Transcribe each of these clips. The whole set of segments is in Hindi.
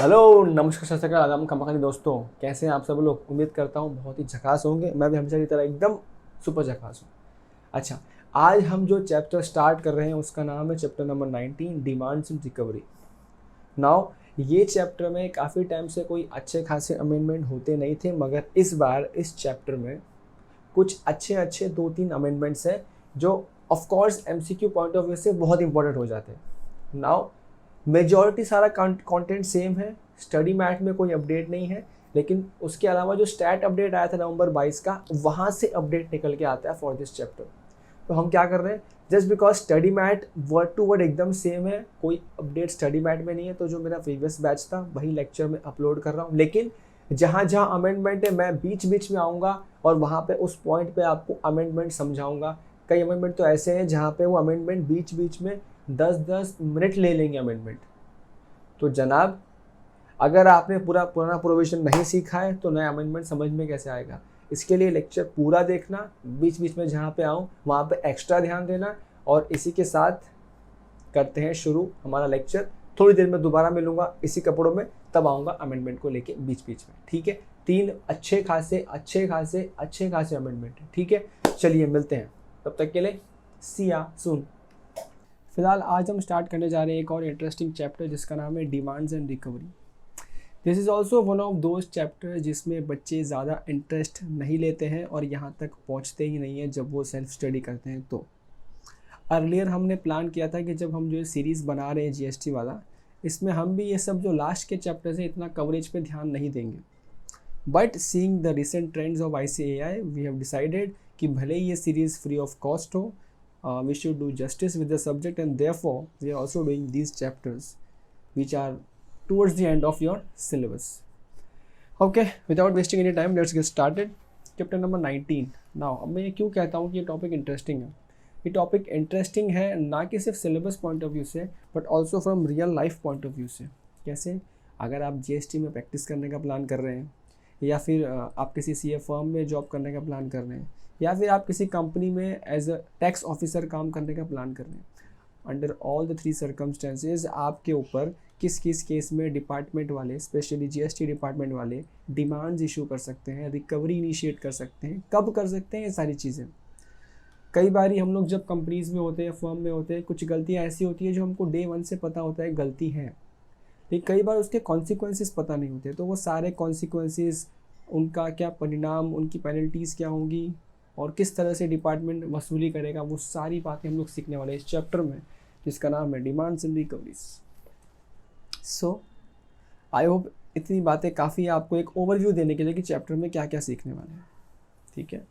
हेलो नमस्कार सत श्री अकाल आदाब खमाखानी दोस्तों, कैसे हैं आप सब लोग। उम्मीद करता हूँ बहुत ही झकास होंगे। मैं भी हमेशा की तरह एकदम सुपर झकास हूँ। अच्छा, आज हम जो चैप्टर स्टार्ट कर रहे हैं उसका नाम है chapter number 19, demands and recovery. Now ये चैप्टर में काफ़ी टाइम से कोई अच्छे खासे अमेंडमेंट होते नहीं थे, मगर इस बार इस चैप्टर में कुछ अच्छे अच्छे 2-3 अमेंडमेंट्स हैं जो of course MCQ point of view से बहुत इंपॉर्टेंट हो जाते हैं। नाउ मेजॉरिटी सारा कंटेंट सेम है, स्टडी मैट में कोई अपडेट नहीं है, लेकिन उसके अलावा जो स्टैट अपडेट आया था नवंबर 22 का, वहाँ से अपडेट निकल के आता है फॉर दिस चैप्टर। तो हम क्या कर रहे हैं, just because study mat word to word एकदम सेम है, कोई अपडेट स्टडी मैट में नहीं है, तो जो मेरा प्रीवियस बैच था वही लेक्चर में अपलोड कर रहा हूँ। लेकिन जहाँ जहाँ अमेंडमेंट है मैं बीच बीच में आऊँगा और वहाँ पे उस पॉइंट पे आपको अमेंडमेंट समझाऊंगा। कई अमेंडमेंट तो ऐसे हैं जहाँ पे वो अमेंडमेंट बीच बीच में 10-10 मिनट ले लेंगे अमेंडमेंट। तो जनाब, अगर आपने पूरा पुराना प्रोविजन नहीं सीखा है तो नया अमेंडमेंट समझ में कैसे आएगा। इसके लिए लेक्चर पूरा देखना, बीच बीच में जहाँ पे आऊँ वहाँ पे एक्स्ट्रा ध्यान देना। और इसी के साथ करते हैं शुरू हमारा लेक्चर। थोड़ी देर में दोबारा मिलूंगा इसी कपड़ों में, तब आऊँगा अमेंडमेंट को लेके बीच बीच में। ठीक है, 3 अच्छे खासे अमेंडमेंट है। ठीक है, चलिए मिलते हैं, तब तक के लिए सी या सुन। फिलहाल आज हम स्टार्ट करने जा रहे हैं एक और इंटरेस्टिंग चैप्टर जिसका नाम है demands and recovery. This is also one of those chapter जिसमें बच्चे ज़्यादा इंटरेस्ट नहीं लेते हैं और यहाँ तक पहुँचते ही नहीं हैं जब वो सेल्फ स्टडी करते हैं। तो अर्लियर हमने प्लान किया था कि जब हम जो सीरीज़ बना रहे हैं जीएसटी वाला, इसमें हम भी ये सब जो लास्ट के चैप्टर्स हैं इतना कवरेज पे ध्यान नहीं देंगे। But seeing the recent trends of ICAI we have decided कि भले ही ये सीरीज़ फ्री ऑफ कॉस्ट हो, we should do justice with the subject, and therefore we are also doing these chapters which are towards the end of your syllabus. Okay, without wasting any time, let's get started. Chapter number 19. Now अब मैं ये क्यों कहता हूँ कि ये टॉपिक इंटरेस्टिंग है। ये टॉपिक इंटरेस्टिंग है ना कि सिर्फ सिलेबस पॉइंट ऑफ व्यू से, but also from real life point of view से। कैसे? अगर आप GST में प्रैक्टिस करने का प्लान कर रहे हैं, या फिर आप किसी CA फर्म में जॉब करने का प्लान कर रहे हैं, या फिर आप किसी कंपनी में एज अ टैक्स ऑफिसर काम करने का प्लान कर रहे हैं, अंडर ऑल द 3 सर्कमस्टेंसेज आपके ऊपर किस किस केस में डिपार्टमेंट वाले, स्पेशली GST डिपार्टमेंट वाले डिमांड्स इशू कर सकते हैं, रिकवरी इनिशिएट कर सकते हैं, कब कर सकते हैं, ये सारी चीज़ें। कई बार हम लोग जब कंपनीज़ में होते हैं, फर्म में होते हैं, कुछ गलतियाँ ऐसी होती है जो हमको डे 1 से पता होता है गलती है, लेकिन कई बार उसके कॉन्सिक्वेंसेस पता नहीं होते। तो वो सारे कॉन्सिक्वेंसेस, उनका क्या परिणाम, उनकी पेनल्टीज़ क्या होंगी और किस तरह से डिपार्टमेंट वसूली करेगा, वो सारी बातें हम लोग सीखने वाले हैं इस चैप्टर में जिसका नाम है demands and recoveries. So I hope इतनी बातें काफ़ी है आपको एक ओवरव्यू देने के लिए कि चैप्टर में क्या क्या सीखने वाले हैं। ठीक है,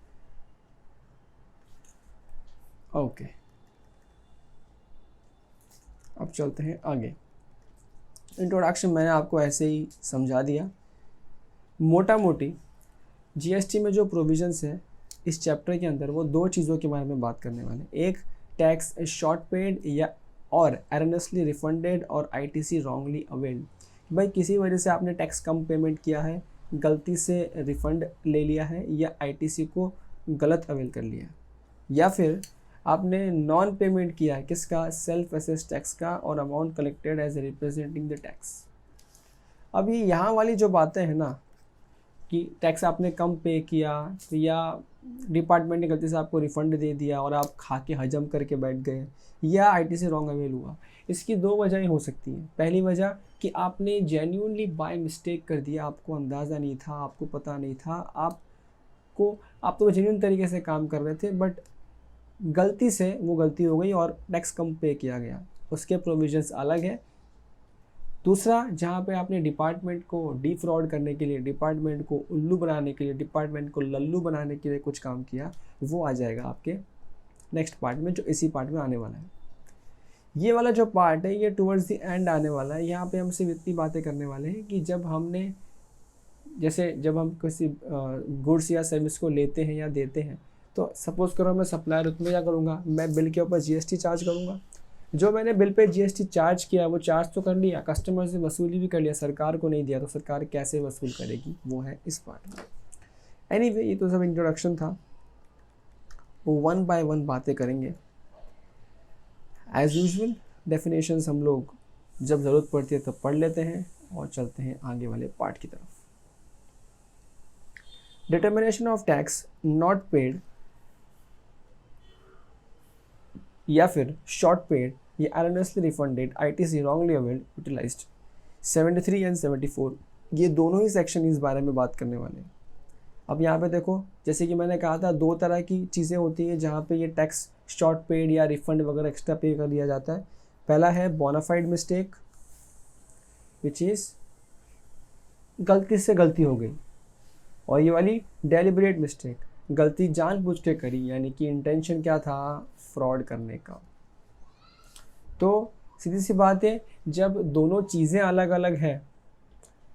ओके, अब चलते हैं आगे। इंट्रोडक्शन मैंने आपको ऐसे ही समझा दिया। मोटा मोटी GST में जो प्रोविजंस है इस चैप्टर के अंदर, वो 2 चीज़ों के बारे में बात करने वाले हैं। एक, टैक्स इज शॉर्ट पेड या और एरनेसली रिफंडेड और ITC रॉन्गली अवेल्ड। भाई किसी वजह से आपने टैक्स कम पेमेंट किया है, गलती से रिफ़ंड ले लिया है, या ITC को गलत अवेल कर लिया, या फिर आपने नॉन पेमेंट किया है किसका, सेल्फ असेस टैक्स का, और amount collected as representing the tax. अब ये यहाँ वाली जो बातें हैं ना कि टैक्स आपने कम पे किया या डिपार्टमेंट ने गलती से आपको रिफ़ंड दे दिया और आप खा के हजम करके बैठ गए, या ITC रॉन्ग अवेल हुआ, इसकी 2 वजहें हो सकती हैं। पहली वजह कि आपने जेन्युइनली बाय मिस्टेक कर दिया, आपको अंदाज़ा नहीं था, आपको पता नहीं था, आप तो जेन्युइन तरीके से काम कर रहे थे, बट गलती से वो गलती हो गई और टैक्स कम पे किया गया, उसके प्रोविजंस अलग है। दूसरा, जहाँ पे आपने डिपार्टमेंट को डिफ्रॉड करने के लिए, डिपार्टमेंट को उल्लू बनाने के लिए, डिपार्टमेंट को लल्लू बनाने के लिए कुछ काम किया, वो आ जाएगा आपके नेक्स्ट पार्ट में, जो इसी पार्ट में आने वाला है। ये वाला जो पार्ट है ये टुवर्ड्स द एंड आने वाला है। यहाँ पे हम सिर्फ इतनी बातें करने वाले हैं कि जब हम किसी गुड्स या सर्विस को लेते हैं या देते हैं, तो सपोज़ करो मैं सप्लायर, उसमें क्या करूँगा, मैं बिल के ऊपर GST चार्ज करूँगा। जो मैंने बिल पे GST चार्ज किया वो चार्ज तो कर लिया, कस्टमर से वसूली भी कर लिया, सरकार को नहीं दिया, तो सरकार कैसे वसूल करेगी, वो है इस पार्ट में। एनीवे, ये तो सब इंट्रोडक्शन था, वो 1 बाय 1 बातें करेंगे। एज यूजुअल डेफिनेशंस हम लोग जब ज़रूरत पड़ती है तब पढ़ लेते हैं, और चलते हैं आगे वाले पार्ट की तरफ। Determination of tax not paid या फिर शॉर्ट पेड या erroneously refunded ITC wrongly availed utilized 73 and 74, ये दोनों ही सेक्शन इस बारे में बात करने वाले हैं। अब यहाँ पे देखो, जैसे कि मैंने कहा था, दो तरह की चीज़ें होती हैं जहाँ पे ये टैक्स शॉर्ट पेड या रिफंड वगैरह एक्स्ट्रा पे कर दिया जाता है। पहला है बोनाफाइड मिस्टेक, विच इज़ गलती से गलती हो गई, और ये वाली डेलिबरेट मिस्टेक, गलती जानबूझ के करी, यानी कि इंटेंशन क्या था, फ्रॉड करने का। तो सीधी सी बात है, जब दोनों चीज़ें अलग अलग हैं,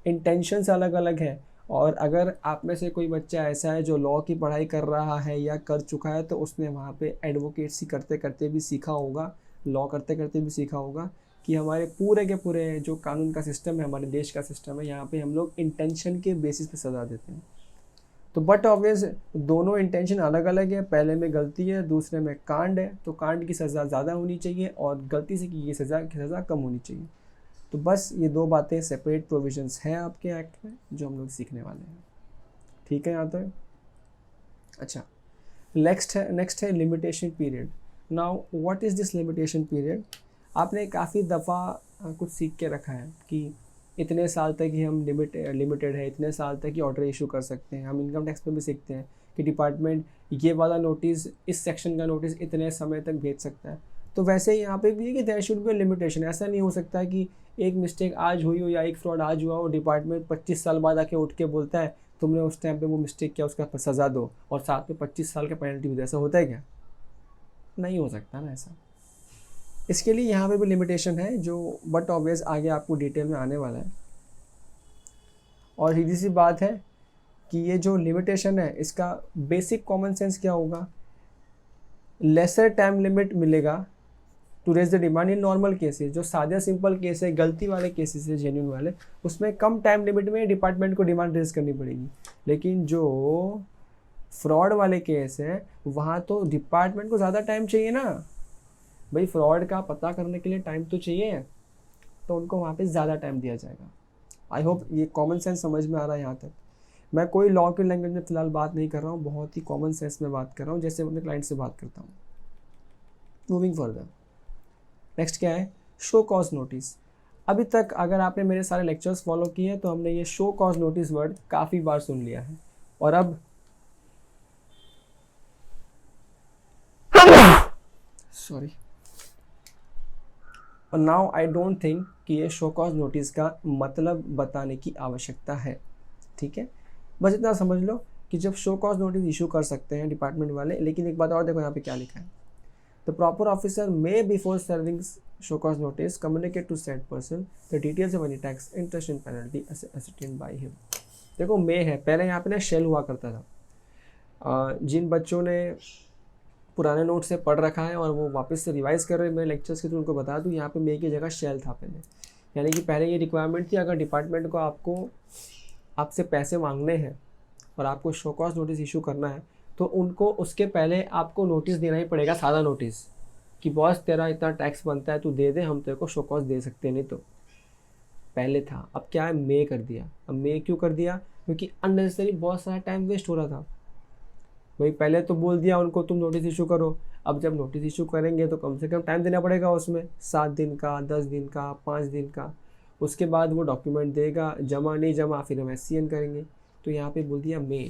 इंटेंशंस अलग अलग हैं, और अगर आप में से कोई बच्चा ऐसा है जो लॉ की पढ़ाई कर रहा है या कर चुका है, तो उसने वहाँ पे एडवोकेसी करते करते भी सीखा होगा, लॉ करते करते भी सीखा होगा कि हमारे पूरे के पूरे जो कानून का सिस्टम है, हमारे देश का सिस्टम है, यहाँ पे हम लोग इंटेंशन के बेसिस पे सज़ा देते हैं। तो बट ऑब्वियस दोनों इंटेंशन अलग अलग है, पहले में गलती है, दूसरे में कांड है, तो कांड की सज़ा ज़्यादा होनी चाहिए और गलती से की सज़ा कम होनी चाहिए। तो बस ये दो बातें सेपरेट प्रोविजंस हैं आपके एक्ट में जो हम लोग सीखने वाले हैं। ठीक है यहाँ तक? अच्छा, नेक्स्ट है limitation period. Now what is this limitation period? आपने काफ़ी दफ़ा कुछ सीख के रखा है कि इतने साल तक ही हम लिमिटेड है, इतने साल तक ही ऑर्डर इशू कर सकते हैं। हम इनकम टैक्स में भी सीखते हैं कि डिपार्टमेंट ये वाला नोटिस, इस सेक्शन का नोटिस इतने समय तक भेज सकता है। तो वैसे ही यहाँ पे भी है कि देयर शुड बी लिमिटेशन। ऐसा नहीं हो सकता कि एक मिस्टेक आज हुई हो या एक फ्रॉड आज हुआ हो, डिपार्टमेंट 25 साल बाद आके उठ के बोलता है तुमने उस टाइम पे वो मिस्टेक किया, उसका सज़ा दो, और साथ में 25 साल का पेनल्टी भी दे। ऐसा होता है क्या? नहीं हो सकता ना ऐसा। इसके लिए यहाँ पे भी लिमिटेशन है जो बट ऑब्वियस आगे आपको डिटेल में आने वाला है। और सीधी सी बात है कि ये जो लिमिटेशन है इसका बेसिक कॉमन सेंस क्या होगा? लेसर टाइम लिमिट मिलेगा to raise the demand in normal cases. जो सादे सिंपल केस है, गलती वाले केसेस है, जेन्युइन वाले, उसमें कम टाइम लिमिट में डिपार्टमेंट को डिमांड रेज करनी पड़ेगी। लेकिन जो फ्रॉड वाले केस है वहाँ तो डिपार्टमेंट को ज़्यादा टाइम चाहिए ना भाई, फ्रॉड का पता करने के लिए टाइम तो चाहिए, तो उनको वहाँ पे ज़्यादा टाइम दिया जाएगा। आई होप ये कॉमन सेंस समझ में आ रहा है यहाँ तक। मैं कोई लॉ की लैंग्वेज में फ़िलहाल बात नहीं कर रहा हूँ, बहुत ही कॉमन सेंस में बात कर रहा हूँ, जैसे अपने क्लाइंट से बात करता हूँ। मूविंग फर्दर, नेक्स्ट क्या है? Show cause notice. अभी तक अगर आपने मेरे सारे लेक्चर्स फॉलो किए हैं तो हमने ये शो कॉज नोटिस वर्ड काफ़ी बार सुन लिया है, और अब सॉरी, और नाउ आई डोंट थिंक कि ये शो कॉज नोटिस का मतलब बताने की आवश्यकता है। ठीक है, बस इतना समझ लो कि जब शो कॉज नोटिस इशू कर सकते हैं डिपार्टमेंट वाले। लेकिन एक बात और देखो यहाँ पे क्या लिखा है, the proper officer may before serving show cause notice communicate to said person the details of any tax, interest and penalty ascertained by him. देखो मे है, पहले यहाँ पे ना शेल हुआ करता था। जिन बच्चों ने पुराने नोट से पढ़ रखा है और वो वापस से रिवाइज कर रहे हैं मेरे लेक्चर्स के, तो उनको बता दूँ यहाँ पे मे की जगह शेल था पहले। यानी कि पहले ये रिक्वायरमेंट थी, अगर डिपार्टमेंट को आपसे पैसे मांगने हैं और आपको शो कॉज नोटिस इशू करना है, तो उनको उसके पहले आपको नोटिस देना ही पड़ेगा, सादा नोटिस, कि बॉस तेरा इतना टैक्स बनता है, तू दे दे, हम तेरे को शो कॉज दे सकते हैं। नहीं तो पहले था, अब क्या है, मे कर दिया। अब मे क्यों कर दिया? क्योंकि अननेसेसरी बहुत सारा टाइम वेस्ट हो रहा था भाई। पहले तो बोल दिया उनको तुम नोटिस इशू करो, अब जब नोटिस इशू करेंगे तो कम से कम टाइम देना पड़ेगा उसमें, 7 दिन का, 10 दिन का, 5 दिन का। उसके बाद वो डॉक्यूमेंट देगा, जमा नहीं जमा फिर हम SCN करेंगे। तो यहाँ पे बोल दिया मे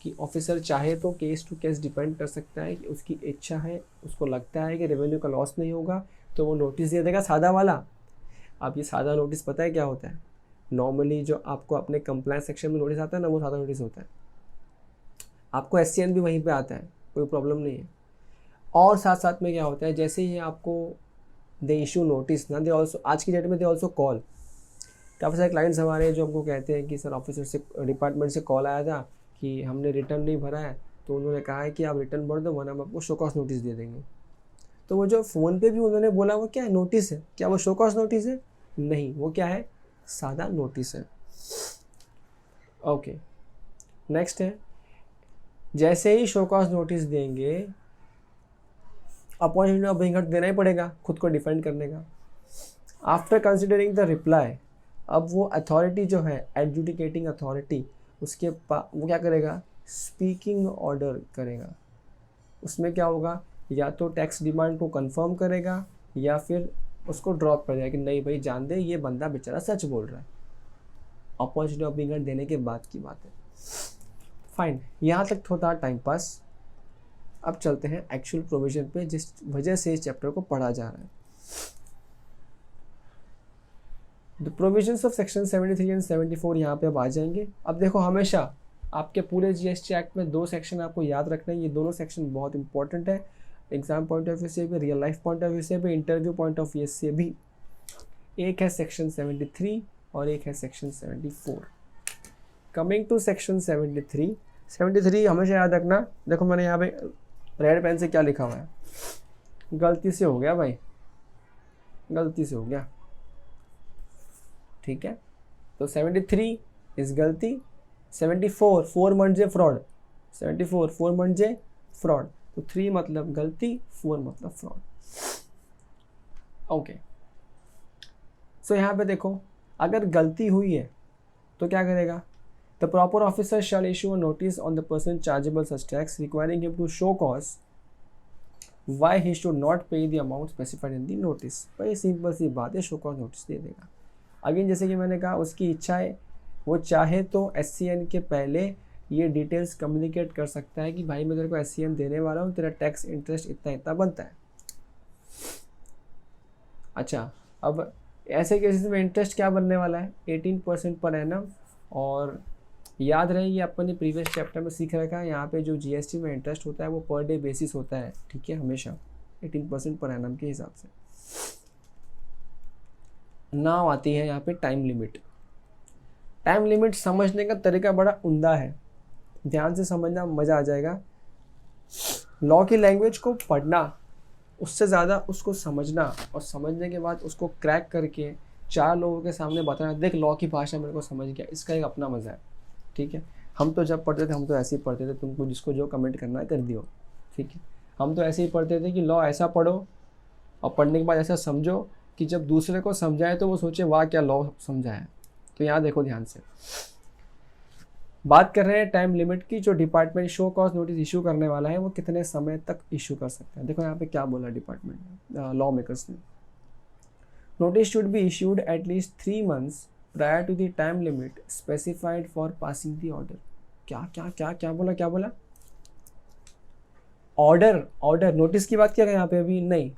कि ऑफिसर चाहे तो केस टू केस डिपेंड कर सकता है कि उसकी इच्छा है, उसको लगता है कि रेवेन्यू का लॉस नहीं होगा, तो वो नोटिस दे देगा सादा वाला। अब ये सादा नोटिस पता है क्या होता है? नॉर्मली जो आपको अपने कंप्लायंस सेक्शन में नोटिस आता है ना, वो सादा नोटिस होता है। आपको SCN भी वहीं पे आता है, कोई प्रॉब्लम नहीं है। और साथ साथ में क्या होता है, जैसे ही आपको दे इशू नोटिस ना, दे ऑल्सो, आज की डेट में दे ऑल्सो कॉल। काफ़ी सारे क्लाइंट्स हमारे जो हमको कहते हैं कि सर ऑफिसर से, डिपार्टमेंट से कॉल आया था कि हमने रिटर्न नहीं भरा है, तो उन्होंने कहा है कि आप रिटर्न भर दो वरना हम आपको शो कॉज नोटिस दे देंगे। तो वो जो फ़ोन पे भी उन्होंने बोला वो क्या है, नोटिस है। क्या वो शो कॉज नोटिस है? नहीं, वो क्या है, सादा नोटिस है। ओके, नेक्स्ट है, जैसे ही शो कॉज नोटिस देंगे, अपॉइंटमेंट ऑफ बेइंग हर्ड देना ही पड़ेगा खुद को डिफेंड करने का। आफ्टर कंसिडरिंग द रिप्लाई, अब वो अथॉरिटी जो है एडजुडिकेटिंग अथॉरिटी, उसके वो क्या करेगा, स्पीकिंग ऑर्डर करेगा। उसमें क्या होगा, या तो टैक्स डिमांड को कंफर्म करेगा या फिर उसको ड्रॉप कर देगा कि नहीं भाई जान दे, ये बंदा बेचारा सच बोल रहा है। अपॉर्चुनिटी ऑफ बिंगर देने के बाद की बात है। फाइन, यहाँ तक होता टाइम पास। अब चलते हैं एक्चुअल प्रोविजन पे, जिस वजह से इस चैप्टर को पढ़ा जा रहा है। The provisions of section 73 and 74 यहाँ पे अब आ जाएंगे। अब देखो, हमेशा आपके पूरे जीएसटी एक्ट में 2 सेक्शन आपको याद रखना है। ये दोनों सेक्शन बहुत इंपॉर्टेंट है, एग्जाम पॉइंट ऑफ व्यू से भी, real life point of view से भी, इंटरव्यू पॉइंट ऑफ व्यू से भी। एक है सेक्शन 73 और एक है सेक्शन 74। कमिंग टू सेक्शन 73 हमेशा याद रखना। देखो मैंने यहाँ पे रेड पेन से क्या लिखा हुआ है, गलती से हो गया भाई, गलती से हो गया, ठीक है। तो 73 इज गलती, 74 4 म्हणजे फ्रॉड, 74 4 म्हणजे फ्रॉड, तो 3 मतलब गलती, 4 मतलब फ्रॉड। ओके, सो यहाँ पे देखो, अगर गलती हुई है तो क्या करेगा, the proper officer shall issue a notice on the person chargeable such tax requiring him to show cause why he should not pay the amount specified in the notice. भाई सिंपल सी बात है, शो कॉज नोटिस दे देगा। अगेन जैसे कि मैंने कहा, उसकी इच्छा है, वो चाहे तो SCN के पहले ये डिटेल्स कम्युनिकेट कर सकता है कि भाई मैं तेरे को SCN देने वाला हूँ, तेरा टैक्स इंटरेस्ट इतना इतना बनता है। अच्छा, अब ऐसे केसेस में इंटरेस्ट क्या बनने वाला है, 18% पर एनम। और याद रहे, ये अपन ने प्रीवियस चैप्टर में सीख रखा है, यहाँ पे जो GST में इंटरेस्ट होता है वो पर डे बेसिस होता है, ठीक है, हमेशा 18% पर एनम के हिसाब से। नाउ आती है यहाँ पे टाइम लिमिट। टाइम लिमिट समझने का तरीका बड़ा उम्दा है, ध्यान से समझना, मज़ा आ जाएगा। लॉ की लैंग्वेज को पढ़ना, उससे ज़्यादा उसको समझना, और समझने के बाद उसको क्रैक करके 4 लोगों के सामने बताना, देख लॉ की भाषा मेरे को समझ गया, इसका एक अपना मज़ा है, ठीक है। हम तो जब पढ़ते थे हम तो ऐसे ही पढ़ते थे, तुमको जिसको जो कमेंट करना है कर दियो, ठीक है। हम तो ऐसे ही पढ़ते थे कि लॉ ऐसा पढ़ो और पढ़ने के बाद ऐसा समझो कि जब दूसरे को समझाए तो वो सोचे वाह क्या लॉ समझा है। तो यहाँ देखो ध्यान से, बात कर रहे हैं टाइम लिमिट की। जो department show cause notice issue करने वाला है वो कितने समय तक इशू कर सकता है। देखो यहाँ पे क्या बोला डिपार्टमेंट लॉ मेकर्स ने, notice should be issued at least 3 months prior to the time limit specified for passing the order. क्या क्या क्या क्या बोला, क्या बोला, ऑर्डर नोटिस की बात किया यहाँ पे अभी नहीं,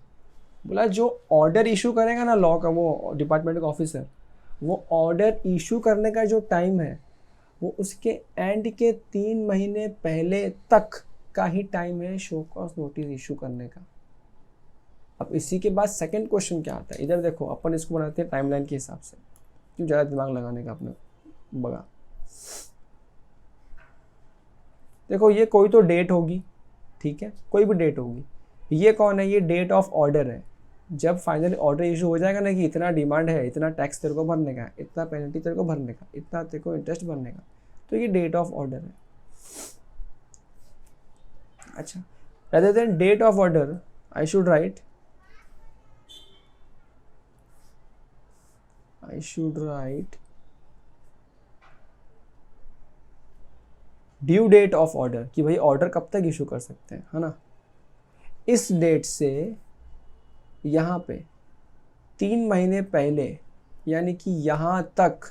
बोला जो ऑर्डर इशू करेगा ना लॉ का, वो डिपार्टमेंट का ऑफिसर, वो ऑर्डर इशू करने का जो टाइम है वो उसके एंड के 3 महीने पहले तक का ही टाइम है शो कॉज नोटिस इशू करने का। अब इसी के बाद सेकंड क्वेश्चन क्या आता है, इधर देखो, अपन इसको बनाते हैं टाइमलाइन के हिसाब से, क्यों ज़्यादा दिमाग लगाने का अपने बगा। देखो ये कोई तो डेट होगी, ठीक है, कोई भी डेट होगी। ये कौन है, ये डेट ऑफ ऑर्डर है। जब फाइनली ऑर्डर इशू हो जाएगा ना कि इतना डिमांड है, इतना टैक्स तेरे को भरने का, इतना पेनल्टी तेरे को भरने का, इतना तेरे को इंटरेस्ट भरने का, तो ये डेट ऑफ ऑर्डर है। अच्छा, rather than date of order I should write due date of order, कि भाई ऑर्डर कब तक इशू कर सकते हैं, है ना। इस डेट से यहाँ पे 3 महीने पहले, यानी कि यहाँ तक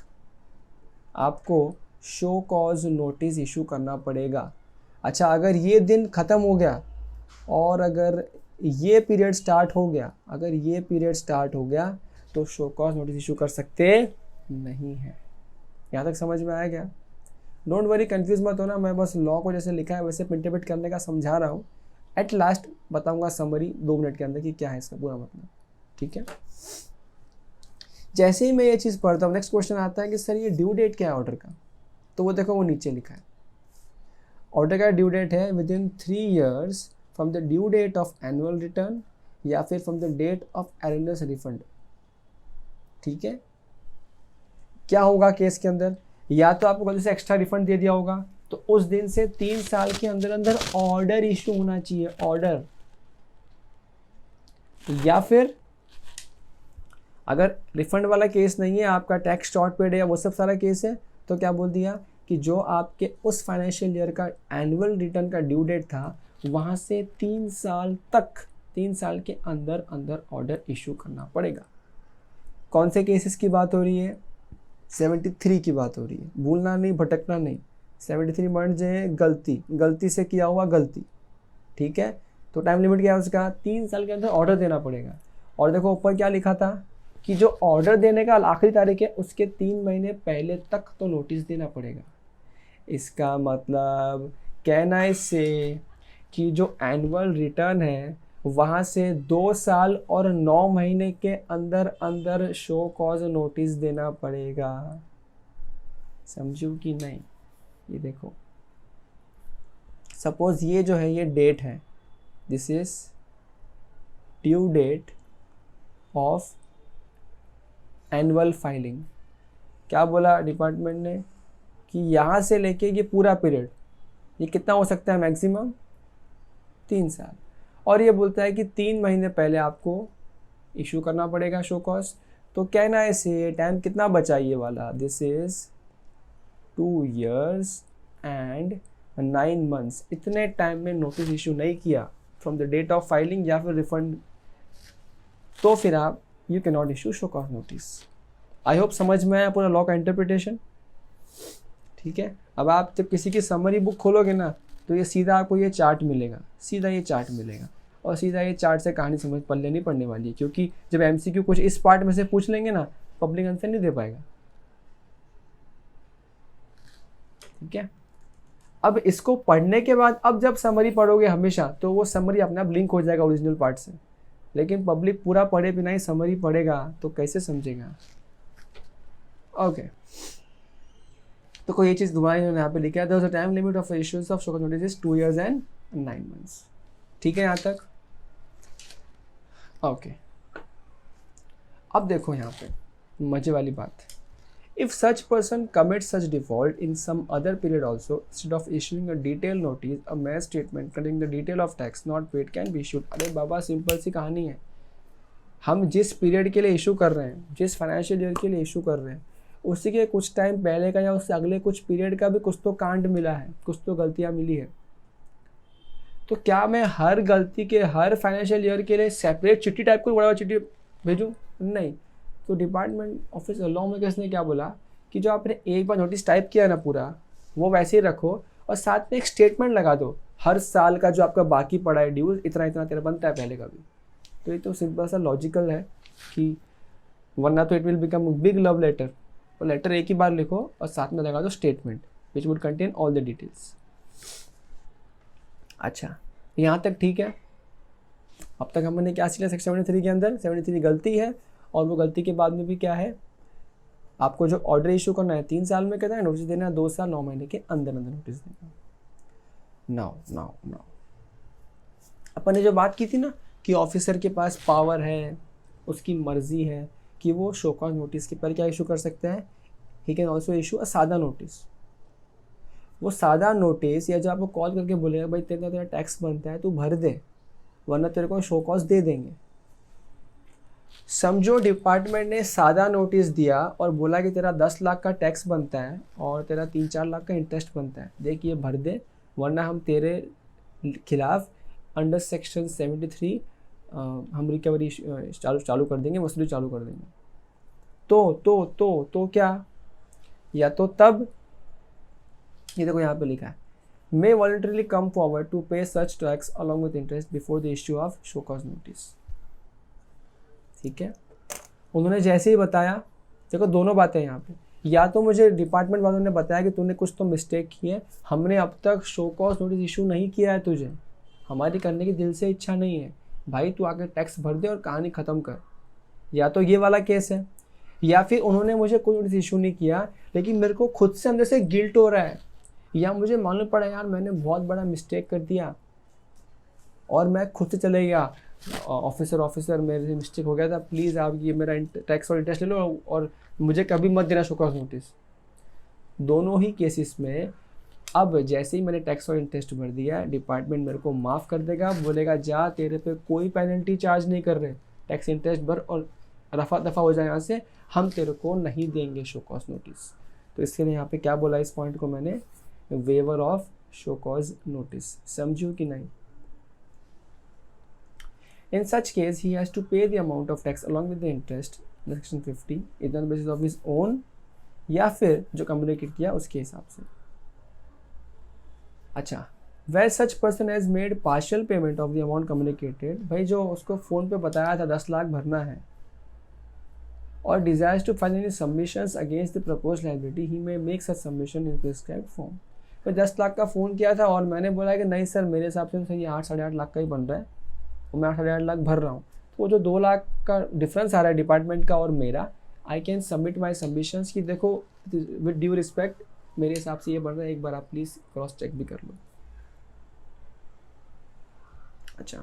आपको शो कॉज नोटिस इशू करना पड़ेगा। अच्छा, अगर ये दिन ख़त्म हो गया और अगर ये पीरियड स्टार्ट हो गया, तो शो कॉज नोटिस इशू कर सकते नहीं है। यहाँ तक समझ में आया क्या? डोंट वरी, कंफ्यूज मत होना, मैं बस लॉ को जैसे लिखा है वैसे इंटरप्रेट करने का समझा रहा हूँ। एट लास्ट बताऊंगा समरी 2 मिनट के अंदर कि क्या है इसका पूरा मतलब, ठीक है। जैसे ही मैं ये चीज़ पढ़ता हूँ, नेक्स्ट क्वेश्चन आता है कि सर ये ड्यू डेट क्या है ऑर्डर का, तो वो देखो वो नीचे लिखा है, ऑर्डर का ड्यू डेट है within 3 years from the due date of annual return या फिर from the date of erroneous refund, ठीक है। क्या होगा केस के अंदर, या तो आपको गलती से एक्स्ट्रा रिफंड दे दिया होगा, तो उस दिन से 3 साल के अंदर अंदर ऑर्डर इशू होना चाहिए, ऑर्डर। या फिर अगर रिफंड वाला केस नहीं है, आपका टैक्स शॉर्ट पेड है, वो सब सारा केस है, तो क्या बोल दिया कि जो आपके उस फाइनेंशियल ईयर का एनुअल रिटर्न का ड्यू डेट था वहाँ से 3 साल तक, 3 साल के अंदर अंदर ऑर्डर इशू करना पड़ेगा। कौन से केसेस की बात हो रही है? 73 की बात हो रही है, भूलना नहीं, भटकना नहीं। 73 पॉइंट जो है गलती से किया हुआ गलती, ठीक है। तो टाइम लिमिट क्या है उसका? 3 साल के अंदर ऑर्डर देना पड़ेगा। और देखो ऊपर क्या लिखा था कि जो ऑर्डर देने का आखिरी तारीख है उसके 3 महीने पहले तक तो नोटिस देना पड़ेगा। इसका मतलब कहना इससे कि जो एनुअल रिटर्न है वहाँ से 2 साल और 9 महीने के अंदर अंदर शो कॉज नोटिस देना पड़ेगा। समझू कि नहीं? ये देखो, सपोज ये जो है ये डेट है, this is due date of annual filing. क्या बोला डिपार्टमेंट ने कि यहाँ से लेके ये पूरा पीरियड, ये कितना हो सकता है? मैक्सिमम 3 साल। और ये बोलता है कि 3 महीने पहले आपको इशू करना पड़ेगा शो कॉज। तो कहना है से टाइम कितना बचा ये वाला? This is 2 years and 9 months। इतने टाइम में नोटिस इशू नहीं किया from the date of filing या फिर रिफंड, तो फिर आप you can not issue show cause notice. I hope समझ में आया पूरा लॉ का इंटरप्रिटेशन, ठीक है। अब आप जब किसी की समरी बुक खोलोगे ना तो ये सीधा आपको ये चार्ट मिलेगा, सीधा ये चार्ट मिलेगा, और सीधा ये चार्ट से कहानी समझ पल्ले नहीं पड़ने वाली है, क्योंकि जब एमसीक्यू कुछ इस पार्ट में से पूछ लेंगे ना, पब्लिक आंसर नहीं दे पाएगा, ठीक है। अब इसको पढ़ने के बाद अब जब समरी पढ़ोगे हमेशा तो वो समरी अपने आप लिंक हो जाएगा ओरिजिनल पार्ट से, लेकिन पब्लिक पूरा पढ़े बिना ही समरी पढ़ेगा तो कैसे समझेगा? ओके तो कोई ये चीज़ दोबारा इन्होंने यहाँ पे लिखा है, the time limit of issues of show cause notice is 2 years and 9 months। ठीक है यहाँ तक? ओके अब देखो यहाँ पे मजे वाली बात, if such person commits such default in some other period also, instead of issuing a detailed notice, a mere statement containing the detail of tax not paid can be issued। अरे बाबा सिंपल सी कहानी है, हम जिस पीरियड के लिए इशू कर रहे हैं, जिस फाइनेंशियल ईयर के लिए इशू कर रहे हैं, उसी के कुछ टाइम पहले का या उससे अगले कुछ पीरियड का भी कुछ तो कांड मिला है, कुछ तो गलतियाँ मिली है। तो क्या मैं हर गलती के हर फाइनेंशियल ईयर के लिए सेपरेट चिट्ठी टाइप को बड़ा चिट्ठी भेजूँ? नहीं। तो डिपार्टमेंट ऑफिस लॉ में किसने क्या बोला कि जो आपने एक बार नोटिस टाइप किया ना पूरा, वो वैसे ही रखो और साथ में एक स्टेटमेंट लगा दो, हर साल का जो आपका बाकी पड़ा है ड्यूज इतना इतना तेरा बनता है पहले का भी। तो ये तो सिंपल सा लॉजिकल है कि वरना तो it will become big love letter. और लेटर एक ही बार लिखो और साथ में लगा दो statement which would contain all the details. अच्छा यहाँ तक ठीक है। अब तक हमने क्या सीखा सेक्शन 73 के अंदर? 73 गलती है और वो गलती के बाद में भी क्या है, आपको जो ऑर्डर इशू करना है 3 साल में कहता है, नोटिस देना 2 साल 9 महीने के अंदर अंदर नोटिस देना। नाउ अपन ने जो बात की थी ना कि ऑफिसर के पास पावर है, उसकी मर्जी है कि वो शो कॉज नोटिस के पर क्या इशू कर सकते हैं, he can also issue a सादा नोटिस। वो सादा नोटिस या जो आपको कॉल करके बोलेगा भाई तेरा टैक्स बनता है तू भर दे वरना तेरे को शो कॉज दे देंगे। समझो डिपार्टमेंट ने सादा नोटिस दिया और बोला कि तेरा 10 लाख का टैक्स बनता है और तेरा 3-4 लाख का इंटरेस्ट बनता है, देख ये भर दे वरना हम तेरे खिलाफ अंडर सेक्शन 73 हम रिकवरी चालू कर देंगे, वसूली चालू कर देंगे। तो क्या, या तो तब ये देखो यहाँ पे लिखा है मे वॉलंटरीली कम फॉरवर्ड टू पे such tax along with interest before the issue of show cause notice. ठीक है, उन्होंने जैसे ही बताया, देखो दोनों बातें यहाँ पे, या तो मुझे डिपार्टमेंट वालों ने बताया कि तूने कुछ तो मिस्टेक की है, हमने अब तक शो कॉज नोटिस इशू नहीं किया है तुझे, हमारी करने की दिल से इच्छा नहीं है, भाई तू आके टैक्स भर दे और कहानी ख़त्म कर। या तो ये वाला केस है, या फिर उन्होंने मुझे कोई नोटिस इशू नहीं किया लेकिन मेरे को खुद से अंदर से गिल्ट हो रहा है, या मुझे मालूम पड़ा यार मैंने बहुत बड़ा मिस्टेक कर दिया और मैं खुद से चले गया, ऑफिसर मेरे से मिस्टेक हो गया था, प्लीज़ आप ये मेरा टैक्स और इंटरेस्ट ले लो और मुझे कभी मत देना शो कॉज नोटिस। दोनों ही केसेस में अब जैसे ही मैंने टैक्स और इंटरेस्ट भर दिया, डिपार्टमेंट मेरे को माफ़ कर देगा, बोलेगा जा तेरे पे कोई पेनल्टी चार्ज नहीं कर रहे, टैक्स इंटरेस्ट भर और रफा दफा हो जाए यहाँ से, हम तेरे को नहीं देंगे शो कॉज नोटिस। तो इसके लिए यहाँ पे क्या बोला इस पॉइंट को मैंने, waiver of show cause notice. समझू कि नहीं? In such case he has to pay the amount of tax along with the interest section 50 इधर बेसिस ऑफ हिज ओन, या फिर जो कम्युनिकेट किया उसके हिसाब से। अच्छा, where such person has made partial payment of the amount communicated, भाई जो उसको फ़ोन पे बताया था 10 लाख भरना है, और desires to file any submissions against the proposed liability, he may make such submission in prescribed form। भाई 10 लाख का फ़ोन किया था और मैंने बोला कि नहीं सर मेरे हिसाब से सही 8-8.5 लाख का ही बन रहा है और मैं 8-8.5 लाख भर रहा हूँ, तो वो जो 2 लाख का डिफरेंस आ रहा है डिपार्टमेंट का और मेरा, I can submit my submissions कि देखो विद ड्यू रिस्पेक्ट मेरे हिसाब से ये बन रहा है, एक बार आप प्लीज़ क्रॉस चेक भी कर लो। अच्छा,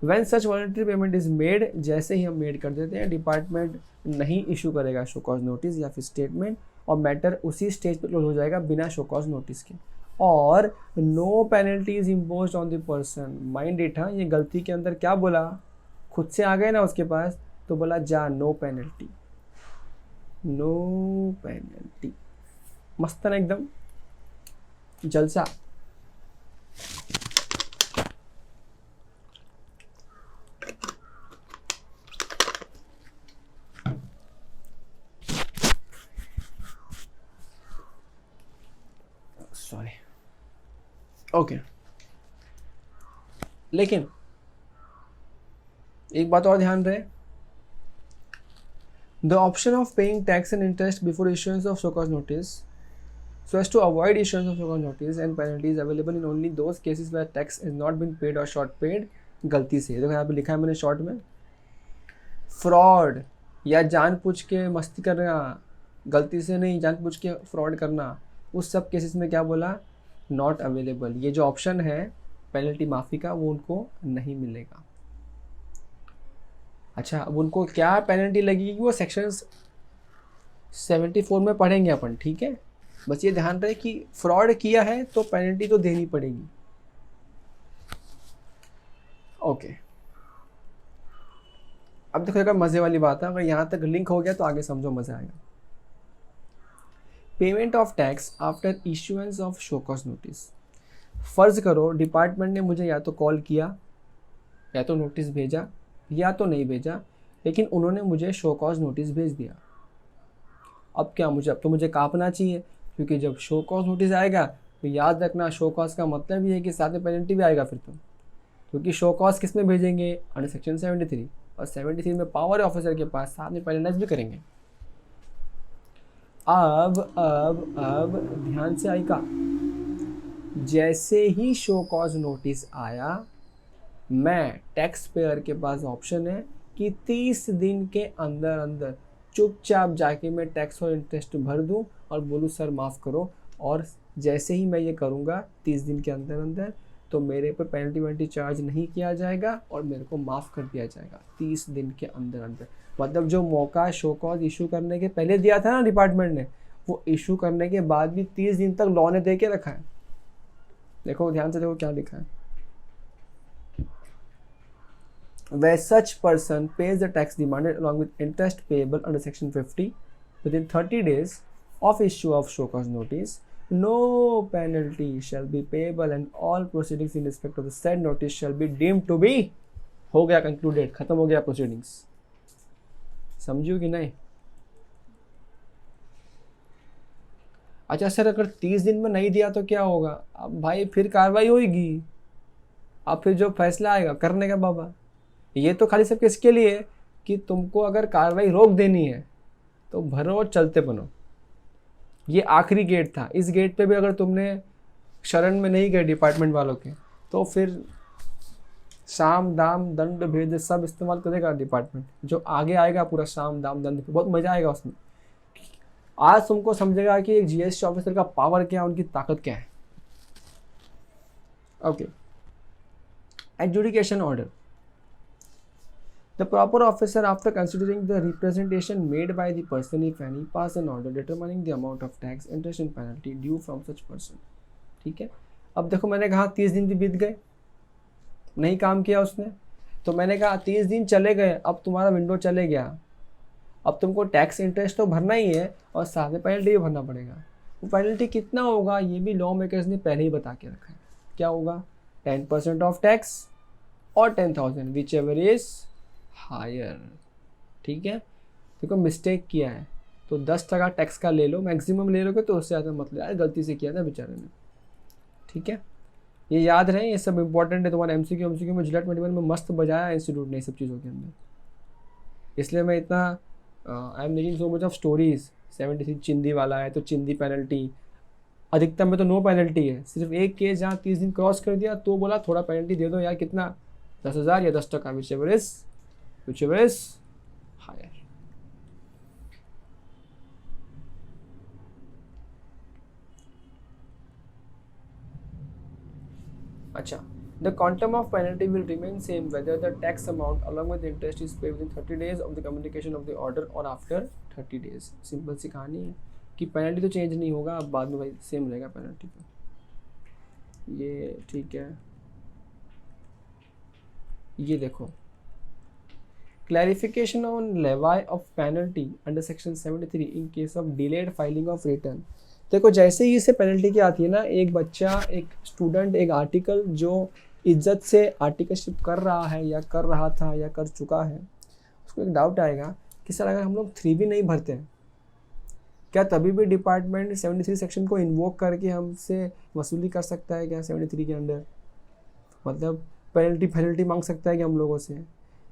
when such voluntary payment is made, जैसे ही हम मेड कर देते हैं डिपार्टमेंट नहीं इशू करेगा शो कॉज नोटिस या फिर स्टेटमेंट, और मैटर उसी स्टेज पे क्लोज हो जाएगा बिना शो कॉज नोटिस के, और no penalty is imposed on the person. Mind it, हाँ ये गलती के अंदर क्या बोला, खुद से आ गए ना उसके पास तो बोला जा नो पेनल्टी, नो पेनल्टी। मस्त ना एकदम, जलसा। Sorry, okay. लेकिन एक बात और ध्यान रहे, the option of paying tax and interest before issuance of show cause notice so as to avoid issuance of show cause notice and penalties available in only those cases where tax has not been paid or short paid। गलती से देखो यहाँ पे लिखा है मैंने शॉर्ट में, फ्रॉड या जानबूझ के मस्ती करना, गलती से नहीं जानबूझ के फ्रॉड करना, उस सब केसेस में क्या बोला, नॉट अवेलेबल। ये जो ऑप्शन है पेनल्टी माफ़ी का वो उनको नहीं मिलेगा। अच्छा, अब उनको क्या पेनल्टी लगेगी वो सेक्शंस 74 में पढ़ेंगे अपन, ठीक है। बस ये ध्यान रहे कि फ्रॉड किया है तो पेनल्टी तो देनी पड़ेगी। ओके, अब देखो एक मज़े वाली बात है, अगर यहाँ तक लिंक हो गया तो आगे समझो मज़ा आएगा। Payment of tax after issuance of show cause notice. फ़र्ज़ करो डिपार्टमेंट ने मुझे या तो कॉल किया या तो नोटिस भेजा या तो नहीं भेजा, लेकिन उन्होंने मुझे शो कॉज नोटिस भेज दिया। अब क्या मुझे, अब तो मुझे कांपना चाहिए, क्योंकि जब शो कॉज नोटिस आएगा तो याद रखना शो कॉज का मतलब ये है कि साथ में पेनल्टी भी आएगा फिर तो, क्योंकि शो कॉज किस में भेजेंगे, अंडर सेक्शन 73, और 73 में पावर है ऑफिसर के पास, साथ में पेनलाइज भी करेंगे। अब ध्यान से आएगा, जैसे ही शो कॉज नोटिस आया, मैं टैक्स पेयर के पास ऑप्शन है कि 30 दिन के अंदर अंदर चुपचाप जाके मैं टैक्स और इंटरेस्ट भर दूं और बोलूँ सर माफ़ करो, और जैसे ही मैं ये करूँगा 30 दिन के अंदर अंदर तो मेरे पे पेनल्टी वेनल्टी चार्ज नहीं किया जाएगा और मेरे को माफ़ कर दिया जाएगा 30 दिन के अंदर अंदर। मतलब जो मौका शो कॉज इशू करने के पहले दिया था ना डिपार्टमेंट ने, वो इशू करने के बाद भी 30 दिन तक लॉ ने दे के रखा है। देखो ध्यान से देखो क्या लिखा है, where such person pays the tax demanded along with interest payable under section 50 within 30 days of issue of show cause notice, no penalty shall be payable and all proceedings in respect of the said notice shall be deemed to be, हो गया concluded, खत्म हो गया proceedings। समझियो कि नहीं? अच्छा सर, अगर 30 दिन में नहीं दिया तो क्या होगा? अब भाई फिर कार्रवाई होगी, अब फिर जो फैसला आएगा करने का बाबा। ये तो खाली सिर्फ किसके लिए कि तुमको अगर कार्रवाई रोक देनी है तो भरो और चलते बनो। ये आखिरी गेट था, इस गेट पे भी अगर तुमने शरण में नहीं गए डिपार्टमेंट वालों के तो फिर साम दाम दंड भेद सब इस्तेमाल करेगा डिपार्टमेंट। जो आगे आएगा पूरा साम दाम दंड, बहुत मज़ा आएगा उसमें। आज तुमको समझेगा कि एक जीएसटी ऑफिसर का पावर क्या है, उनकी ताकत क्या है। Okay, adjudication order. The proper officer, after considering the representation made by the person, if any, pass an order determining the amount of tax, interest and penalty due from such person। ठीक है, अब देखो मैंने कहा 30 दिन भी बीत गए, नहीं काम किया उसने, तो मैंने कहा 30 दिन चले गए, अब तुम्हारा विंडो चले गया, अब तुमको टैक्स इंटरेस्ट तो भरना ही है और साथ में पेनल्टी भी भरना पड़ेगा। वो पेनल्टी कितना होगा ये भी लॉ मेकर्स ने पहले ही बता के रखा है। क्या होगा? 10% ऑफ टैक्स और 10,000 विच एवर इज हायर। ठीक है, देखो मिस्टेक किया है तो 10% टैक्स का ले लो, मैक्सिमम ले लोगे तो उससे ज़्यादा मत ले यार, गलती से किया था बेचारे ने। ठीक है, ये याद रहे, ये सब इंपॉर्टेंट है। तुम्हारे एमसीक्यू में जुलाई 21 में मस्त बजाया इंस्टीट्यूट ने सब चीज़ों के अंदर, इसलिए मैं इतना I am making so much of stories. 73 चिंदी वाला है तो चिंदी पेनल्टी, अधिकतम में तो नो पेनल्टी है, सिर्फ एक केस जहाँ 30 दिन क्रॉस कर दिया तो बोला थोड़ा पेनल्टी दे दो यार, कितना 10,000 या 10%, विच एवर इज हायर। अच्छा, the quantum of penalty will remain same whether the tax amount along with interest is paid within 30 days of the communication of the order or after 30 days। Simple सी कहानी है कि पेनल्टी तो चेंज नहीं होगा, अब बाद में भाई सेम रहेगा पेनल्टी पे। ये ठीक है, ये देखो clarification on लेवाई of penalty under section 73 in case of delayed filing of return. देखो जैसे ही इससे पेनल्टी क्या आती है ना, एक बच्चा, एक स्टूडेंट, एक आर्टिकल जो इज्जत से आर्टिकलशिप कर रहा है या कर रहा था या कर चुका है, उसको एक डाउट आएगा कि सर अगर हम लोग 3B नहीं भरते हैं क्या तभी भी डिपार्टमेंट 73 सेक्शन को इन्वोक करके हमसे वसूली कर सकता है क्या? 73 के अंडर मतलब पेनल्टी मांग सकता है कि हम लोगों से?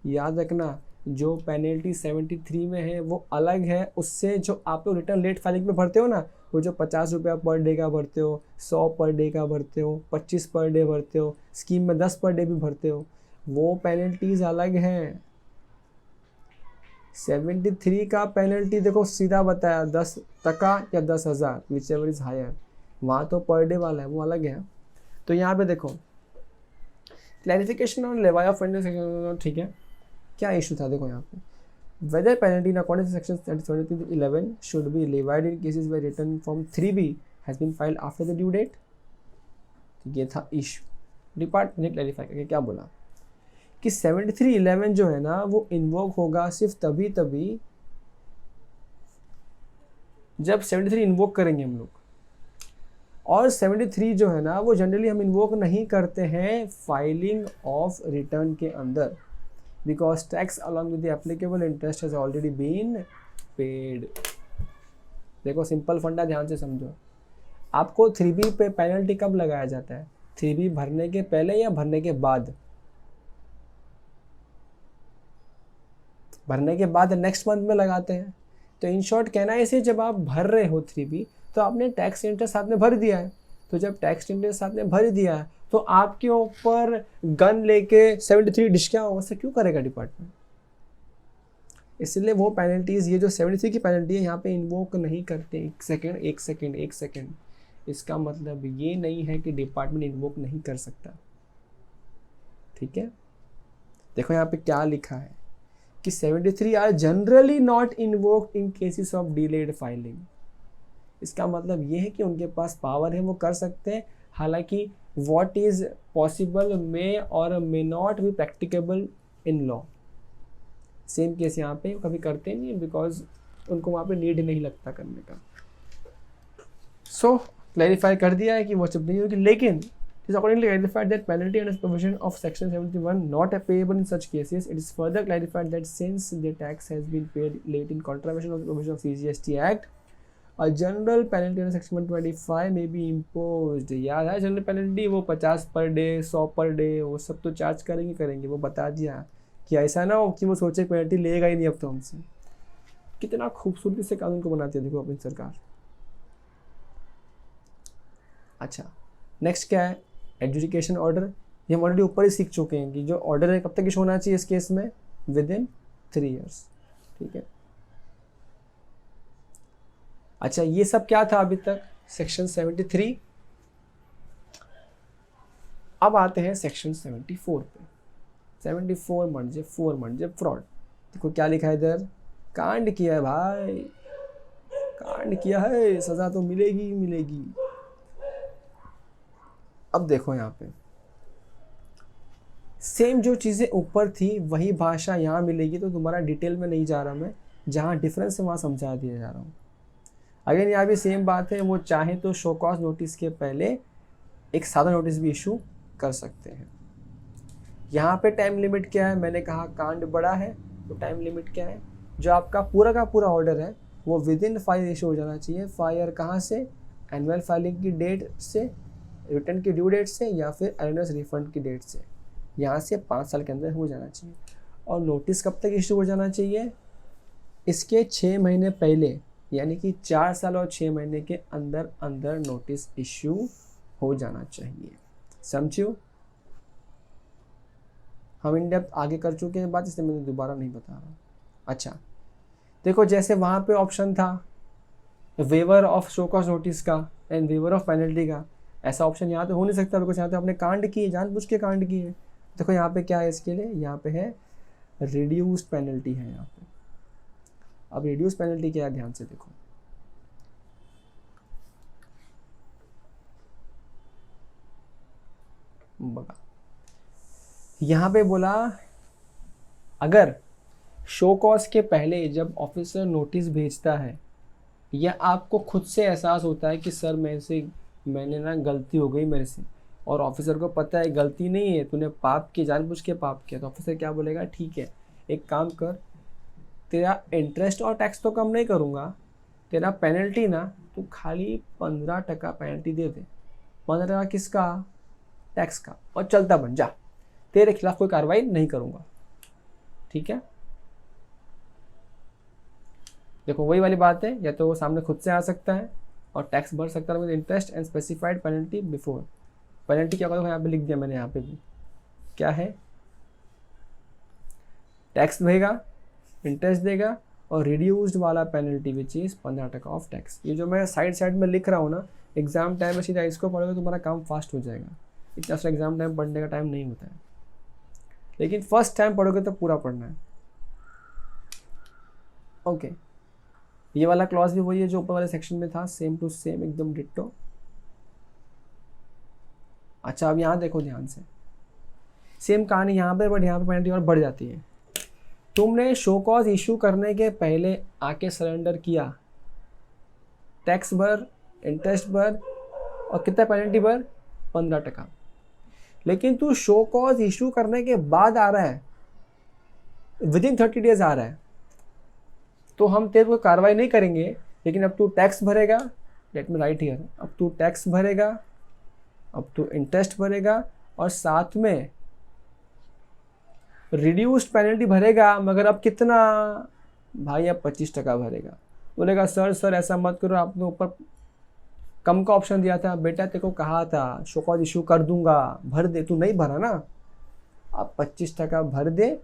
याद रखना, जो पेनल्टी 73 में है वो अलग है उससे जो आप लोग रिटर्न लेट फाइलिंग में भरते हो ना, वो जो 50 रुपया पर डे का भरते हो, 100 पर डे का भरते हो, 25 पर डे भरते हो, स्कीम में 10 पर डे भी भरते हो, वो पेनल्टीज अलग हैं। 73 का पेनल्टी देखो सीधा बताया 10% या 10,000 विच एवर इज हायर, वहाँ तो पर डे वाला है, वो अलग है। तो यहाँ पे देखो क्लैरिफिकेशन ऑन लेवाई ऑफ पेनल्टी, ठीक है, क्या इशू था देखो यहाँ पे, whether penalty in accordance with section 73(11) should be levied in cases where return form 3B has been filed after the due date। ये था इशू। डिपार्टमेंट ने क्लैरिफाई करके क्या बोला कि 73(11) जो है ना वो इन्वोक होगा सिर्फ तभी जब 73 इन्वोक करेंगे हम लोग, और 73 जो है ना वो जनरली हम इन्वोक नहीं करते हैं फाइलिंग ऑफ रिटर्न के अंदर, because tax along with the applicable interest has already been paid। देखो सिंपल फंडा ध्यान से समझो, आपको 3B पे पेनल्टी कब लगाया जाता है? 3B भरने के पहले या भरने के बाद? भरने के बाद नेक्स्ट मंथ में लगाते हैं। तो इन शॉर्ट कहना है इसे, जब आप भर रहे हो 3B तो आपने टैक्स इंटरेस्ट साथ में भर दिया है, तो जब टैक्स इंटरेस्ट साथ में भर दिया है तो आपके ऊपर गन लेके 73 डिस्कियाँ वैसे क्यों करेगा डिपार्टमेंट? इसलिए वो पेनल्टीज, ये जो 73 की पेनल्टी है यहाँ पे इन्वोक नहीं करते। एक सेकेंड, इसका मतलब ये नहीं है कि डिपार्टमेंट इन्वोक नहीं कर सकता। ठीक है, देखो यहाँ पे क्या लिखा है कि 73 are generally not invoked in cases of delayed filing. इसका मतलब ये है कि उनके पास पावर है, वो कर सकते हैं, हालांकि what is possible may or may not be practicable in law। Same case यहाँ पे कभी करते नहीं बिकॉज उनको वहाँ पे नीड नहीं लगता करने का। सो क्लैरिफाई कर दिया है कि वो सब नहीं होगी, लेकिन it is accordingly clarified that penalty under provision of section 71 not payable in such cases। It is further clarified that since the tax has been paid late in contravention of the provision of CGST Act, a general penalty under section 125 may be imposed। याद है जनरल पेनल्टी, वो 50 पर डे, 100 पर डे, वो सब तो चार्ज करेंगे, वो बता दिया कि ऐसा ना हो कि वो सोचे पेनल्टी लेगा ही नहीं अब तो हमसे। कितना खूबसूरती से कानून को बनाती है देखो अपनी सरकार। अच्छा, नेक्स्ट क्या है? Adjudication order. ये हम ऑलरेडी ऊपर ही सीख चुके हैं कि जो ऑर्डर है कब तक इशू होना चाहिए इस केस में, विद इन 3 years। ठीक है, अच्छा ये सब क्या था अभी तक? सेक्शन 73। अब आते हैं सेक्शन 74 पे। 74 मर्जे फ्रॉड। देखो क्या लिखा है इधर, कांड किया है भाई, कांड किया है, सजा तो मिलेगी। अब देखो यहाँ पे सेम जो चीज़ें ऊपर थी वही भाषा यहाँ मिलेगी, तो तुम्हारा डिटेल में नहीं जा रहा मैं, जहाँ डिफरेंस है वहाँ समझा दिया जा रहा हूँ। अगेन यहाँ भी सेम बात है, वो चाहे तो शो कॉज नोटिस के पहले एक सादा नोटिस भी इशू कर सकते हैं। यहाँ पे टाइम लिमिट क्या है, मैंने कहा कांड बड़ा है तो टाइम लिमिट क्या है, जो आपका पूरा का पूरा ऑर्डर है वो विद इन 5 इशू हो जाना चाहिए। 5 ईयर कहाँ से, एनुअल फाइलिंग की डेट से, रिटर्न की ड्यू डेट से, या फिर अर्नर्स रिफंड की डेट से। यहाँ से 5 साल के अंदर हो जाना चाहिए। और नोटिस कब तक इशू हो जाना चाहिए, इसके 6 महीने पहले, यानी कि 4 साल और 6 महीने के अंदर अंदर नोटिस इशू हो जाना चाहिए। समझो, हम इन डेप्थ आगे कर चुके हैं बात, इसलिए मैं दोबारा नहीं बता रहा। अच्छा देखो, जैसे वहाँ पे ऑप्शन था waiver of show cause notice का एंड वेवर ऑफ पेनल्टी का, ऐसा ऑप्शन यहाँ पे हो नहीं सकता बिकॉज यहाँ पे आपने कांड किए, जानबूझ के कांड किए। देखो यहाँ पे क्या है इसके लिए, यहाँ पे है रिड्यूस्ड पेनल्टी है यहाँ पे। अब रिड्यूस पेनल्टी क्या है, ध्यान से देखो। बगा यहाँ पे बोला अगर शो कॉज के पहले जब ऑफिसर नोटिस भेजता है या आपको खुद से एहसास होता है कि सर मैंने ना गलती हो गई मेरे से, और ऑफिसर को पता है गलती नहीं है, तूने पाप किया, जानबूझ के पाप किया, तो ऑफिसर क्या बोलेगा, ठीक है एक काम कर, तेरा इंटरेस्ट और टैक्स तो कम नहीं करूँगा, तेरा पेनल्टी ना तू खाली 15% पेनल्टी दे दे। 15% किसका, टैक्स का, और चलता बन जा, तेरे खिलाफ कोई कार्रवाई नहीं करूँगा। ठीक है, देखो वही वाली बात है, या तो वो सामने खुद से आ सकता है और टैक्स भर सकता है with interest and specified penalty before. Penalty क्या होगा, यहाँ पे लिख दिया मैंने, यहाँ पे भी क्या है, टैक्स देगा, इंटरेस्ट देगा, और रिड्यूस्ड वाला penalty which is 15% of tax. ये जो मैं साइड में लिख रहा हूँ ना, एग्जाम टाइम में सीधा इसको पढ़ोगे तो तुम्हारा काम फास्ट हो जाएगा। इतना सा एग्जाम टाइम पढ़ने का टाइम नहीं होता है, लेकिन फर्स्ट टाइम पढ़ोगे तो पूरा पढ़ना है। ओके, ये वाला क्लॉज भी वही है जो ऊपर वाले सेक्शन में था, सेम टू सेम एकदम डिट्टो। अच्छा अब यहाँ देखो ध्यान से, सेम कहानी यहाँ पे, बट यहाँ पे पेनल्टी और बढ़ जाती है। तुमने शो कॉज इशू करने के पहले आके सरेंडर किया, टैक्स भर, इंटरेस्ट भर, और कितना पेनल्टी भर, 15%। लेकिन तू शो कॉज इशू करने के बाद आ रहा है, विद इन 30 डेज आ रहा है, तो हम तेरे को कार्रवाई नहीं करेंगे, लेकिन अब तू टैक्स भरेगा, लेट मी राइट हियर, अब तू टैक्स भरेगा, अब तू इंटरेस्ट भरेगा, और साथ में रिड्यूस्ड पेनल्टी भरेगा। मगर अब कितना भाई, अब 25% भरेगा। बोलेगा सर ऐसा मत करो, आपने ऊपर कम का ऑप्शन दिया था, बेटा तेरे को कहा था शो कॉज इशू कर दूंगा, भर दे, तू नहीं भरा ना, अब 25% भर दे।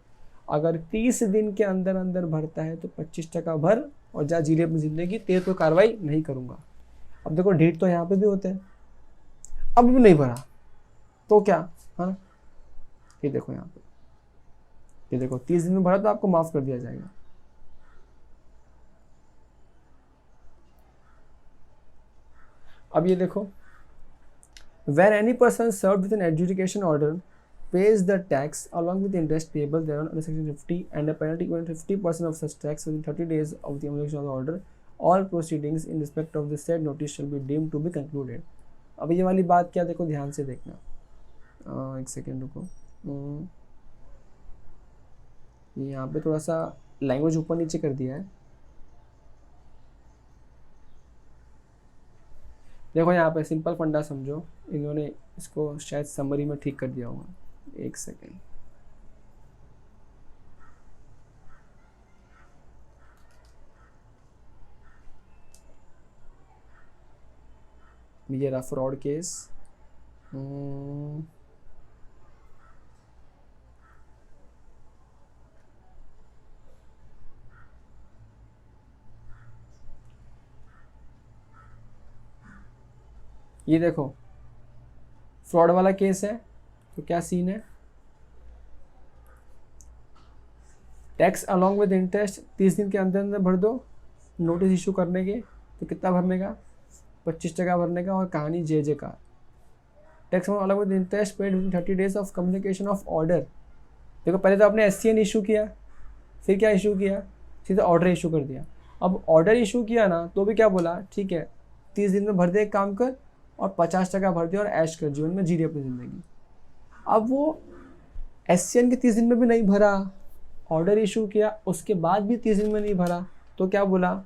अगर 30 दिन के अंदर अंदर भरता है तो 25% भर और जा जी ले अपनी जिंदगी, तेरे को कार्रवाई नहीं करूंगा। अब देखो ढीठ तो यहाँ पे भी होते हैं, अब भी नहीं भरा तो क्या, है ना। ये देखो यहाँ पे, ये देखो 30 दिन में भरा तो आपको माफ कर दिया जाएगा। अब ये देखो, where any person served with an adjudication order pays the tax along with interest payable thereon under section 50 and a penalty equal to 50% of such tax within 30 days of the execution of the order, all proceedings in respect of the said notice shall be deemed to be concluded। अब ये वाली बात क्या, देखो ध्यान से देखना, एक सेकेंड रुको, यहाँ पे थोड़ा सा लैंग्वेज ऊपर नीचे कर दिया है। देखो यहाँ पे सिंपल फंडा समझो, इन्होंने इसको शायद समरी में ठीक कर दिया होगा, एक सेकेंड। ये रहा फ्रॉड केस, ये देखो फ्रॉड वाला केस है, तो क्या सीन है, टैक्स अलॉन्ग विद इंटरेस्ट 30 दिन के अंदर अंदर भर दो, नोटिस इशू करने के, तो कितना भरने का, 25% भरने का, और कहानी जे का। Tax along with interest paid with 30 days of communication of order. देखो पहले तो आपने SCN इशू किया, फिर क्या इशू किया, सीधा ऑर्डर इशू कर दिया। अब ऑर्डर इशू किया ना तो भी क्या बोला, ठीक है 30 दिन में भर दे, एक काम कर और 50% भर दे और ऐश कर, जीवन में जी रही अपनी ज़िंदगी। अब वो एससीएन के 30 दिन में भी नहीं भरा, ऑर्डर इशू किया उसके बाद भी 30 दिन में नहीं भरा, तो क्या बोला,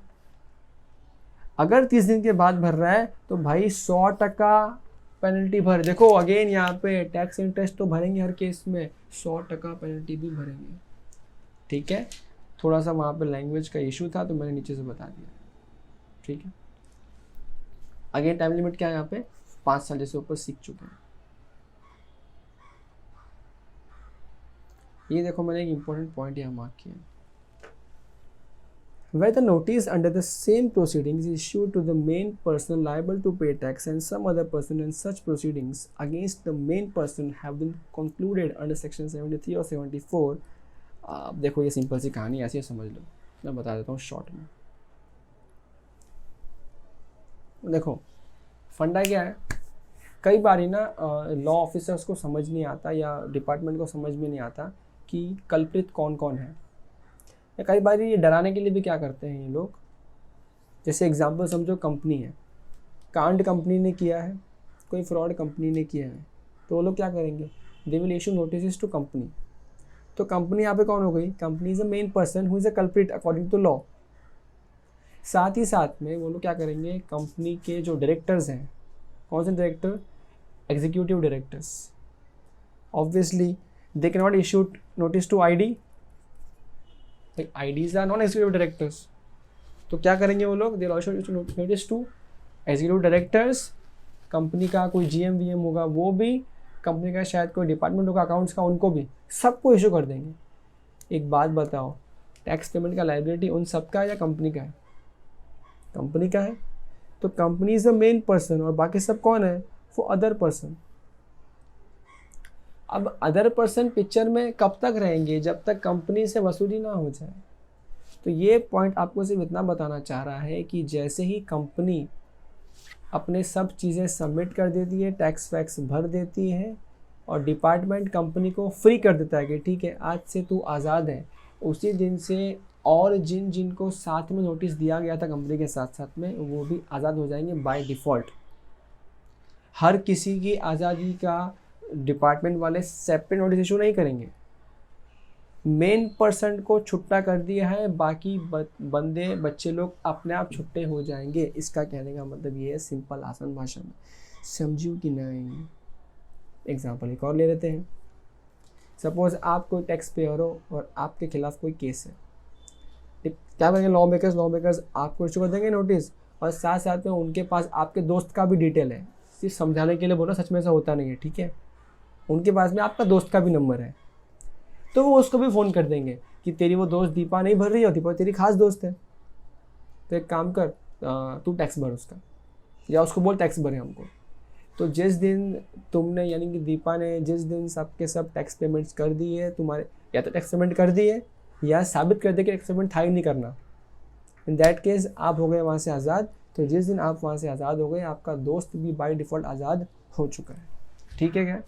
अगर 30 दिन के बाद भर रहा है तो भाई 100% पेनल्टी भर। देखो अगेन यहाँ पे टैक्स इंटरेस्ट तो भरेंगे हर केस में, 100% पेनल्टी भी भरेंगे, ठीक है। थोड़ा सा वहाँ पे लैंग्वेज का इशू था तो मैंने नीचे से बता दिया, ठीक है। अगेन टाइम लिमिट क्या है यहाँ पे, 5 साल जैसे ऊपर सीख चुके हैं। ये देखो मैंने एक इंपॉर्टेंट पॉइंट यहाँ मार्क किया, where the notice under the same proceedings is issued to the main person liable to pay tax and some other person, and such proceedings against the main person have been concluded under section 73 or 74। देखो ये सिंपल सी कहानी ऐसी समझ लो, मैं बता देता हूँ शॉर्ट में। देखो फंडा क्या है, कई बार ना लॉ ऑफिसर्स को समझ नहीं आता या डिपार्टमेंट को समझ में नहीं आता कि कल्प्रिट कौन कौन है। कई बार ये डराने के लिए भी क्या करते हैं ये लोग, जैसे एग्जांपल समझो कंपनी है, कांड कंपनी ने किया है, कोई फ्रॉड कंपनी ने किया है, तो वो लोग क्या करेंगे, they will issue notice to company. तो कंपनी यहाँ पे कौन हो गई, company is a main person who is a culprit according to law. साथ ही साथ में वो लोग क्या करेंगे, कंपनी के जो डायरेक्टर्स हैं, कौन से director, executive directors, obviously they can not issue notice to ID, IDs are non executive directors. तो क्या करेंगे वो लोग, they will issue notice to executive directors, company का कोई GM VM होगा वो भी, कंपनी का शायद कोई डिपार्टमेंट होगा अकाउंट्स का उनको भी, सबको इशू कर देंगे। एक बात बताओ, टैक्स पेमेंट का लायबिलिटी उन सबका है या कंपनी का है, कंपनी का है। तो company is the main person और बाकी सब कौन है, वो अदर पर्सन। अब अदर पर्सन पिक्चर में कब तक रहेंगे, जब तक कंपनी से वसूली ना हो जाए। तो ये पॉइंट आपको सिर्फ इतना बताना चाह रहा है कि जैसे ही कंपनी अपने सब चीज़ें सबमिट कर देती है, टैक्स वैक्स भर देती है और डिपार्टमेंट कंपनी को फ्री कर देता है कि ठीक है आज से तू आज़ाद है, उसी दिन से और जिनको साथ में नोटिस दिया गया था कंपनी के साथ साथ में, वो भी आज़ाद हो जाएंगे बाय डिफ़ॉल्ट। हर किसी की आज़ादी का डिपार्टमेंट वाले सेपरेट नोटिस इशू नहीं करेंगे, मेन पर्सन को छुट्टा कर दिया है, बाकी बंदे बच्चे लोग अपने आप छुट्टे हो जाएंगे। इसका कहने का मतलब ये है, सिंपल आसान भाषा में, समझियो कि नहीं। एग्जाम्पल एक और ले लेते हैं, सपोज आप कोई टैक्स पेयर हो और आपके खिलाफ कोई केस है, क्या करेंगे लॉ मेकर्स आपको इशू कर देंगे नोटिस, और साथ साथ में उनके पास आपके दोस्त का भी डिटेल है, सिर्फ समझाने के लिए बोला, सच में ऐसा होता नहीं है, ठीक है। उनके पास में आपका दोस्त का भी नंबर है, तो वो उसको भी फ़ोन कर देंगे कि तेरी वो दोस्त दीपा नहीं भर रही है, दीपा तेरी खास दोस्त है, तो एक काम कर तू टैक्स भर उसका, या उसको बोल टैक्स भरे हमको। तो जिस दिन तुमने यानी कि दीपा ने जिस दिन सबके सब टैक्स पेमेंट्स कर दी है तुम्हारे, या तो टैक्स पेमेंट कर दी है या साबित कर दे कि टैक्स पेमेंट था ही नहीं करना, इन दैट केस आप हो गए वहाँ से आज़ाद। तो जिस दिन आप वहाँ से आज़ाद हो गए, आपका दोस्त भी बाय डिफ़ॉल्ट आज़ाद हो चुका है, ठीक है क्या।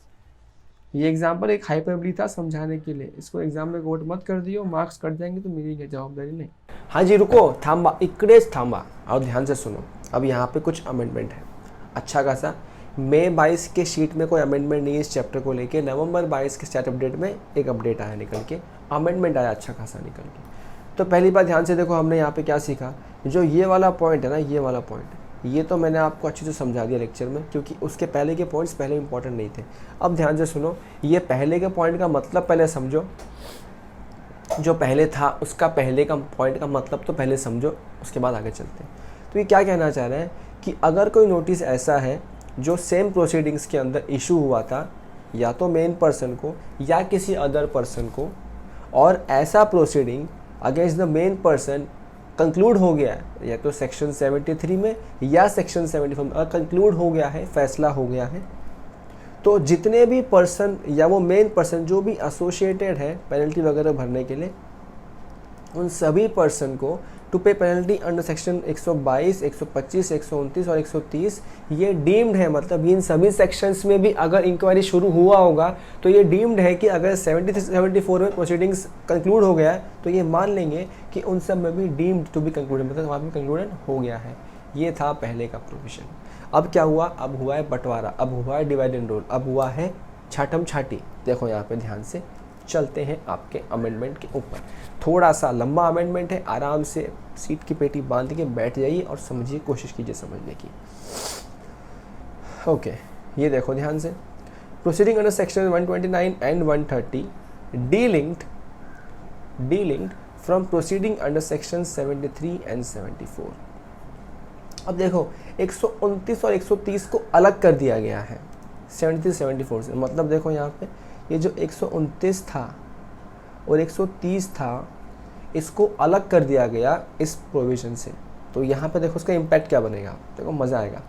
ये एग्जाम्पल एक हाइपरबोली था समझाने के लिए, इसको एग्जाम में कोट मत कर दियो, मार्क्स कट जाएंगे तो मेरी जवाबदारी नहीं। हाँ जी रुको, थांबा, इकड़ेच थांबा और ध्यान से सुनो। अब यहाँ पे कुछ अमेंडमेंट है अच्छा खासा। मई 22 के शीट में कोई अमेंडमेंट नहीं है इस चैप्टर को लेके, नवंबर 22 के स्टैट अपडेट में एक अपडेट आया निकल के, अमेंडमेंट आया अच्छा खासा निकल के। तो पहली बात ध्यान से देखो, हमने यहाँ पे क्या सीखा, जो ये वाला पॉइंट है ना, ये वाला पॉइंट, ये तो मैंने आपको अच्छे से समझा दिया लेक्चर में, क्योंकि उसके पहले के पॉइंट्स पहले इंपॉर्टेंट नहीं थे। अब ध्यान से सुनो, ये पहले के पॉइंट का मतलब पहले समझो, जो पहले था उसका पहले का पॉइंट का मतलब तो पहले समझो, उसके बाद आगे चलते हैं। तो ये क्या कहना चाह रहे हैं कि अगर कोई नोटिस ऐसा है जो सेम प्रोसीडिंग्स के अंदर इशू हुआ था, या तो मेन पर्सन को या किसी अदर पर्सन को, और ऐसा proceeding against the main person conclude हो गया है, या तो सेक्शन 73 में या सेक्शन 74 में कंक्लूड हो गया है, फैसला हो गया है, तो जितने भी पर्सन या वो मेन पर्सन जो भी एसोसिएटेड है पेनल्टी वगैरह भरने के लिए, उन सभी पर्सन को टू पे पेनल्टी अंडर सेक्शन 122, 125, 129 और 130 ये डीम्ड है, मतलब इन सभी सेक्शंस में भी अगर इंक्वायरी शुरू हुआ होगा तो ये डीम्ड है कि अगर 74 में प्रोसीडिंग्स कंक्लूड हो गया है तो ये मान लेंगे कि उन सब में भी डीम्ड टू बी कंक्लूडेड, मतलब वहाँ पे कंक्लूडेड हो गया है। ये था पहले का प्रोविजन। अब क्या हुआ, अब हुआ है बंटवारा, अब हुआ है डिवाइड एंड रूल, अब हुआ है छाटम छाटी। देखो यहाँ पे ध्यान से चलते हैं आपके अमेंडमेंट के ऊपर। थोड़ा सा लंबा अमेंडमेंट है, आराम से सीट की पेटी बांध के बैठ जाइए और समझिए, कोशिश कीजिए समझने की। ओके, ये देखो ध्यान से, proceeding under section 129 and 130 delinked from proceeding under section 73 and 74। अब देखो 129 और 130 को अलग कर दिया गया है 73 74 से, मतलब देखो यहाँ पे ये जो 129 था और 130 था, इसको अलग कर दिया गया इस प्रोविजन से। तो यहाँ पे देखो उसका इम्पैक्ट क्या बनेगा, देखो मज़ा आएगा।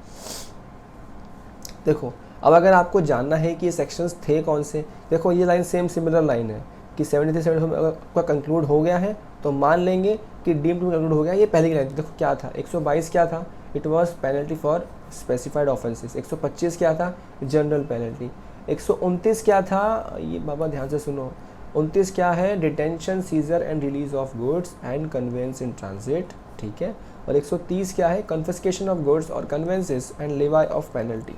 देखो अब अगर आपको जानना है कि ये सेक्शंस थे कौन से, देखो ये लाइन सेम सिमिलर लाइन है कि 73 74 में अगर का कंक्लूड हो गया है तो मान लेंगे कि डीम टू कंक्लूड हो गया। ये पहली लाइन, देखो क्या था, 122 क्या था, it was penalty for specified offences. 125 क्या था, जनरल पेनल्टी। 129 क्या था, ये बाबा ध्यान से सुनो, 29 क्या है, detention seizure and release of goods and conveyance in transit, ठीक है। और 130 क्या है, कन्फिस्केशन ऑफ गुड्स और कन्वेंसेस एंड लेवाई ऑफ पेनल्टी।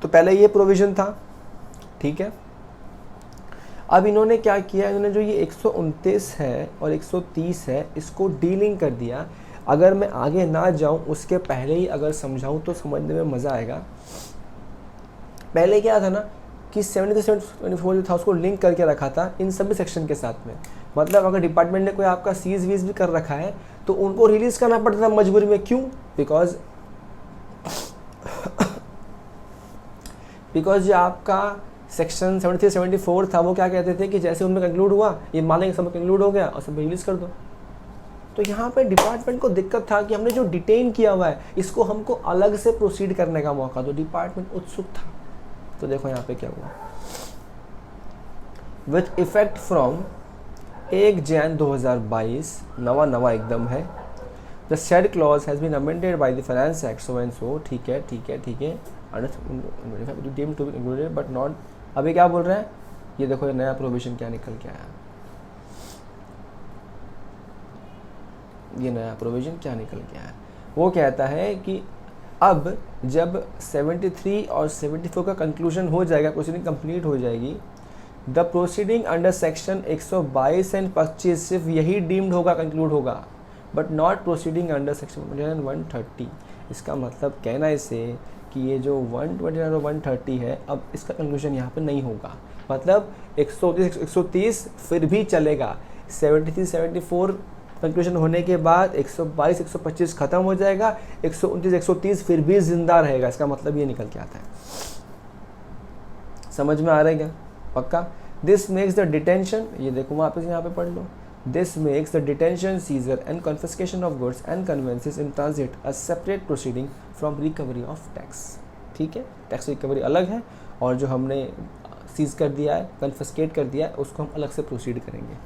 तो पहले ये प्रोविजन था, ठीक है। अब इन्होंने क्या किया, इन्होंने जो ये 129 है और 130 है इसको डीलिंग कर दिया। अगर मैं आगे ना जाऊं उसके पहले ही अगर समझाऊं तो समझने में मज़ा आएगा। पहले क्या था ना कि 73-74 जो था उसको लिंक करके रखा था इन सभी सेक्शन के साथ में, मतलब अगर डिपार्टमेंट ने कोई आपका सीज वीज भी कर रखा है तो उनको रिलीज करना पड़ता था मजबूरी में। क्यों, बिकॉज जो आपका सेक्शन 73-74 था वो क्या कहते थे कि जैसे उनमें कंक्लूड हुआ ये मान लेंगे सब कंक्लूड हो गया और सब रिलीज कर दो। तो यहाँ पे डिपार्टमेंट को दिक्कत था कि हमने जो डिटेन किया हुआ है इसको हमको अलग से प्रोसीड करने का मौका दो, डिपार्टमेंट उत्सुक था। तो देखो यहाँ पे क्या हुआ, विथ इफेक्ट फ्रॉम 1 जनवरी 2022, नवा एकदम है, the said clause has been amended by the finance act so and so, ठीक है deemed to be included but not. अभी क्या बोल रहे हैं, ये देखो ये नया प्रोविजन क्या निकल के आया, ये नया प्रोविजन क्या निकल के आया। वो कहता है कि अब जब 73 और 74 का कंक्लूजन हो जाएगा, प्रोसीडिंग कंप्लीट हो जाएगी, the proceeding under section 122 and 25 सिर्फ यही डीम्ड होगा, कंक्लूड होगा, but not proceeding under section 130। इसका मतलब कहना इसे कि ये जो 129 और 130 है अब इसका कंक्लूजन यहाँ पे नहीं होगा, मतलब 130 फिर भी चलेगा, 73 74 कंक्लूजन होने के बाद 122 125 खत्म हो जाएगा, 129 130 फिर भी जिंदा रहेगा। इसका मतलब ये निकल के आता है, समझ में आ रहा है क्या, पक्का। दिस मेक्स द डिटेंशन, ये देखो वापस यहाँ पे पढ़ लो, this makes the detention seizure and confiscation of goods and conveyances in transit a separate proceeding from recovery of tax, ठीक है। टैक्स रिकवरी अलग है और जो हमने सीज कर दिया है, कन्फिस्केट कर दिया है, उसको हम अलग से प्रोसीड करेंगे।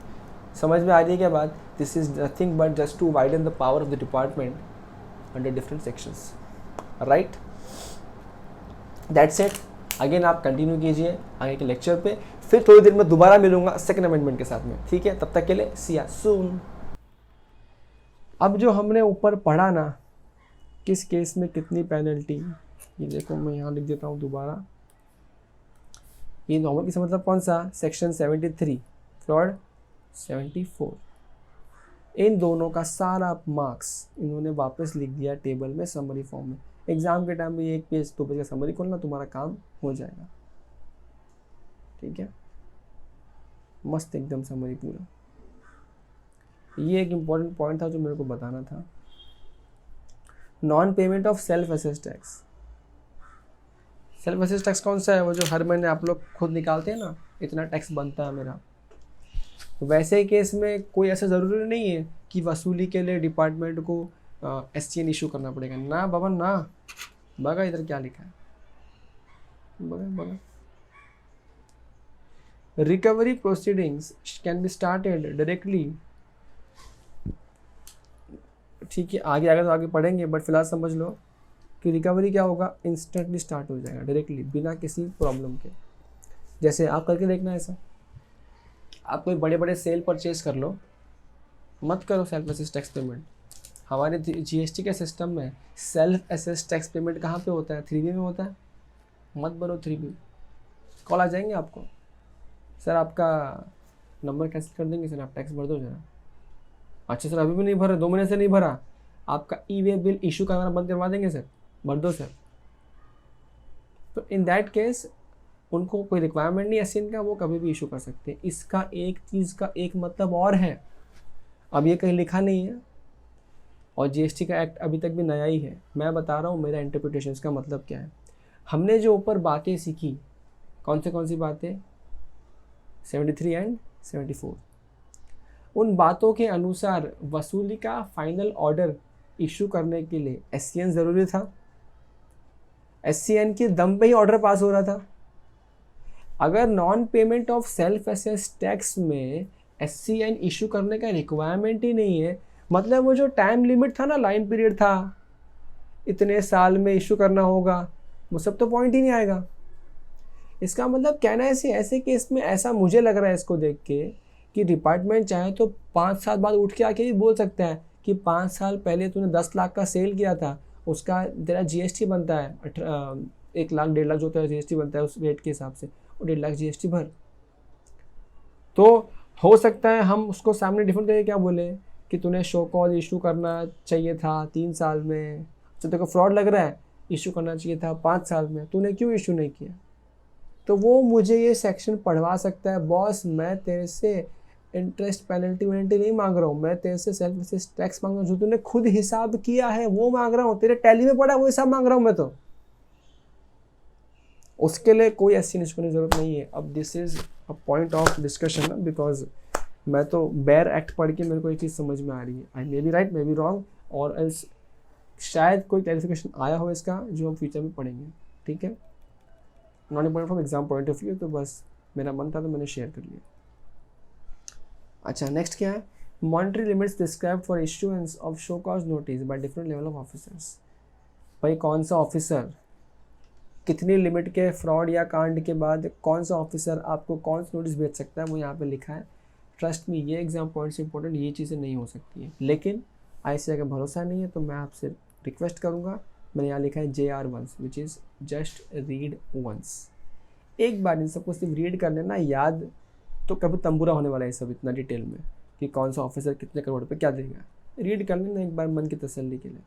समझ में आ रही है क्या बात। This is nothing but just to widen the power of the department under different sections, right. That's it. Again आप कंटिन्यू कीजिए आगे के लेक्चर पे, फिर थोड़ी देर में दोबारा मिलूंगा सेकंड अमेंडमेंट के साथ में, ठीक है। तब तक के लिए सी या सून। अब जो हमने ऊपर पढ़ा ना किस केस में कितनी पेनल्टी, ये देखो मैं यहाँ लिख देता हूँ दोबारा। ये नॉर्मल केस मतलब कौन सा, सेक्शन 73, फ्रॉड 74, इन दोनों का सारा मार्क्स इन्होंने वापस लिख दिया टेबल में समरी फॉर्म में। एग्जाम के टाइम में ये 1 पेज 2 पेज का समरी खोलना, तुम्हारा काम हो जाएगा, ठीक है। मस्त एकदम समरी पूरा। ये एक इम्पॉर्टेंट पॉइंट था जो मेरे को बताना था। Non payment of self assess tax. Self assess tax कौन सा है, वो जो हर महीने आप लोग खुद निकालते हैं ना, इतना टैक्स बनता है मेरा। वैसे ही केस में कोई ऐसा ज़रूरी नहीं है कि वसूली के लिए डिपार्टमेंट को SCN इशू करना पड़ेगा, ना बाबा ना। बगा इधर क्या लिखा है, बगा recovery proceedings can be started directly ठीक है, आगे आगे तो आगे पढ़ेंगे, बट फिलहाल समझ लो कि रिकवरी क्या होगा, इंस्टेंटली स्टार्ट हो जाएगा डायरेक्टली, बिना किसी प्रॉब्लम के। जैसे आप करके देखना ऐसा, आप कोई बड़े बड़े सेल परचेज कर लो, मत करो सेल्फ असेस टैक्स पेमेंट। हमारे जीएसटी के सिस्टम में सेल्फ असेस टैक्स पेमेंट कहाँ पे होता है, 3B में होता है। मत भरो 3B, कॉल आ जाएंगे आपको, सर आपका नंबर कैंसिल कर देंगे सर, आप टैक्स भर दो जरा। अच्छा सर अभी भी नहीं भरा, 2 महीने से नहीं भरा, आपका ई-वे बिल इशू करना बंद करवा देंगे सर, भर दो सर। तो इन दैट केस उनको कोई रिक्वायरमेंट नहीं एससीएन का, वो कभी भी इशू कर सकते हैं। इसका एक चीज़ का एक मतलब और है, अब ये कहीं लिखा नहीं है, और जीएसटी का एक्ट अभी तक भी नया ही है, मैं बता रहा हूँ मेरा इंटरप्रिटेशन का मतलब क्या है। हमने जो ऊपर बातें सीखी, कौन सी बातें, 73 एंड 74, उन बातों के अनुसार वसूली का फाइनल ऑर्डर इशू करने के लिए एससीएन ज़रूरी था। एससीएन के दम पे ही ऑर्डर पास हो रहा था। अगर non payment of self assess tax में एससीएन इशू करने का रिक्वायरमेंट ही नहीं है, मतलब वो जो टाइम लिमिट था ना, लाइन पीरियड था, इतने साल में इशू करना होगा, वो सब तो पॉइंट ही नहीं आएगा। इसका मतलब कहना है ऐसे केस में ऐसा मुझे लग रहा है इसको देख के कि डिपार्टमेंट चाहे तो 5 साल बाद उठ के आके भी बोल सकता है कि 5 साल पहले तूने 10 लाख का सेल किया था, उसका तेरा जीएसटी बनता है 1 लाख 1.5 लाख जो तेरा जीएसटी बनता है उस रेट के हिसाब से, वो 1.5 लाख जीएसटी भर। तो हो सकता है हम उसको सामने डिफरेंट करके क्या बोले कि तूने शो कॉज इशू करना चाहिए था 3 साल में, तो तेरे को फ्रॉड लग रहा है, इशू करना चाहिए था 5 साल में, तूने क्यों इशू नहीं किया। तो वो मुझे ये सेक्शन पढ़वा सकता है, बॉस मैं तेरे से इंटरेस्ट पेनल्टी नहीं मांग रहा हूँ, मैं तेरे से सेल्फ असेस टैक्स मांग रहा हूँ, जो तूने खुद हिसाब किया है वो मांग रहा हूँ, तेरे टैली में पड़ा है वो हिसाब मांग रहा हूँ मैं। तो उसके लिए कोई ऐसी निष्कर्ष की जरूरत नहीं है। अब this is a point of discussion ना, बिकॉज मैं तो बेयर एक्ट पढ़ के मेरे को एक चीज़ समझ में आ रही है, I may be right may be wrong, और एल्स शायद कोई क्लैरिफिकेशन आया हो इसका जो हम फ्यूचर में पढ़ेंगे। ठीक है, not important from exam point of view, तो बस मेरा मन था तो मैंने शेयर कर लिया। अच्छा नेक्स्ट क्या है, monetary limits describe for issuance of show cause notice by different level of officers. भाई कौन सा ऑफिसर कितनी लिमिट के फ्रॉड या कांड के बाद कौन सा ऑफिसर आपको कौन सा नोटिस भेज सकता है, वो यहाँ पे लिखा है। ट्रस्ट में ये एग्जाम पॉइंट से इंपॉर्टेंट ये चीज़ें नहीं हो सकती है, लेकिन ऐसे अगर भरोसा नहीं है तो मैं आपसे रिक्वेस्ट करूँगा, मैंने यहाँ लिखा है JR1 which is just read once. एक बार इन सबको सिर्फ रीड कर लेना, याद तो कभी तंबूरा होने वाला है सब इतना डिटेल में कि कौन सा ऑफिसर कितने करोड़ पे क्या देगा, रीड कर लेना एक बार मन की तसल्ली के लिए।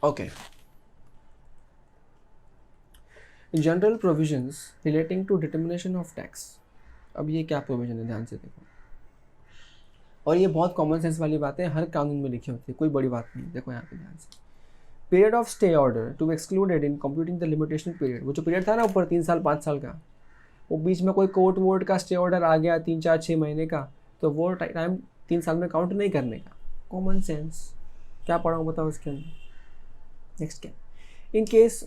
Okay, general provisions relating to determination of tax. अब ये क्या प्रोविजन है, ध्यान से देखो, और ये बहुत कॉमन सेंस वाली बात है, हर कानून में लिखी होती है, कोई बड़ी बात नहीं। देखो यहाँ पे ध्यान से, period of stay order to excluded in computing the limitation period. वो जो पीरियड था ना ऊपर 3 साल 5 साल का, वो बीच में कोई कोर्ट वोर्ट का स्टे ऑर्डर आ गया 3 4 6 महीने का, तो वो टाइम 3 साल में काउंट नहीं करने का। कॉमन सेंस क्या पढ़ा हूँ बताओ इसके अंदर। नेक्स्ट क्या, in case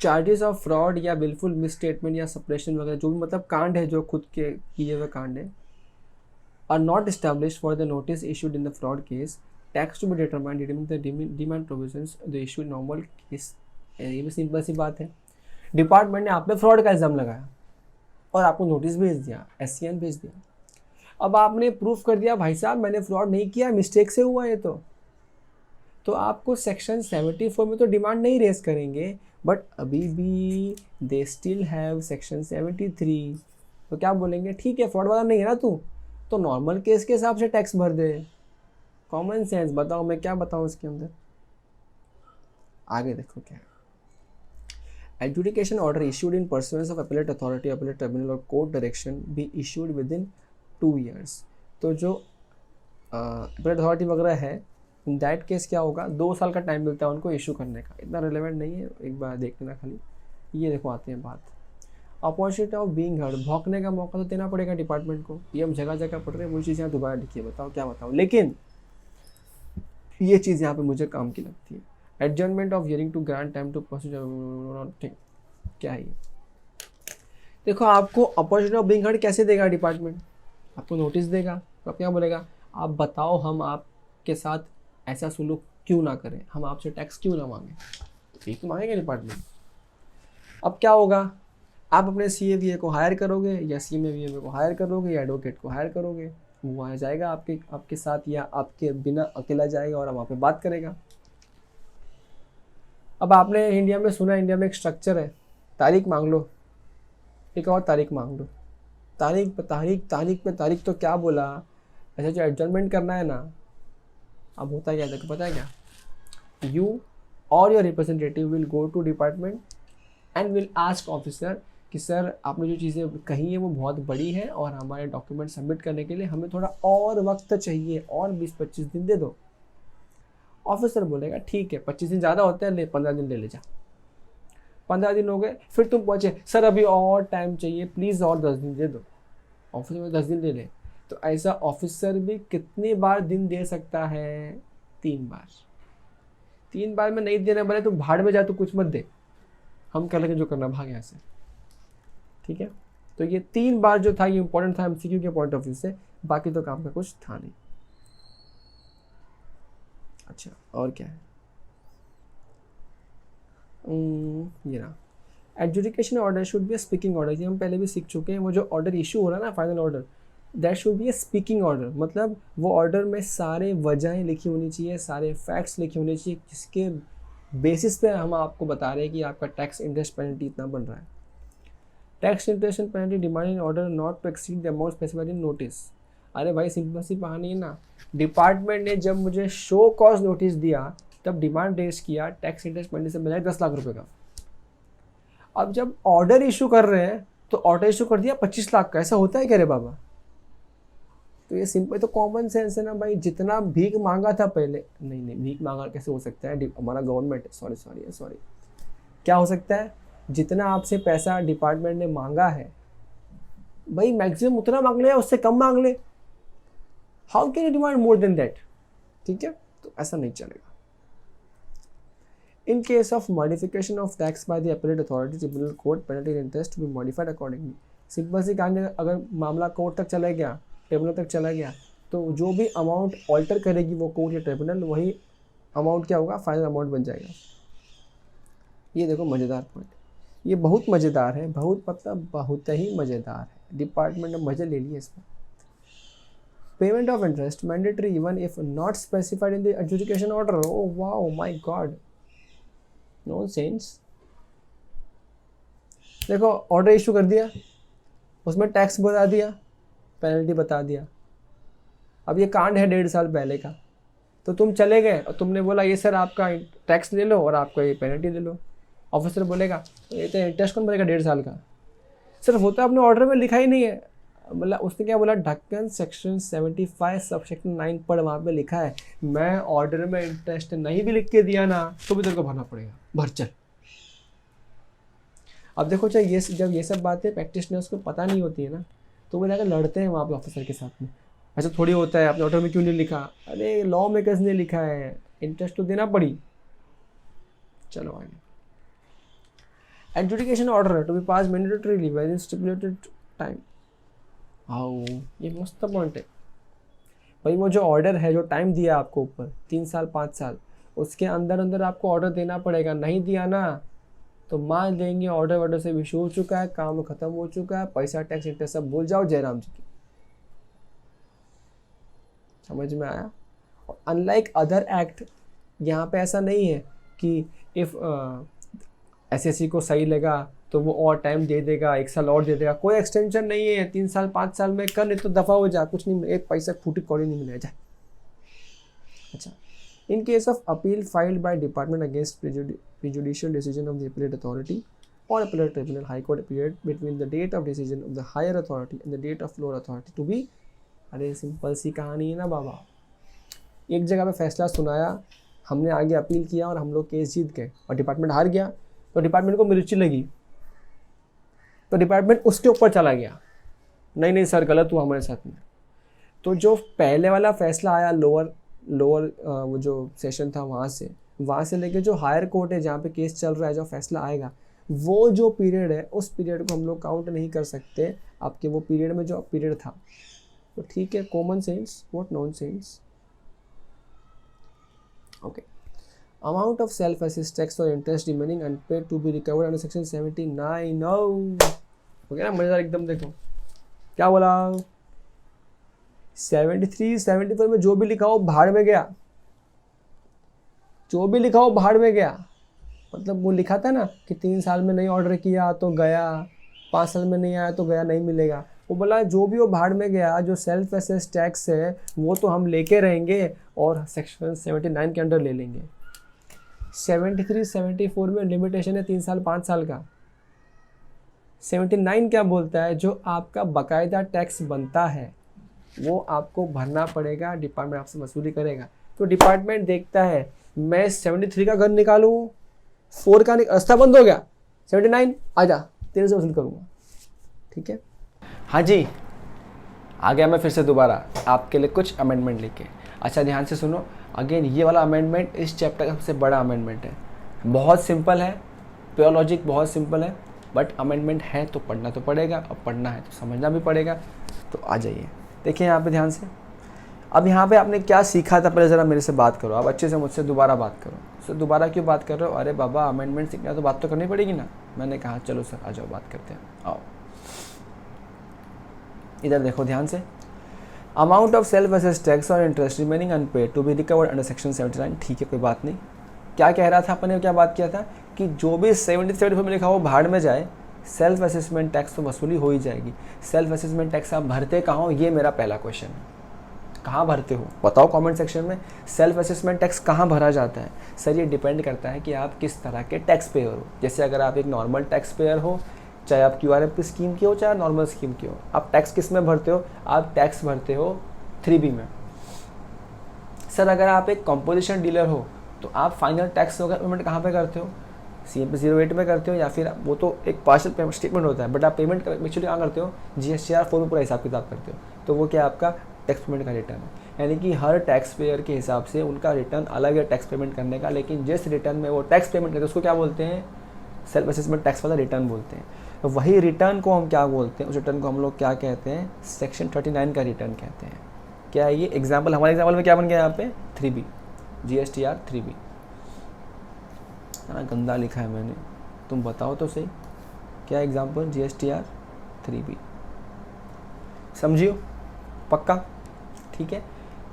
charges of fraud या बिलफुल मिसस्टेटमेंट या सप्रेशन वगैरह जो भी मतलब कांड है जो खुद के किए हुए कांड है, are not established for the notice issued in the fraud case, tax to be determined the demand provisions the issue normal case. ये भी सिंपल सी बात है, डिपार्टमेंट ने आप पे फ्रॉड का इल्ज़ाम लगाया और आपको नोटिस भेज दिया, एससीएन भेज दिया। अब आपने प्रूफ कर दिया भाई साहब मैंने फ्रॉड नहीं किया, मिस्टेक से हुआ है, तो आपको सेक्शन 74 में तो डिमांड नहीं रेज करेंगे, बट अभी भी दे स्टिल हैव सेक्शन 73। तो क्या बोलेंगे, ठीक है फ्रॉड वाला नहीं है ना तू, तो नॉर्मल केस के हिसाब से टैक्स भर दे। कॉमन सेंस, बताओ मैं क्या बताऊँ इसके अंदर। आगे देखो क्या है, adjudication order issued in pursuance of appellate authority, appellate tribunal और court direction be issued within 2 years। तो जो अपीलेट अथॉरिटी वगैरह है, इन दैट केस क्या होगा, 2 साल का टाइम मिलता है उनको इशू करने का। इतना रिलेवेंट नहीं है, एक बार देख लेना खाली। ये देखो आते हैं बात, अपॉर्चुनिटी ऑफ बीइंग हर्ड, भौंकने का मौका तो देना पड़ेगा डिपार्टमेंट को। ये हम जगह जगह पढ़ रहे हैं, वो चीज़ यहाँ दोबारा लिखिए, बताओ क्या बताओ। लेकिन ये चीज़ यहाँ पे मुझे काम की लगती है, adjournment of hearing to grant time to pursue. क्या है ये? देखो आपको अपॉर्चुनिटी ऑफ बीइंग हर्ड कैसे देगा डिपार्टमेंट? आपको नोटिस देगा, तो क्या बोलेगा, आप बताओ हम आपके साथ ऐसा सुलूक क्यों ना करें, हम आपसे टैक्स क्यों ना मांगे, ठीक मांगेगा डिपार्टमेंट। अब क्या होगा, आप अपने CA को हायर करोगे या CMA को हायर करोगे या एडवोकेट को हायर करोगे, वो वहाँ जाएगा आपके साथ या आपके बिना अकेला जाएगा और वहाँ पे बात करेगा। अब आपने इंडिया में सुना, इंडिया में एक स्ट्रक्चर है, तारीख मांग लो, एक और तारीख मांग लो, तारीख पे तारीख, तो क्या बोला, ऐसा जो एडजर्नमेंट करना है ना, अब होता क्या है पता है क्या, you or your representative will go to department and will ask officer कि सर आपने जो चीज़ें कही है वो बहुत बड़ी है और हमारे डॉक्यूमेंट सबमिट करने के लिए हमें थोड़ा और वक्त चाहिए, और 20-25 दिन दे दो। ऑफिसर बोलेगा ठीक है, 25 दिन ज़्यादा होते हैं, ले 15 दिन ले जा। 15 दिन हो गए, फिर तुम पहुँचे, सर अभी और टाइम चाहिए प्लीज़, और 10 दिन दे दो। ऑफिसर में 10 दिन ले ले, तो ऐसा ऑफिसर भी कितनी बार दिन दे सकता है? 3 बार। 3 बार में नहीं देने वाले तो भाड़ में जा, तो कुछ मत दे, हम कर लेंगे जो करना, भाग यहाँ से, ठीक है। तो ये 3 बार जो था ये इंपॉर्टेंट था MCQ के पॉइंट ऑफ व्यू से, बाकी तो काम का कुछ था नहीं। अच्छा और क्या है, ये रहा, adjudication order should be speaking order, ये हम पहले भी सीख चुके हैं। वो जो ऑर्डर इशू हो रहा है ना, final order, that should be A speaking order, मतलब वो ऑर्डर में सारे वजहें लिखी होनी चाहिए, सारे फैक्ट्स लिखे होने चाहिए, जिसके बेसिस पे हम आपको बता रहे हैं कि आपका टैक्स इंटरेस्ट पेनल्टी इतना बन रहा है। Tax interest penalty demand in order not to exceed the amount specified in notice. अरे भाई सिंपल सी कहानी है ना, डिपार्टमेंट ने जब मुझे शो कॉज नोटिस दिया तब डिमांड रेज किया टैक्स इंटरेस्ट पेनल्टी से बजाय 10 लाख रुपए का। अब जब ऑर्डर इशू कर रहे हैं तो ऑर्डर इशू कर दिया 25 लाख का, ऐसा होता है क्या रे बाबा? तो ये सिंपल, तो कॉमन सेंस है ना भाई, जितना भीख मांगा था पहले, नहीं भीख मांगा कैसे हो सकता है, हमारा गवर्नमेंट, सॉरी क्या हो सकता है, जितना आपसे पैसा डिपार्टमेंट ने मांगा है भाई मैक्सिमम उतना मांग ले, उससे कम मांग ले, how can you demand more than that, ठीक है, तो ऐसा नहीं चलेगा। In case of modification of tax by the appellate authority, tribunal court, penalty and interest to be modified accordingly। Simple सी कहानी, अगर मामला कोर्ट तक चला गया, ट्रिब्यूनल तक चला गया, तो जो भी अमाउंट ऑल्टर करेगी वो कोर्ट या ट्रिब्यूनल, वही अमाउंट क्या होगा, फाइनल अमाउंट बन जाएगा। ये देखो मज़ेदार पॉइंट, ये बहुत मज़ेदार है, बहुत ही मज़ेदार है, डिपार्टमेंट ने मज़े ले लिए इसमें। Payment of interest mandatory even if not specified in the adjudication order. Oh wow my God, nonsense. देखो ऑर्डर इशू कर दिया, उसमें टैक्स बता दिया, पेनल्टी बता दिया। अब ये कांड है 1.5 साल पहले का, तो तुम चले गए और तुमने बोला ये सर आपका टैक्स ले लो और आपका ये पेनल्टी ले लो। ऑफिसर बोलेगा ये तो इंटरेस्ट कौन भरेगा 1.5 साल का? सर होता अपने ऑर्डर में लिखा ही नहीं है। मतलब उसने क्या बोला, ढक्कन सेक्शन 75 सब सेक्शन 9 पर वहाँ पे लिखा है, मैं ऑर्डर में इंटरेस्ट नहीं भी लिख के दिया ना तो भी तेरे को भरना पड़ेगा, भर चल। अब देखो जब ये सब बातें प्रैक्टिशनर्स को पता नहीं होती है ना, तो वो जाकर लड़ते हैं वहाँ पे ऑफिसर के साथ में, ऐसा थोड़ी होता है, आपने ऑर्डर में क्यों नहीं लिखा? अरे लॉ मेकर्स ने लिखा है, इंटरेस्ट तो देना पड़ी। चलो आगे, adjudication order to be pass mandatorily within stipulated time. आओ ये मस्त पॉइंट है भाई, वो जो ऑर्डर है, जो टाइम दिया आपको ऊपर 3 साल 5 साल, उसके अंदर आपको ऑर्डर देना पड़ेगा। नहीं दिया ना तो मान लेंगे ऑर्डर से इशू हो चुका है, काम खत्म हो चुका है, पैसा टैक्स इंटरेस्ट सब भूल जाओ, जयराम जी की। समझ में आया? अनलाइक अदर एक्ट, यहाँ पे ऐसा नहीं है कि इफ़ SSC को सही लगा तो वो और टाइम दे देगा, 1 साल और दे देगा, कोई एक्सटेंशन नहीं है। 3 साल 5 साल में कर, नहीं तो दफ़ा हो जा, कुछ नहीं, एक पैसा फूटी कौड़ी नहीं मिलेगा, जा। अच्छा, in case of appeal filed by department against prejudicial decision of the appellate authority और appellate tribunal, high court period between the date of decision of the higher authority and the date of lower authority to be. अरे सिंपल सी कहानी है ना बाबा, एक जगह पे फैसला सुनाया, हमने आगे अपील किया और हम लोग केस जीत गए और डिपार्टमेंट हार गया, तो डिपार्टमेंट को मिर्ची लगी, तो डिपार्टमेंट उसके ऊपर चला गया, नहीं नहीं सर गलत हुआ हमारे साथ में। तो जो पहले वाला फैसला आया लोअर वो जो सेशन था वहाँ से लेके जो हायर कोर्ट है जहाँ पे केस चल रहा है, जो फैसला आएगा, वो जो पीरियड है उस पीरियड को हम लोग काउंट नहीं कर सकते आपके वो पीरियड में जो पीरियड था। तो ठीक है, common sense what nonsense. Okay, amount of self assessed tax और interest remaining unpaid to be recovered under section 79। हो गया ना मजेदार एकदम। देखो क्या बोला, 73 74 में जो भी लिखा हो भाड़ में गया, जो भी लिखा हो भाड़ में गया। मतलब वो लिखा था ना कि 3 साल में नहीं ऑर्डर किया तो गया, 5 साल में नहीं आया तो गया, नहीं मिलेगा। वो बोला जो भी वो भाड़ में गया, जो सेल्फ असेस्ड टैक्स है वो तो हम लेके रहेंगे और सेक्शन 79 के अंडर ले लेंगे। 73 74 में लिमिटेशन है 3 साल 5 साल का। 79 क्या बोलता है, जो आपका बाकायदा टैक्स बनता है वो आपको भरना पड़ेगा, डिपार्टमेंट आपसे वसूली करेगा। तो डिपार्टमेंट देखता है मैं 73 का घर निकालूं, 4 का रास्ता बंद हो गया, 79 आजा तेरे से वसूल करूँगा। ठीक है, हाँ जी आ गया मैं फिर से दोबारा आपके लिए कुछ अमेंडमेंट लेके। अच्छा ध्यान से सुनो, अगेन ये वाला अमेंडमेंट इस चैप्टर का सबसे बड़ा अमेंडमेंट है। बहुत सिंपल है, प्योर लॉजिक बहुत सिंपल है, बट अमेंडमेंट है तो पढ़ना तो पड़ेगा, और पढ़ना है तो समझना भी पड़ेगा। तो आ जाइए, देखिए यहाँ पे ध्यान से। अब यहाँ पे आपने क्या सीखा था पहले ज़रा मेरे से बात करो, आप अच्छे से मुझसे दोबारा बात करो। सर दोबारा क्यों बात कर रहे हो? अरे बाबा अमेंडमेंट सीखना तो बात तो करनी पड़ेगी ना। मैंने कहा चलो सर आ जाओ बात करते हैं, आओ इधर देखो ध्यान से। Amount of self assessed tax और interest remaining unpaid to be recovered under section 79। ठीक है कोई बात नहीं। क्या कह रहा था अपन ने, क्या बात किया था कि जो भी 74 में लिखा हो भाड़ में जाए, सेल्फ असेसमेंट टैक्स तो वसूली हो ही जाएगी। सेल्फ असेसमेंट टैक्स आप भरते कहाँ हो, ये मेरा पहला क्वेश्चन है। कहाँ भरते हो बताओ कमेंट सेक्शन में। सेल्फ असेसमेंट टैक्स कहाँ भरा जाता है? सर ये डिपेंड करता है कि आप किस तरह के टैक्स पेयर हो। जैसे अगर आप एक नॉर्मल टैक्स पेयर हो, चाहे आप QRF की स्कीम की हो चाहे नॉर्मल स्कीम की हो, आप टैक्स किस में भरते हो? आप टैक्स भरते हो 3B में। सर अगर आप एक कंपोजिशन डीलर हो तो आप फाइनल टैक्स वगैरह पेमेंट कहाँ पे करते हो? CMP 08 में करते हो, या फिर वो तो एक पार्शियल पेमेंट स्टेटमेंट होता है, बट आप पेमेंट एक्चुअली कहाँ करते हो? GSTR 4 में पूरा हिसाब किताब करते हो। तो वो क्या आपका टैक्स पेमेंट का रिटर्न है। यानी कि हर टैक्स पेयर के हिसाब से उनका रिटर्न अलग है टैक्स पेमेंट करने का, लेकिन जिस रिटर्न में वो टैक्स पेमेंट करते हैं उसको क्या बोलते हैं? सेल्फ असेसमेंट टैक्स वाला रिटर्न बोलते हैं। तो वही रिटर्न को हम क्या बोलते हैं? उस रिटर्न को हम लोग क्या कहते हैं? सेक्शन 39 का रिटर्न कहते हैं। क्या है ये एग्जाम्पल? हमारे एग्जाम्पल में क्या बन गया यहाँ पे? 3B, GSTR 3B। ना गंदा लिखा है मैंने, तुम बताओ तो सही क्या एग्जाम्पल? GSTR 3B। समझियो पक्का? ठीक है,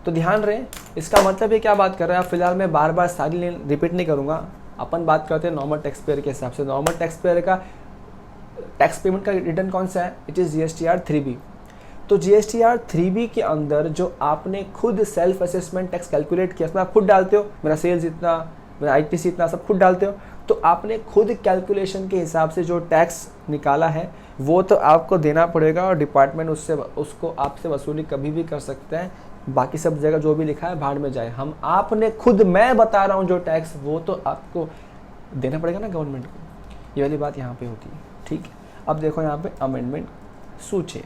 तो ध्यान रहे इसका मतलब है क्या बात कर रहे हैं आप। फिलहाल मैं बार बार सारी लाइन रिपीट नहीं करूँगा। अपन बात करते हैं नॉर्मल टैक्स पेयर के हिसाब से। नॉर्मल टैक्स पेयर का टैक्स पेमेंट का रिटर्न कौन सा है? It is GSTR 3B। तो GSTR 3B के अंदर जो आपने खुद सेल्फ असेसमेंट टैक्स कैलकुलेट किया, उसमें आप खुद डालते हो मेरा सेल्स इतना, मेरा ITC इतना, सब खुद डालते हो। तो आपने खुद कैलकुलेशन के हिसाब से जो टैक्स निकाला है वो तो आपको देना पड़ेगा, और डिपार्टमेंट उसको आपसे वसूली कभी भी कर सकता है। बाकी सब जगह जो भी लिखा है भाड़ में जाए। हम आपने खुद, मैं बता रहा हूँ जो टैक्स, वो तो आपको देना पड़ेगा ना गवर्नमेंट को। ये वाली बात यहाँ पे होती है। ठीक है, अब देखो यहाँ पे अमेंडमेंट सूचे।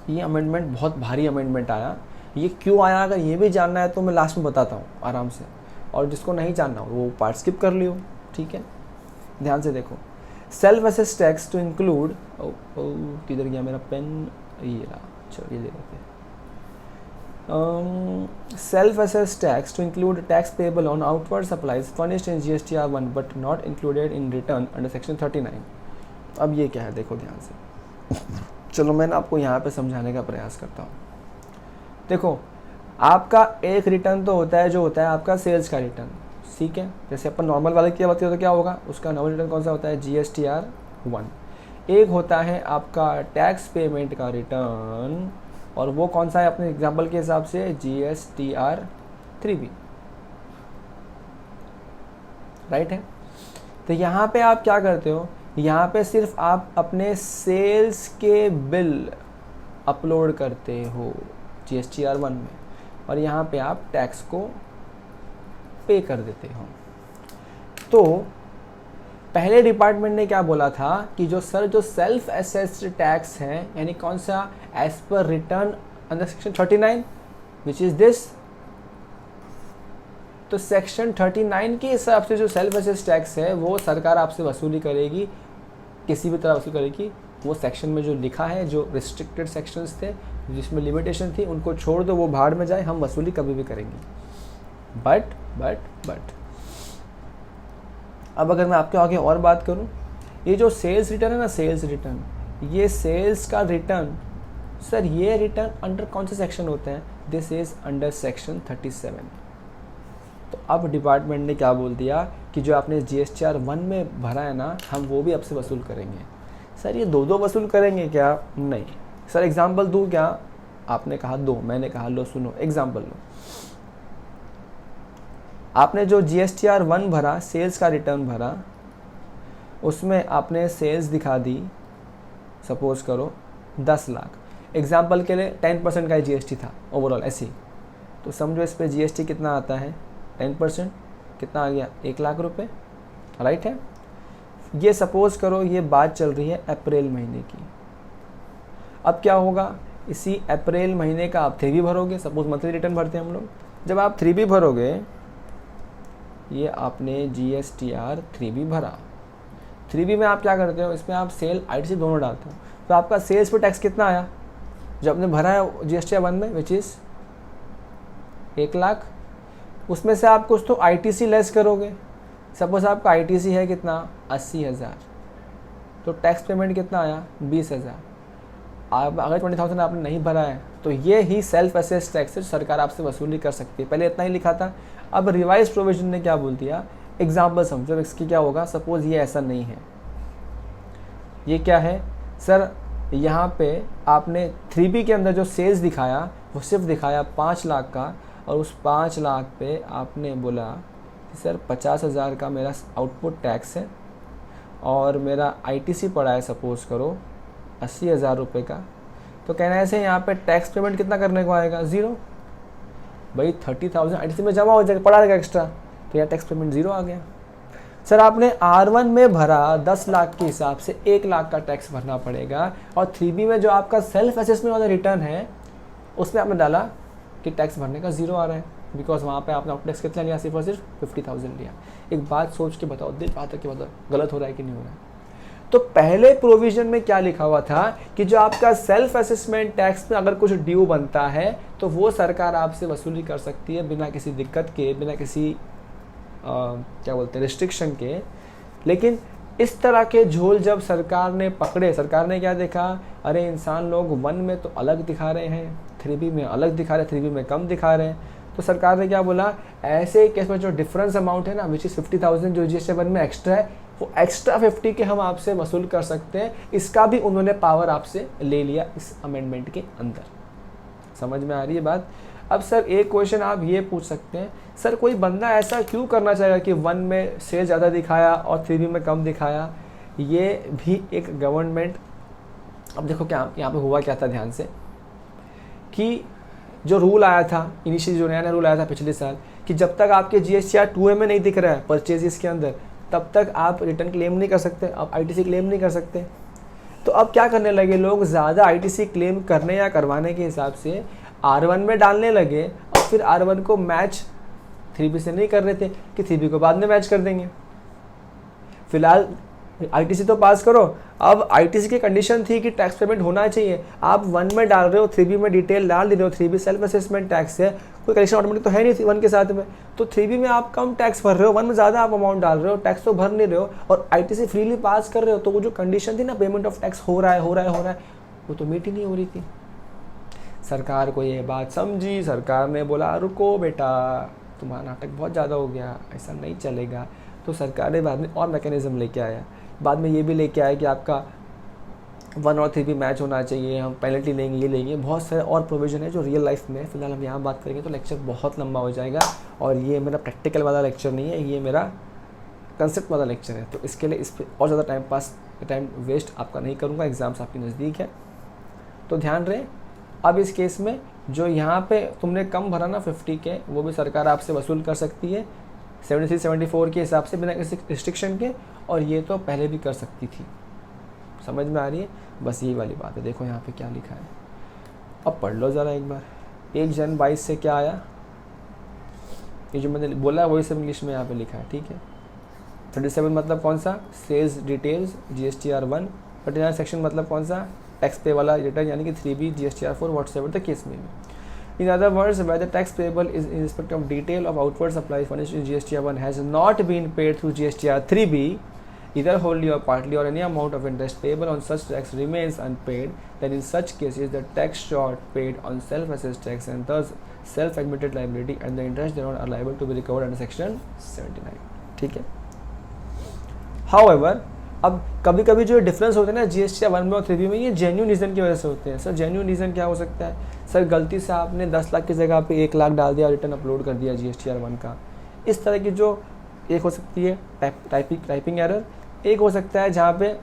ये अमेंडमेंट बहुत भारी अमेंडमेंट आया। ये क्यों आया अगर ये भी जानना है तो मैं लास्ट में बताता हूँ आराम से, और जिसको नहीं जानना वो पार्ट स्किप कर लियो। ठीक है, ध्यान से देखो। Self assessed tax to include, किधर गया मेरा पेन? ये रहा, चलो ये ले लेते हैं। Self assessed tax to include tax payable on outward supplies furnished in GSTR 1 but not included in return under section 39। अब ये क्या है देखो ध्यान से। चलो मैं आपको यहाँ पे समझाने का प्रयास करता हूँ। देखो आपका एक रिटर्न तो होता है जो होता है आपका सेल्स का रिटर्न, ठीक है। जैसे अपन नॉर्मल वाले की बात करें तो क्या होगा, उसका नॉर्मल रिटर्न कौन सा होता है? GSTR 1। एक होता है आपका टैक्स पेमेंट का रिटर्न, और वो कौन सा है अपने एग्जाम्पल के हिसाब से? GSTR 3B, राइट है। तो यहाँ पे आप क्या करते हो? यहाँ पे सिर्फ आप अपने सेल्स के बिल अपलोड करते हो GSTR 1 में, और यहाँ पे आप टैक्स को पे कर देते हो। तो पहले डिपार्टमेंट ने क्या बोला था कि जो सेल्फ असेस्ड टैक्स है, यानी कौन सा, as per return under section 39 which is this. तो सेक्शन 39 के हिसाब से जो सेल्फ असेस्ड टैक्स है वो सरकार आपसे वसूली करेगी, किसी भी तरह वसूल करेगी। वो सेक्शन में जो लिखा है, जो रिस्ट्रिक्टेड सेक्शंस थे जिसमें लिमिटेशन थी, उनको छोड़ दो, वो भाड़ में जाए, हम वसूली कभी भी करेंगे। बट अब अगर मैं आपके आगे और बात करूं, ये जो सेल्स रिटर्न है ना, सेल्स रिटर्न, ये सेल्स का रिटर्न, सर ये रिटर्न अंडर कौन से सेक्शन होते हैं? This is under section 37। तो अब डिपार्टमेंट ने क्या बोल दिया कि जो आपने GSTR 1 में भरा है ना, हम वो भी आपसे वसूल करेंगे। सर ये दो वसूल करेंगे क्या? नहीं सर। एग्जाम्पल दूँ क्या? आपने कहा दो, मैंने कहा लो सुनो, एग्जाम्पल लो। आपने जो GSTR 1 भरा, सेल्स का रिटर्न भरा, उसमें आपने सेल्स दिखा दी, सपोज करो 10 लाख। एग्जाम्पल के लिए 10% का GST था ओवरऑल ऐसी, तो समझो इस पे GST कितना आता है, 10% कितना आ गया, 1 लाख रुपए, राइट है। ये सपोज करो ये बात चल रही है अप्रैल महीने की। अब क्या होगा, इसी अप्रैल महीने का आप 3B भरोगे, सपोज मंथली रिटर्न भरते हैं हम लोग। जब आप 3B भरोगे, ये आपने GSTR 3B भरा, 3B में आप क्या करते हो, इसमें आप सेल ITC दोनों डालते हो, तो आपका सेल्स पे टैक्स कितना आया जो आपने भरा है GSTR 1 में, विच इज़ 1 लाख। उसमें से आप कुछ तो ITC लेस करोगे, सपोज आपका ITC है कितना, 80,000, तो टैक्स पेमेंट कितना आया, 20,000। आप अगर 20,000 आपने नहीं भरा है तो ये ही सेल्फ असेस्ड टैक्स है, सरकार आपसे वसूली कर सकती है। पहले इतना ही लिखा था, अब रिवाइज प्रोविजन ने क्या बोल दिया, एग्जाम्पल समझो इसकी क्या होगा। सपोज ये ऐसा नहीं है, ये क्या है सर, यहाँ पे आपने 3B के अंदर जो सेल्स दिखाया वो सिर्फ दिखाया 5 लाख का, और उस 5 लाख पे आपने बोला कि सर 50,000 का मेरा आउटपुट टैक्स है और मेरा ITC पड़ा है सपोज करो 80,000 रुपये का। तो कहना है ऐसे यहाँ पे टैक्स पेमेंट कितना करने को आएगा, 0। भाई 30,000 ITC में जमा हो जाएगा, पड़ा रहेगा एक्स्ट्रा, तो यहाँ टैक्स पेमेंट 0 आ गया। सर आपने R1 में भरा 10 लाख के हिसाब से 1 लाख का टैक्स भरना पड़ेगा, और 3B में जो आपका सेल्फ असेसमेंट वाला रिटर्न है उसमें आपने डाला कि टैक्स भरने का 0 आ रहा है, बिकॉज वहाँ पे आपने टैक्स कितना लिया, सिर्फ और सिर्फ 50,000 लिया। एक बात सोच के बताओ, दिल बात है कि बताओ गलत हो रहा है कि नहीं हो रहा है। तो पहले प्रोविजन में क्या लिखा हुआ था कि जो आपका सेल्फ असेसमेंट टैक्स में अगर कुछ ड्यू बनता है तो वो सरकार आपसे वसूली कर सकती है बिना किसी दिक्कत के, बिना किसी क्या बोलते हैं रिस्ट्रिक्शन के। लेकिन इस तरह के झोल जब सरकार ने पकड़े, सरकार ने क्या देखा, अरे इंसान लोग 1 में तो अलग दिखा रहे हैं, 3B में अलग दिखा रहे हैं, 3B में कम दिखा रहे हैं, तो सरकार ने क्या बोला, ऐसे केस में जो डिफरेंस अमाउंट है ना, विच इज़ 50,000 जो GST 1 में एक्स्ट्रा है, वो एक्स्ट्रा 50 के हम आपसे वसूल कर सकते हैं। इसका भी उन्होंने पावर आपसे ले लिया इस अमेंडमेंट के अंदर। समझ में आ रही है बात। अब सर एक क्वेश्चन आप ये पूछ सकते हैं, सर कोई बंदा ऐसा क्यों करना चाहेगा कि 1 में सेल ज़्यादा दिखाया और 3B में कम दिखाया। ये भी एक गवर्नमेंट, अब देखो क्या यहाँ पे हुआ क्या था, ध्यान से, कि जो रूल आया था इनिशियली, जो नया रूल आया था पिछले साल, कि जब तक आपके GSTR 2A में नहीं दिख रहा है परचेजेस के अंदर, तब तक आप रिटर्न क्लेम नहीं कर सकते, आप ITC क्लेम नहीं कर सकते। तो अब क्या करने लगे लोग, ज़्यादा ITC क्लेम करने या करवाने के हिसाब से R1 में डालने लगे, और फिर R1 को मैच 3B से नहीं कर रहे थे कि 3B को बाद में मैच कर देंगे। फिलहाल ITC तो पास करो। अब ITC की कंडीशन थी कि टैक्स पेमेंट होना चाहिए, आप 1 में डाल रहे हो, 3B में डिटेल डाल दे रहे हो, 3B सेल्फ असेसमेंट टैक्स है, कोई कलेक्शन ऑटोमेटिक तो है नहीं 1 के साथ में, तो 3B में आप कम टैक्स भर रहे हो, 1 में ज़्यादा आप अमाउंट डाल रहे हो, टैक्स तो भर नहीं रहे हो, और ITC फ्रीली पास कर रहे हो, तो वो जो कंडीशन थी ना, पेमेंट ऑफ टैक्स हो रहा है, वो तो मीट ही नहीं हो रही थी। सरकार को ये बात समझी, सरकार ने बोला रुको बेटा, तुम्हारा नाटक बहुत ज़्यादा हो गया, ऐसा नहीं चलेगा। तो सरकार ने बाद में और मैकेनिज्म लेके आया, बाद में ये भी लेके आया कि आपका 1 और 3B मैच होना चाहिए, हम पेनल्टी लेंगे, ये लेंगे, बहुत सारे और प्रोविजन है जो रियल लाइफ में है। फिलहाल हम यहाँ बात करेंगे तो लेक्चर बहुत लंबा हो जाएगा, और ये मेरा प्रैक्टिकल वाला लेक्चर नहीं है, ये मेरा कंसेप्ट वाला लेक्चर है, तो इसके लिए इस पर और ज़्यादा टाइम वेस्ट आपका नहीं करूँगा, एग्ज़ाम्स आपके नज़दीक है, तो ध्यान रहे। अब इस केस में जो यहाँ पे तुमने कम भरा ना 50 के, वो भी सरकार आपसे वसूल कर सकती है 73-74 के हिसाब से बिना किसी रिस्ट्रिक्शन के, और ये तो पहले भी कर सकती थी। समझ में आ रही है? बस यही वाली बात है। देखो यहाँ पे क्या लिखा है, अब पढ़ लो ज़रा एक बार। 1 जन 22 से क्या आया, ये जो मैंने बोला वही सब इंग्लिश में यहाँ पे लिखा है, ठीक है। 37 मतलब कौन सा, सेल्स डिटेल्स GSTR 1। 39 सेक्शन मतलब कौन सा, टैक्स पे वाला रिटर्न, यानी कि 3B GSTR 4 व्हाटसएवर द केस में भी। In other words, whether tax payable is in respect of detail of outward supply furnished in GSTR 1 has not been paid through GSTR 3B, either wholly or partly, or any amount of interest payable on such tax remains unpaid, then in such cases the tax short paid on self-assessed tax and thus self-admitted liability and the interest thereon are liable to be recovered under section 79, ठीक है। However, अब कभी कभी जो डिफरेंस होते हैं ना GSTR 1 में और 3B में, ये जेन्युइन रीज़न की वजह से होते हैं। सर जेन्युइन रीज़न क्या हो सकता है, सर गलती से आपने 10 लाख की जगह पे 1 लाख डाल दिया, रिटर्न अपलोड कर दिया GSTR 1 का। इस तरह की जो एक हो सकती है टाइपिंग एरर, एक हो सकता है जहाँ पे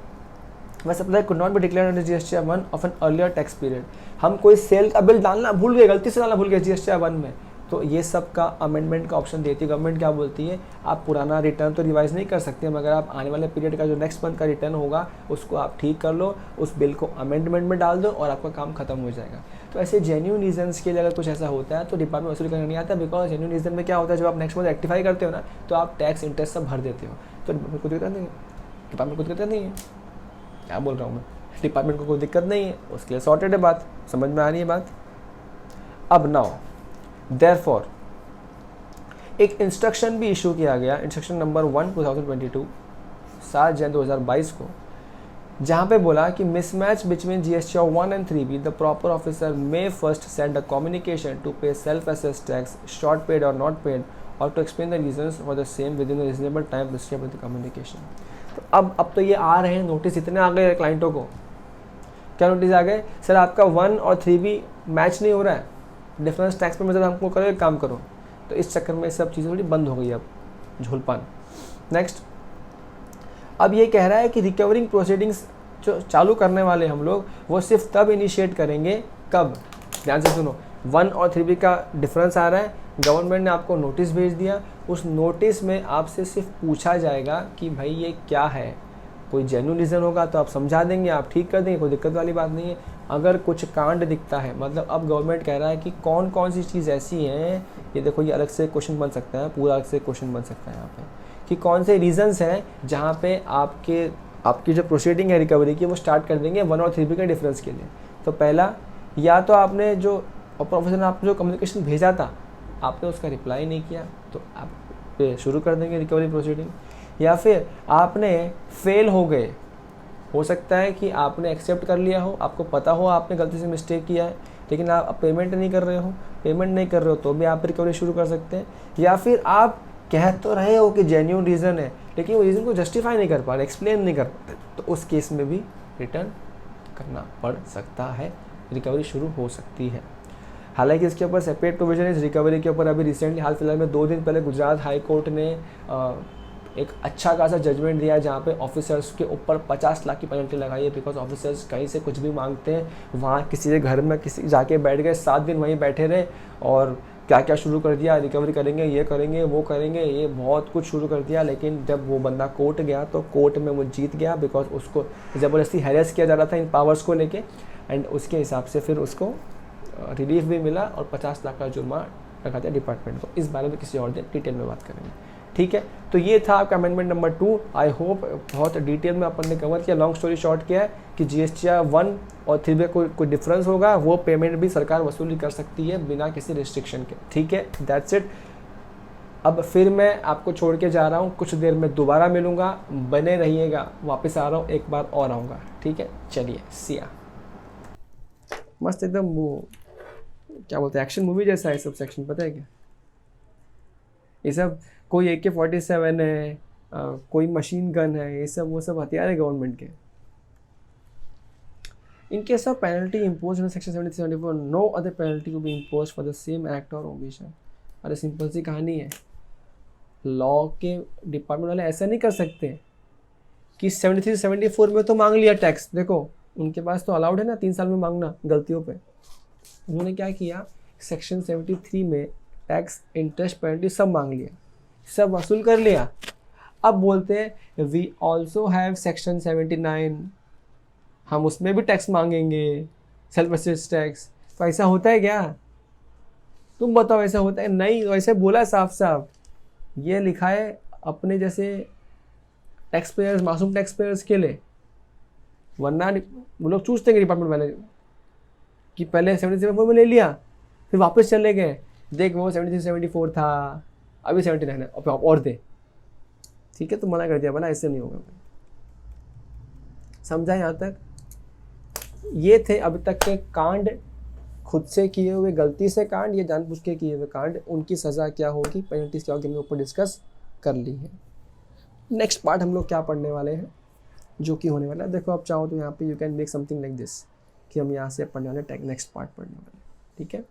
वह supply could not be declared under GSTR 1 of an earlier tax period. हम कोई सेल का बिल डालना भूल गए, गलती से डालना भूल गए GSTR 1 में, तो ये सब का अमेंडमेंट का ऑप्शन देती है गवर्नमेंट। क्या बोलती है, आप पुराना रिटर्न तो रिवाइज नहीं कर सकते, मगर आप आने वाले पीरियड का जो नेक्स्ट मंथ का रिटर्न होगा उसको आप ठीक कर लो, उस बिल को अमेंडमेंट में डाल दो और आपका काम खत्म हो जाएगा। तो ऐसे जेन्युइन रीजंस के लिए अगर कुछ ऐसा होता है तो डिपार्टमेंट वसूली करना नहीं आता, बिकॉज जेन्युइन रीजन में क्या होता है, जब आप नेक्स्ट मंथ रेक्टिफाई करते हो ना तो आप टैक्स इंटरेस्ट सब भर देते हो, तो डिपार्टमेंट को दिक्कत नहीं है। क्या बोल रहा हूँ मैं, डिपार्टमेंट को कोई दिक्कत नहीं है, उसके लिए सॉर्टेड है बात। समझ में आ रही है बात? अब नाउ देयरफॉर एक इंस्ट्रक्शन भी इशू किया गया, इंस्ट्रक्शन नंबर 1 2022 7 जनवरी 2022 को, जहाँ पे बोला कि mismatch between GSTR 1 and 3B, the proper officer may first send a communication to pay self assessed tax short paid और नॉट पेड और to explain the reasons for the same within the reasonable time prescribed with the communication. तो अब तो ये आ रहे हैं नोटिस, इतने आ गए क्लाइंटों को। क्या नोटिस आ गए, सर आपका 1 और 3B मैच नहीं हो रहा है, डिफरेंस टैक्स पे मतलब हमको करो, एक काम करो। तो इस चक्कर में सब चीज़ें थोड़ी बंद हो गई, अब झोलपान। नेक्स्ट, अब ये कह रहा है कि रिकवरिंग प्रोसीडिंग्स जो चालू करने वाले हम लोग, वो सिर्फ तब इनिशिएट करेंगे, कब, ध्यान से सुनो, 1 और 3B का डिफरेंस आ रहा है, गवर्नमेंट ने आपको नोटिस भेज दिया, उस नोटिस में आपसे सिर्फ पूछा जाएगा कि भाई ये क्या है, कोई जेन्युइन रीज़न होगा तो आप समझा देंगे, आप ठीक कर देंगे, कोई दिक्कत वाली बात नहीं है। अगर कुछ कांड दिखता है, मतलब अब गवर्नमेंट कह रहा है कि कौन कौन सी चीज़ ऐसी हैं, ये देखो ये अलग से क्वेश्चन बन सकता है, पूरा अलग से क्वेश्चन बन सकता है यहाँ पे, कि कौन से रीजंस हैं जहाँ पे आपकी जो प्रोसीडिंग है रिकवरी की वो स्टार्ट कर देंगे 1 और 3B के डिफरेंस के लिए। तो पहला, या तो आपने जो प्रोफेसर ने आपने जो कम्युनिकेशन भेजा था आपने उसका रिप्लाई नहीं किया तो आप शुरू कर देंगे रिकवरी प्रोसीडिंग, या फिर आपने फेल हो गए, हो सकता है कि आपने एक्सेप्ट कर लिया हो, आपको पता हो आपने गलती से मिस्टेक किया है, लेकिन आप पेमेंट नहीं कर रहे हो तो भी आप रिकवरी शुरू कर सकते हैं। या फिर आप कह तो रहे हो कि जेन्युइन रीज़न है, लेकिन वो रीज़न को जस्टिफाई नहीं कर पा रहे, एक्सप्लेन नहीं कर पाते, तो उस केस में भी रिटर्न करना पड़ सकता है, रिकवरी शुरू हो सकती है। हालांकि इसके ऊपर सेपरेट प्रोविजन इस रिकवरी के ऊपर अभी रिसेंटली हाल फिलहाल में 2 दिन पहले गुजरात हाई कोर्ट ने एक अच्छा खासा जजमेंट दिया है, जहाँ पे ऑफिसर्स के ऊपर 50 लाख की पेनल्टी लगाई है, बिकॉज ऑफिसर्स कहीं से कुछ भी मांगते हैं, वहाँ किसी के घर में किसी जाके बैठ गए, 7 दिन वहीं बैठे रहे और क्या क्या शुरू कर दिया, रिकवरी करेंगे, ये करेंगे, वो करेंगे, ये बहुत कुछ शुरू कर दिया। लेकिन जब वो बंदा कोर्ट गया तो कोर्ट में वो जीत गया, बिकॉज उसको ज़बरदस्ती हैरेस किया जा रहा था इन पावर्स को लेके, एंड उसके हिसाब से फिर उसको रिलीफ भी मिला और 50 लाख का जुर्माना लगा दिया डिपार्टमेंट को। इस बारे में किसी और दिन डिटेल में बात करेंगे, ठीक है। तो ये था आपका अमेंडमेंट नंबर 2। आई होप बहुत डिटेल में अपन ने कवर किया। लॉन्ग स्टोरी शॉर्ट क्या है कि GSTR 1 और 3B कोई डिफरेंस होगा, वो पेमेंट भी सरकार वसूली कर सकती है बिना किसी रिस्ट्रिक्शन के, ठीक है। That's it. अब फिर मैं आपको छोड़ के जा रहा हूँ, कुछ देर में दोबारा मिलूँगा, बने रहिएगा, वापस आ रहा हूँ, एक बार और आऊँगा, ठीक है। चलिए, सिया। मस्त एकदम वो क्या बोलते हैं, एक्शन मूवी जैसा है सब सेक्शन, पता है क्या, ये सब कोई AK-47 है, कोई मशीन गन है, ये सब वो सब हथियार है गवर्नमेंट के। In case of penalty impose in section 73-74 no other penalty to be impose for the same act or omission. अरे सिंपल सी कहानी है, लॉ के डिपार्टमेंट वाले ऐसा नहीं कर सकते कि 73-74 में तो मांग लिया टैक्स, देखो उनके पास तो अलाउड है ना 3 साल में मांगना गलतियों पे। उन्होंने क्या किया, सेक्शन 73 में टैक्स, इंटरेस्ट, पेनल्टी सब मांग लिया, सब वसूल कर लिया। अब बोलते हैं वी ऑल्सो हैव सेक्शन 79, हम उसमें भी टैक्स मांगेंगे, सेल्फ असेस टैक्स। तो ऐसा होता है क्या? तुम बताओ ऐसा होता है? नहीं, वैसे बोला साफ साफ, ये लिखा है अपने जैसे टैक्स पेयर्स, मासूम टैक्स पेयर्स के लिए। वरना वो लोग चूसते हैं डिपार्टमेंट वाले कि पहले 77 में ले लिया, फिर वापस चले गए, देख वो 73 74 था, अभी 79 है, और दे। ठीक है, तो मना कर दिया, बना ऐसे नहीं होगा। समझा यहाँ तक? ये थे अभी तक के कांड, खुद से किए हुए, गलती से कांड, ये जानबूझ के किए हुए कांड, उनकी सज़ा क्या होगी, पेनल्टीज क्या होगी, हमने ऊपर डिस्कस कर ली है। नेक्स्ट पार्ट हम लोग क्या पढ़ने वाले हैं, जो कि होने वाला है, देखो आप चाहो तो यहाँ पे you can make something like this, कि हम यहाँ से पढ़ने वाले नेक्स्ट पार्ट पढ़ने वाले। ठीक है,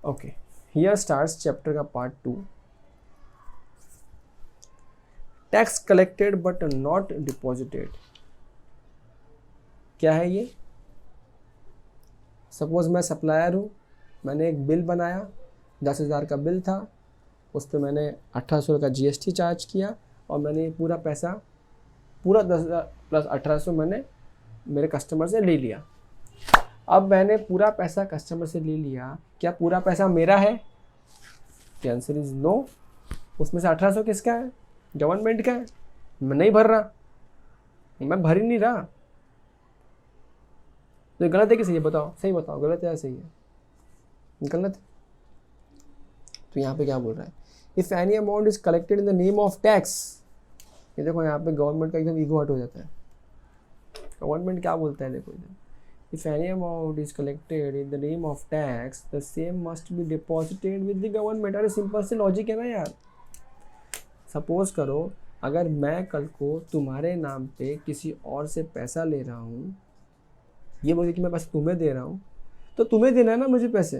ओके, हियर स्टार्ट्स चैप्टर का part 2, tax collected but not deposited. क्या है ये? सपोज मैं सप्लायर हूँ, मैंने एक बिल बनाया, 10,000 का बिल था, उस पर मैंने 1800 का GST चार्ज किया, और मैंने पूरा पैसा, पूरा 10,000 प्लस 1800 मैंने मेरे कस्टमर से ले लिया। अब मैंने पूरा पैसा कस्टमर से ले लिया, क्या पूरा पैसा मेरा है? The answer is no. उसमें से 1800 किसका है? गवर्नमेंट का है। मैं नहीं भर रहा, मैं भर ही नहीं रहा। तो गलत है कि सही है? बताओ, सही बताओ, गलत है या सही है? गलत है। तो यहाँ पे क्या बोल रहा है? If any amount is collected in the name of tax, ये देखो यहाँ पे गवर्नमेंट का एकदम ईगो हट हो जाता है। गवर्नमेंट क्या बोलता है, देखो इधर, if any amount is collected in the name of tax the same must be deposited with the government. अरे सिंपल से लॉजिक है ना यार। सपोज करो अगर मैं कल को तुम्हारे नाम पे किसी और से पैसा ले रहा हूँ, ये बोलिए कि मैं पैसा तुम्हें दे रहा हूँ, तो तुम्हें देना है ना मुझे पैसे।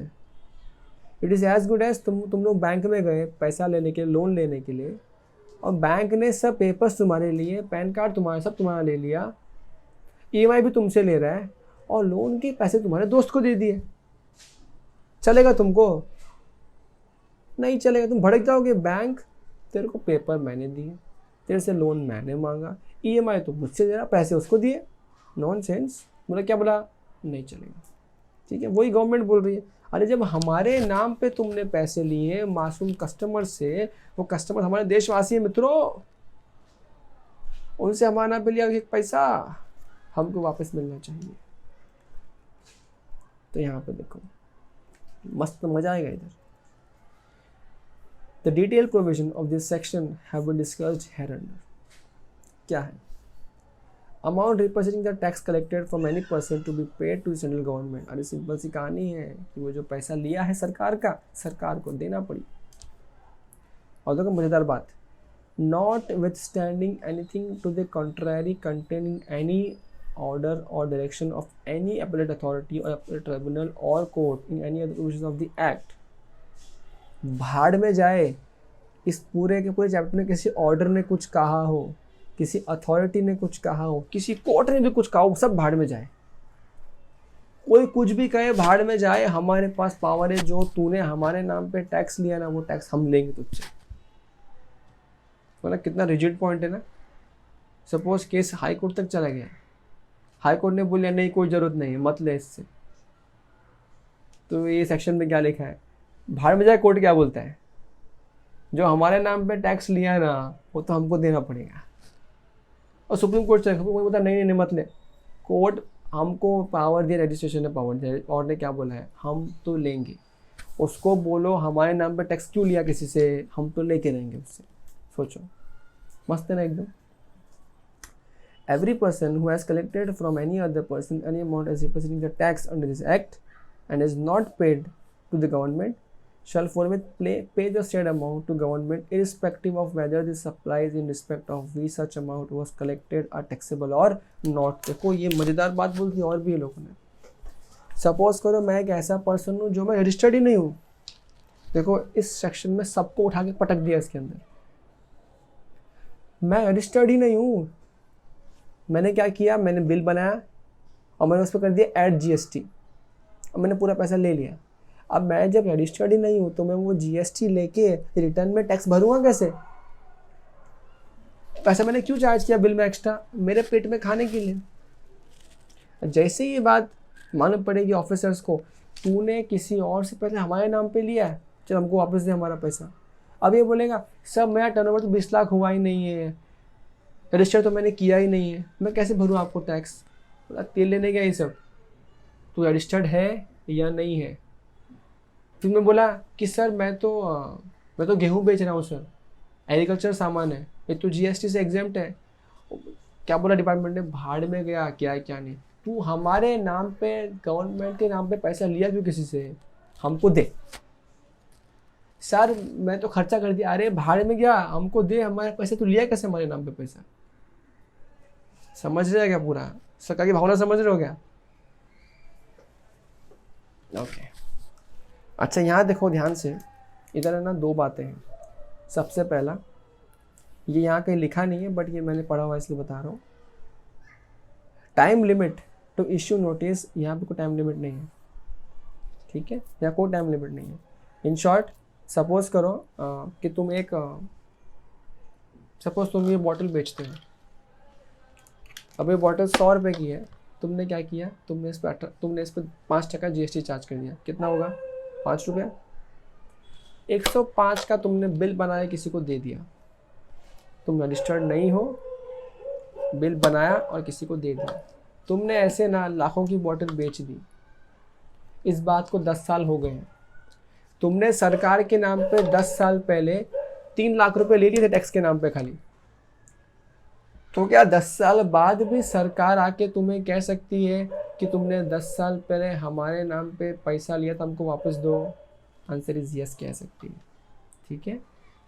It is as good as तुम लोग बैंक में गए पैसा लेने के लिए, लोन लेने के लिए, और बैंक ने सब पेपर्स तुम्हारे लिए, पैन कार्ड तुम्हारा, सब तुम्हारा ले लिया, EMI भी तुमसे ले रहा है, और लोन के पैसे तुम्हारे दोस्त को दे दिए। चलेगा तुमको? नहीं चलेगा, तुम भड़क जाओगे। बैंक, तेरे को पेपर मैंने दिए, तेरे से लोन मैंने मांगा, EMI तो मुझसे दे रहा, पैसे उसको दिए। नॉनसेंस। बोला क्या बोला? नहीं चलेगा। ठीक है, वही गवर्नमेंट बोल रही है, अरे जब हमारे नाम पे तुमने पैसे लिए मासूम कस्टमर से, वो कस्टमर हमारे देशवासी है मित्रों, उनसे हमारे नाम पे लिया एक पैसा, हमको वापस मिलना चाहिए। तो यहाँ पे देखो, मस्त मजा आएगा इधर। The detailed provision of this section have been discussed hereunder. क्या है? Amount representing the tax collected from any person to be paid to the central government. अरे सिंपल सी कहानी है कि वो जो पैसा लिया है सरकार का, सरकार को देना पड़ी। और देखो मजेदार बात, notwithstanding anything to the contrary contained in any order or direction of any appellate authority or appellate tribunal or court in any other provisions of the act. भाड़ में जाए, इस पूरे के पूरे चैप्टर में किसी ऑर्डर ने कुछ कहा हो, किसी अथॉरिटी ने कुछ कहा हो, किसी कोर्ट ने भी कुछ कहा हो, सब भाड़ में जाए। कोई कुछ भी कहे, भाड़ में जाए। हमारे पास पावर है, जो तूने हमारे नाम पे टैक्स लिया ना, वो टैक्स हम लेंगे तुझसे। मतलब कितना रिजिड पॉइंट है ना। सपोज केस हाई कोर्ट तक चला गया, हाई कोर्ट ने बोला नहीं कोई ज़रूरत नहीं है, मत ले इससे, तो ये सेक्शन में क्या लिखा है? भाड़ में जाए कोर्ट क्या बोलता है? जो हमारे नाम पे टैक्स लिया है ना, वो तो हमको देना पड़ेगा। और सुप्रीम कोर्ट से बोलता नहीं नहीं मत ले। कोर्ट हमको पावर दिया, रजिस्ट्रेशन ने पावर दिया, और ने क्या बोला है? हम तो लेंगे। उसको बोलो हमारे नाम पे टैक्स क्यों लिया किसी से, हम तो लेके रहेंगे उससे। सोचो, मस्त है ना एकदम। Every person who has collected from any other person any amount as representing the tax under this act and is not paid to the government shall forthwith pay the said amount to government irrespective of whether the supplies in respect of which such amount was collected are taxable or not। देखो ये मज़ेदार बात बोलती है और भी लोगों ने। सपोज करो मैं एक ऐसा पर्सन हूँ जो मैं रजिस्टर्ड ही नहीं हूँ। देखो इस सेक्शन में सबको उठा के पटक दिया इसके अंदर। मैं रजिस्टर्ड ही नहीं हूँ। मैंने क्या किया, मैंने बिल बनाया और मैंने उस पर कर दिया ऐड GST और मैंने पूरा पैसा ले लिया। अब मैं जब रजिस्टर्ड ही नहीं हूँ तो मैं वो जीएसटी लेके रिटर्न में टैक्स भरूंगा कैसे? पैसा मैंने क्यों चार्ज किया बिल में एक्स्ट्रा? मेरे पेट में खाने के लिए। जैसे ये बात मालूम पड़ेगी ऑफिसर्स को, तूने किसी और से पहले हमारे नाम पे लिया है, चल हमको वापस दे हमारा पैसा। अब ये बोलेगा सर मेरा टर्नओवर तो 20 लाख हुआ ही नहीं है, रजिस्टर तो मैंने किया ही नहीं है, मैं कैसे भरूँ आपको टैक्स? बोला तेल लेने गया ये सब, तू रजिस्टर्ड है या नहीं है? फिर मैं बोला कि सर मैं तो गेहूँ बेच रहा हूँ सर, एग्रीकल्चर सामान है, ये तो जीएसटी से एग्जेम्प्ट है। क्या बोला डिपार्टमेंट ने? भाड़ में गया, क्या है क्या नहीं। तू हमारे नाम पे, गवर्नमेंट के नाम पे पैसा लिया क्यों किसी से? हमको दे। सर मैं तो खर्चा कर दिया। अरे भाड़ में गया, हमको दे हमारे पैसे। तू लिया कैसे हमारे नाम पे पैसा? समझ रहे क्या पूरा सरकार की भावना? समझ रहे हो क्या? ओके अच्छा यहाँ देखो ध्यान से, इधर है ना 2 बातें हैं। सबसे पहला, ये यहाँ कहीं लिखा नहीं है बट ये मैंने पढ़ा हुआ इसलिए बता रहा हूँ। Time limit to issue notice, यहाँ पे कोई टाइम लिमिट नहीं है, ठीक है? यहाँ कोई टाइम लिमिट नहीं है। इन शॉर्ट, सपोज करो कि सपोज तुम ये बॉटल बेचते हो। अब ये बॉटल 100 रुपये की है, तुमने क्या किया? तुमने इस पर 5% जीएसटी चार्ज कर दिया। कितना होगा? 5 रुपया। 105 का तुमने बिल बनाया, किसी को दे दिया। तुम रजिस्टर्ड नहीं हो, बिल बनाया और किसी को दे दिया। तुमने ऐसे ना लाखों की बॉटल बेच दी। इस बात को 10 साल हो गए हैं। तुमने सरकार के नाम पे 10 साल पहले 3 लाख रुपए ले लिए थे टैक्स के नाम पे खाली। तो क्या 10 साल बाद भी सरकार आके तुम्हें कह सकती है कि तुमने 10 साल पहले हमारे नाम पे पैसा लिया था, हमको वापस दो? आंसर इज यस, कह सकती है, ठीक है?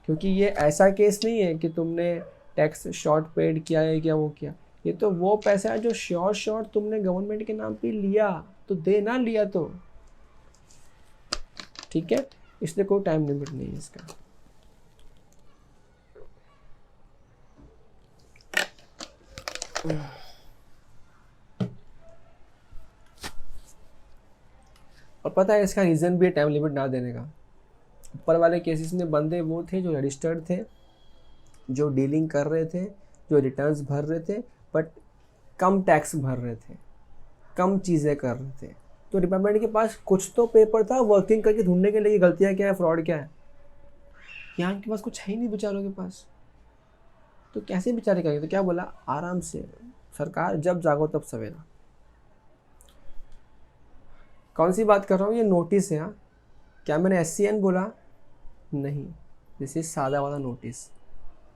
क्योंकि ये ऐसा केस नहीं है कि तुमने टैक्स शॉर्ट पेड किया है क्या वो किया। ये तो वो पैसा है जो शॉर्ट तुमने गवर्नमेंट के नाम पे लिया, तो दे ना लिया तो, ठीक है? इसलिए कोई टाइम लिमिट नहीं है इसका। और पता है इसका रीज़न भी है टाइम लिमिट ना देने का। ऊपर वाले केसेस में बंदे वो थे जो रजिस्टर्ड थे, जो डीलिंग कर रहे थे, जो रिटर्न्स भर रहे थे, बट कम टैक्स भर रहे थे, कम चीज़ें कर रहे थे। तो डिपार्टमेंट के पास कुछ तो पेपर था वर्किंग करके ढूंढने के लिए गलतियाँ क्या है, फ्रॉड क्या है। यहाँ के पास कुछ है ही नहीं बेचारों के पास, तो कैसे बेचारे करेंगे? तो क्या बोला, आराम से सरकार, जब जागो तब सवेरा। कौन सी बात कर रहा हूँ? ये नोटिस है। हाँ, क्या मैंने SCN बोला? नहीं, दिस इज सादा वाला नोटिस।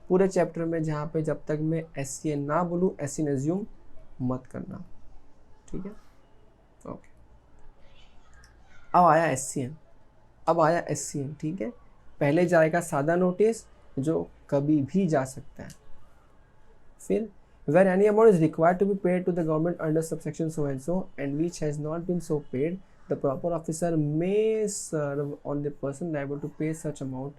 पूरे चैप्टर में जहाँ पे जब तक मैं SCN ना बोलूँ, SCN एज्यूम मत करना, ठीक है? ओके, अब आया SCN, ठीक है? पहले जाएगा सादा नोटिस जो कभी भी जा सकता है। फिर where any amount is required to be paid to the government under subsection so and so and which has not been so paid, the proper officer may serve on the person liable to pay such amount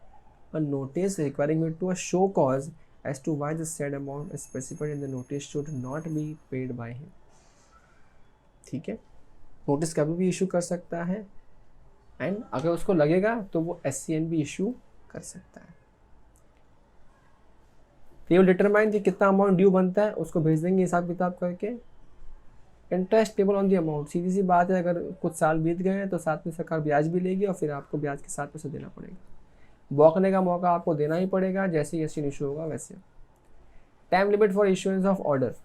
a notice requiring it to a show cause as to why the said amount is specified in the notice should not be paid by him, ठीक है? नोटिस कभी भी इशू कर सकता है एंड अगर उसको लगेगा तो वो SCN भी इशू कर सकता है। तो ये डिटरमाइन कि कितना अमाउंट ड्यू बनता है, उसको भेज देंगे हिसाब किताब करके। Interest payable on the amount, सीधी सी बात है, अगर कुछ साल बीत गए हैं तो साथ में सरकार ब्याज भी लेगी और फिर आपको ब्याज के साथ पैसा देना पड़ेगा। बौखने का मौका आपको देना ही पड़ेगा, जैसे ही SCN इशू होगा वैसे। Time limit for issuance of order,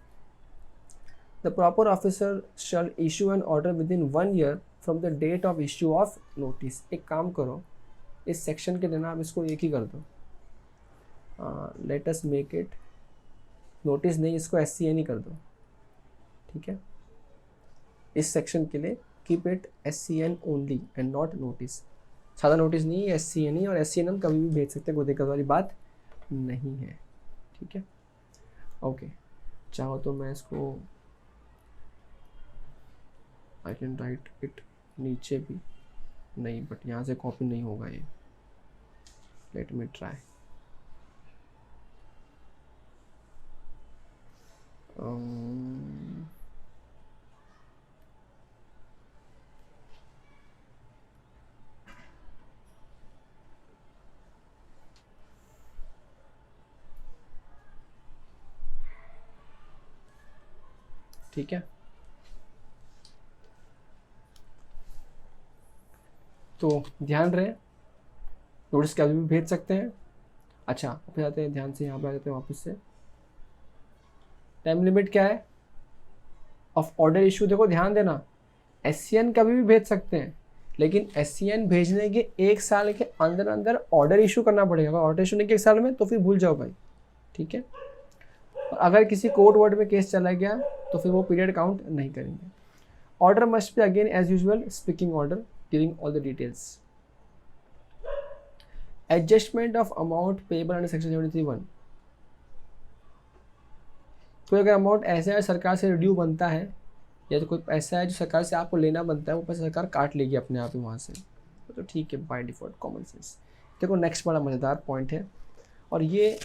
the proper officer shall issue an order within 1 year from the date of issue of notice. एक काम करो, इस सेक्शन के दिन आप इसको एक ही कर दो, let us make it notice नहीं, इसको SCN ही कर दो, ठीक है? इस सेक्शन के लिए keep it SCN only and not notice. सादा नोटिस नहीं, SCN ही, और SCN हम कभी भी भेज सकते हैं, कोई दिक्कत वाली बात नहीं है, ठीक है? ओके, चाहो तो मैं इसको आई कैन राइट इट नीचे भी, नहीं बट यहाँ से कॉपी नहीं होगा ये, लेट मी ट्राई। ठीक है, तो ध्यान रहे नोटिस कभी भी भेज सकते हैं। अच्छा फिर आते हैं ध्यान से, यहाँ पे आ जाते हैं वापस से। टाइम लिमिट क्या है ऑफ ऑर्डर इशू, देखो ध्यान देना, SCN कभी भी भेज सकते हैं, लेकिन SCN भेजने के 1 साल के अंदर अंदर ऑर्डर इशू करना पड़ेगा। अगर ऑर्डर इशू नहीं किया 1 साल में तो फिर भूल जाओ भाई, ठीक है। और अगर किसी कोर्ट वर्ड में केस चला गया तो फिर वो पीरियड काउंट नहीं करेंगे। Order must be again as usual speaking order giving all the details. Adjustment of amount payable under section 73(1), कोई अगर अमाउंट ऐसा है सरकार से ड्यू बनता है या तो कोई पैसा है जो सरकार से आपको लेना बनता है, वो पैसा सरकार काट लेगी अपने आप ही वहाँ से, तो ठीक है बाय डिफॉल्ट कॉमन सेंस। देखो नेक्स्ट बड़ा मज़ेदार पॉइंट है, और ये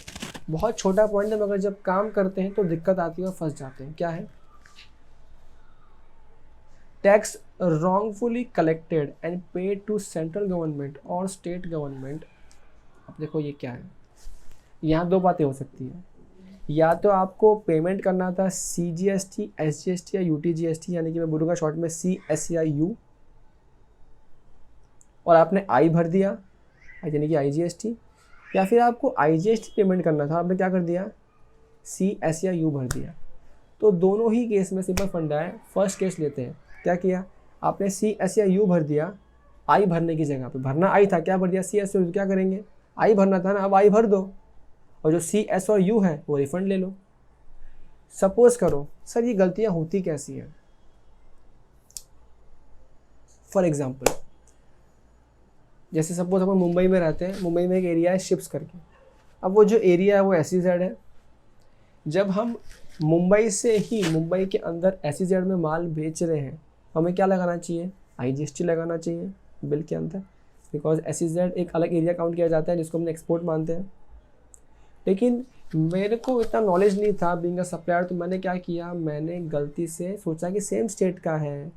बहुत छोटा पॉइंट है मगर जब काम करते हैं तो दिक्कत आती है और फंस जाते हैं। क्या है? Tax wrongfully collected and paid to central government और स्टेट गवर्नमेंट। अब देखो ये क्या है, यहाँ 2 बातें हो सकती हैं, या तो आपको पेमेंट करना था CGST, SGST या UTGST, यानी कि मैं बोलूँगा शॉर्ट में CSCIU, और आपने I भर दिया यानी कि IGST, या फिर आपको IGST पेमेंट करना था, आपने क्या कर दिया CSCIU भर दिया। तो दोनों ही केस में सिंपल फंडा है। फर्स्ट केस लेते हैं, क्या किया आपने CSCIU भर दिया, I भरने की जगह पे, भरना I था, क्या भर दिया CSCIU, क्या करेंगे I भरना था ना, अब I भर दो और जो CS और U है वो रिफंड ले लो। सपोज करो सर ये गलतियां होती कैसी हैं, फॉर एग्जांपल जैसे सपोज हम मुंबई में रहते हैं, मुंबई में एक एरिया है शिप्स करके, अब वो जो एरिया है वो SEZ है। जब हम मुंबई से ही मुंबई के अंदर SEZ में माल बेच रहे हैं, हमें क्या लगाना चाहिए IGST लगाना चाहिए बिल के अंदर, बिकॉज SEZ एक अलग एरिया काउंट किया जाता है जिसको हम एक्सपोर्ट मानते हैं। लेकिन मेरे को इतना नॉलेज नहीं था बीइंग अ सप्लायर, तो मैंने क्या किया, मैंने गलती से सोचा कि सेम स्टेट का है,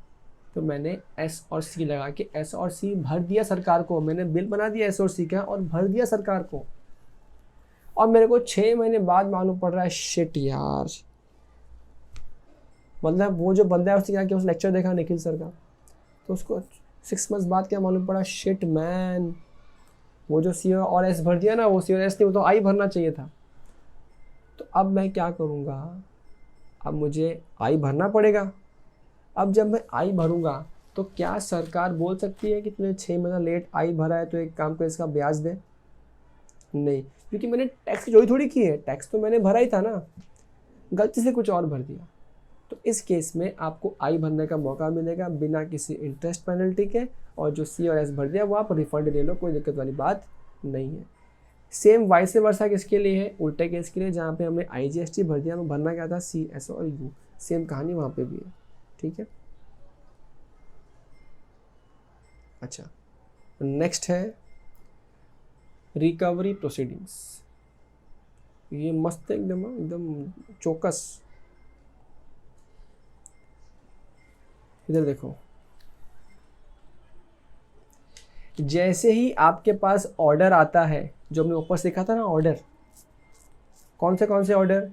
तो मैंने S और C लगा के S और C भर दिया सरकार को। मैंने बिल बना दिया S और C का और भर दिया सरकार को, और मेरे को 6 महीने बाद मालूम पड़ रहा है शिट यार, मतलब वो जो बंदा है उसने क्या किया, उस लेक्चर देखा निखिल सर का, तो उसको 6 मंथ्स बाद क्या मालूम पड़ा, शिट मैन वो जो C और S भर दिया ना, वो C और S नहीं, वो तो I भरना चाहिए था। तो अब मैं क्या करूँगा, अब मुझे I भरना पड़ेगा। अब जब मैं I भरूँगा तो क्या सरकार बोल सकती है कि तूने 6 महीना लेट I भरा है तो एक काम कर इसका ब्याज दे? नहीं, क्योंकि मैंने टैक्स की चोरी थोड़ी की है, टैक्स तो मैंने भरा ही था ना, गलती से कुछ और भर दिया। तो इस केस में आपको I भरने का मौका मिलेगा बिना किसी इंटरेस्ट पेनल्टी के, और जो C और S भर दिया वो आप रिफंड ले लो, कोई दिक्कत वाली बात नहीं है। सेम वाइस वर्सा किसके लिए है, उल्टे केस के लिए, जहाँ पे हमने IGST भर दिया, हमें भरना क्या था C, S और U, सेम कहानी वहाँ पे भी है, ठीक है। अच्छा नेक्स्ट है रिकवरी प्रोसीडिंग्स, ये मस्त है एकदम एकदम चौकस। इधर देखो, जैसे ही आपके पास ऑर्डर आता है, जो हमने ऊपर सीखा था ना ऑर्डर, कौन से ऑर्डर,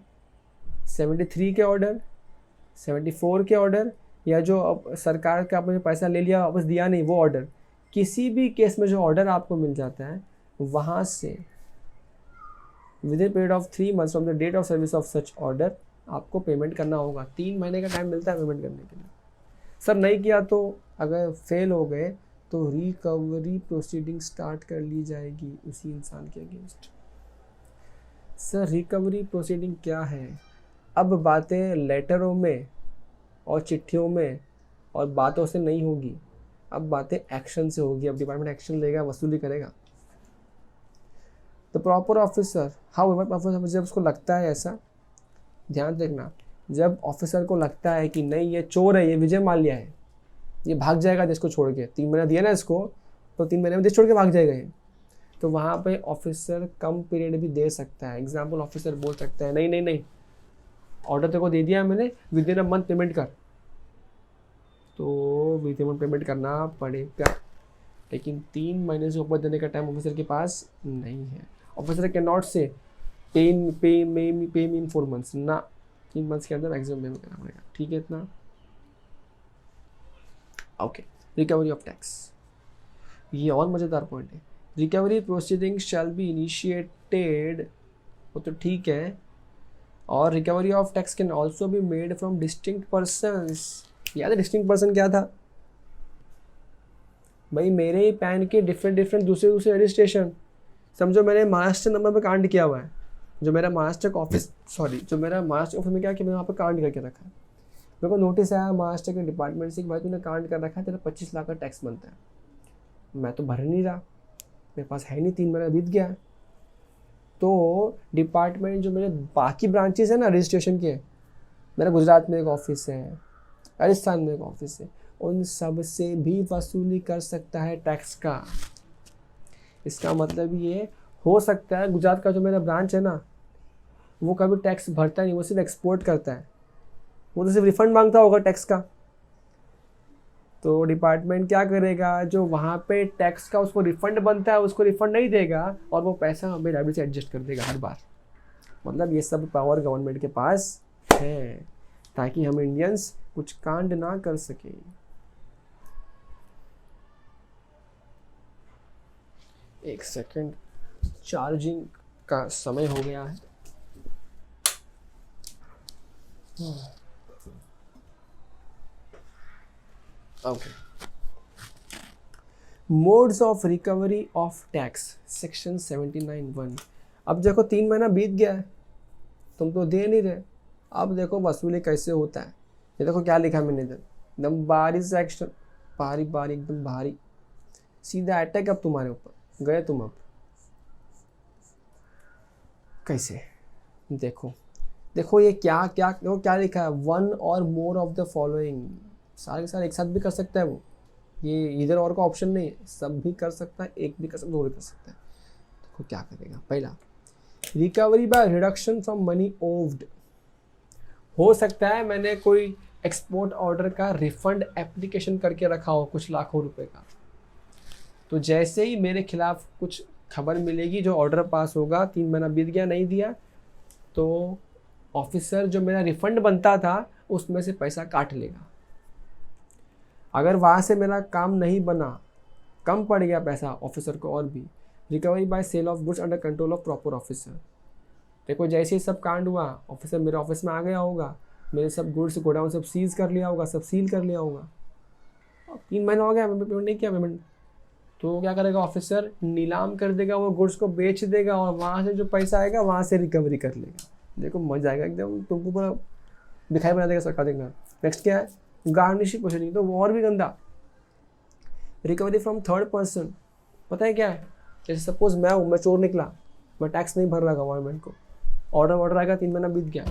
73 के ऑर्डर, 74 के ऑर्डर, या जो अब सरकार का आपने पैसा ले लिया वापस दिया नहीं वो ऑर्डर, किसी भी केस में जो ऑर्डर आपको मिल जाता है वहाँ से within period of 3 months from the date of service of such order आपको पेमेंट करना होगा। 3 महीने का टाइम मिलता है पेमेंट करने के लिए। सर नहीं किया तो, अगर फेल हो गए तो रिकवरी प्रोसीडिंग स्टार्ट कर ली जाएगी उसी इंसान के अगेंस्ट। सर रिकवरी प्रोसीडिंग क्या है? अब बातें लेटरों में और चिट्ठियों में और बातों से नहीं होगी, अब बातें एक्शन से होगी। अब डिपार्टमेंट एक्शन लेगा, वसूली करेगा। The proper officer, how ever जब उसको लगता है ऐसा, ध्यान देखना, जब ऑफिसर को लगता है कि नहीं ये चोर है, ये विजय माल्या है, ये भाग जाएगा देश को छोड़ के, 3 महीना दिया ना इसको तो 3 महीने में देश छोड़ के भाग जाएगा ये, तो वहाँ पे ऑफिसर कम पीरियड भी दे सकता है। एग्जाम्पल, ऑफिसर बोल सकता है नहीं ऑर्डर तेरे को दे दिया मैंने, with in a month payment कर, तो विद इन मंथ पेमेंट करना पड़ेगा, लेकिन 3 महीने से ऊपर देने का टाइम ऑफिसर के पास नहीं है। ऑफिसर कैन नॉट से पे मी इन 4 months ना, 3 मंथ्स के अंदर मैक्सिमम पेमेंट करना पड़ेगा, ठीक है इतना। ओके, रिकवरी ऑफ टैक्स, ये और मज़ेदार पॉइंट है। Recovery proceeding shall be initiated, वो तो ठीक है, और recovery of tax can also be made from distinct persons. याद है डिस्टिंक्ट पर्सन क्या था भाई? मेरे ही पैन के डिफरेंट दूसरे रजिस्ट्रेशन। समझो मैंने महाराष्ट्र नंबर पे कांड किया हुआ है, जो मेरा महाराष्ट्र ऑफिस में क्या कि मैंने वहाँ पर कांड करके रखा है। मेरे को नोटिस आया महाराष्ट्र के डिपार्टमेंट से कि भाई तूने कांड कर रखा है, तेरा 25 लाख का टैक्स बनता है। मैं तो भर नहीं रहा, मेरे पास है नहीं, 3 महीना बीत गया। तो डिपार्टमेंट जो मेरे बाकी ब्रांचेस है ना रजिस्ट्रेशन के, मेरा गुजरात में एक ऑफिस है, राजस्थान में एक ऑफिस है, उन सब से भी वसूली कर सकता है टैक्स का। इसका मतलब ये हो सकता है गुजरात का जो मेरा ब्रांच है ना, वो कभी टैक्स भरता नहीं, वो सिर्फ एक्सपोर्ट करता है, वो तो सिर्फ रिफंड मांगता होगा टैक्स का। तो डिपार्टमेंट क्या करेगा, जो वहाँ पे टैक्स का उसको रिफंड बनता है उसको रिफंड नहीं देगा, और वो पैसा हमें लाइब्रेरी से एडजस्ट कर देगा हर बार। मतलब ये सब पावर गवर्नमेंट के पास है, ताकि हम इंडियंस कुछ कांड ना कर सके। एक सेकंड, चार्जिंग का समय हो गया है। Okay, modes of recovery of tax section 79(1). अब देखो 3 महीना बीत गया है, तुम तो दे नहीं रहे, अब देखो वसूली कैसे होता है। ये देखो क्या लिखा मैंने इधर, एकदम भारी सेक्शन, भारी एकदम भारी, सीधा अटैक अब तुम्हारे ऊपर गए तुम। अब कैसे, देखो ये क्या लिखा है, 1 और मोर ऑफ द फॉलोइंग। सारे के सारे एक साथ भी कर सकता है वो, ये इधर और का ऑप्शन नहीं है, सब भी कर सकता है, एक भी कर सकता है, 2 भी कर सकता है। देखो क्या करेगा। पहला, recovery by reduction from money owed. हो सकता है मैंने कोई एक्सपोर्ट ऑर्डर का रिफंड एप्लीकेशन करके रखा हो कुछ लाखों रुपए का, तो जैसे ही मेरे खिलाफ कुछ खबर मिलेगी, जो ऑर्डर पास होगा, 3 महीना बीत गया नहीं दिया, तो ऑफिसर जो मेरा रिफंड बनता था उसमें से पैसा काट लेगा। अगर वहाँ से मेरा काम नहीं बना, कम पड़ गया पैसा ऑफिसर को, और भी recovery by sale of goods under control of proper officer. देखो जैसे ही सब कांड हुआ, ऑफिसर मेरे ऑफिस में आ गया होगा, मेरे सब गुड्स गोडाउन सब सीज कर लिया होगा, सब सील कर लिया होगा। 3 महीना हो गया, मैं पेमेंट नहीं किया पेमेंट, तो क्या करेगा ऑफिसर, नीलाम कर देगा, वो गुड्स को बेच देगा, और वहाँ से जो पैसा आएगा वहाँ से रिकवरी कर लेगा। देखो मजा आएगा एकदम, तुमको पूरा दिखाई बना देगा सरकार। देखना नेक्स्ट क्या है, गार्निशिंग प्रोसीडिंग, तो वो और भी गंदा। रिकवरी फ्रॉम थर्ड पर्सन, पता है क्या है, जैसे सपोज मैं चोर निकला, मैं टैक्स नहीं भर रहा गवर्नमेंट को, ऑर्डर आएगा, 3 महीना बीत गया।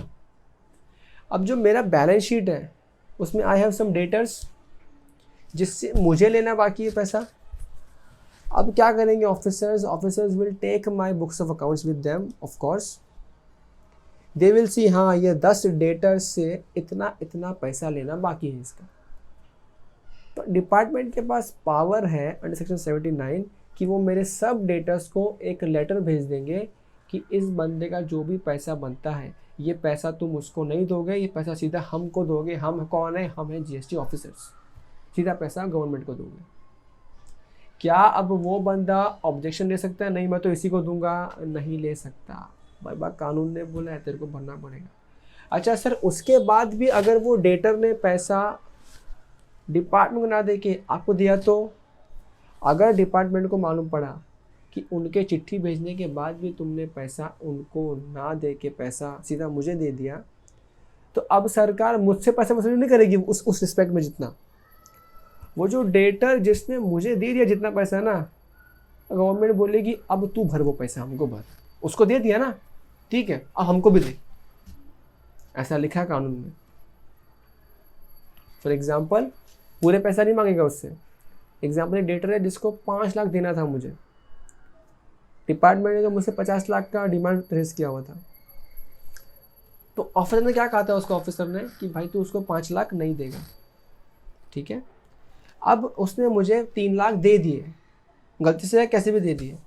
अब जो मेरा बैलेंस शीट है उसमें आई हैव सम डेटर्स जिससे मुझे लेना बाकी है पैसा। अब क्या करेंगे officers will take my books of accounts with them, of course they will see, हाँ ये 10 डेटर्स से इतना पैसा लेना बाकी है इसका। तो डिपार्टमेंट के पास पावर है अंडर सेक्शन 79 कि वो मेरे सब डेटर्स को एक लेटर भेज देंगे कि इस बंदे का जो भी पैसा बनता है, ये पैसा तुम उसको नहीं दोगे, ये पैसा सीधा हमको दोगे। हम कौन है, हम हैं GST ऑफिसर्स, सीधा पैसा गवर्नमेंट को दोगे। क्या अब वो बंदा ऑब्जेक्शन ले सकता है, नहीं मैं तो इसी को दूंगा? नहीं ले सकता, बाबा कानून ने बोला है तेरे को भरना पड़ेगा। अच्छा सर, उसके बाद भी अगर वो डेटर ने पैसा डिपार्टमेंट को ना दे के आपको दिया, तो अगर डिपार्टमेंट को मालूम पड़ा कि उनके चिट्ठी भेजने के बाद भी तुमने पैसा उनको ना दे के पैसा सीधा मुझे दे दिया, तो अब सरकार मुझसे पैसा वसूल नहीं करेगी उस रिस्पेक्ट में जितना। वो जो डेटर जिसने मुझे दे दिया जितना पैसा ना, गवर्नमेंट बोलेगी अब तू भर वो पैसा, हमको भर, उसको दे दिया ना, ठीक है अब हमको भी दे, ऐसा लिखा है कानून में। फॉर एग्जाम्पल पूरे पैसा नहीं मांगेगा उससे। एग्जाम्पल एक डेटर है जिसको 5 लाख देना था मुझे, डिपार्टमेंट ने जो मुझसे 50 लाख का डिमांड रेज किया हुआ था, तो ऑफिसर ने क्या कहा था उसको, ऑफिसर ने कि भाई तू उसको 5 लाख नहीं देगा, ठीक है। अब उसने मुझे 3 लाख दे दिए, गलती से कैसे भी दे दिए,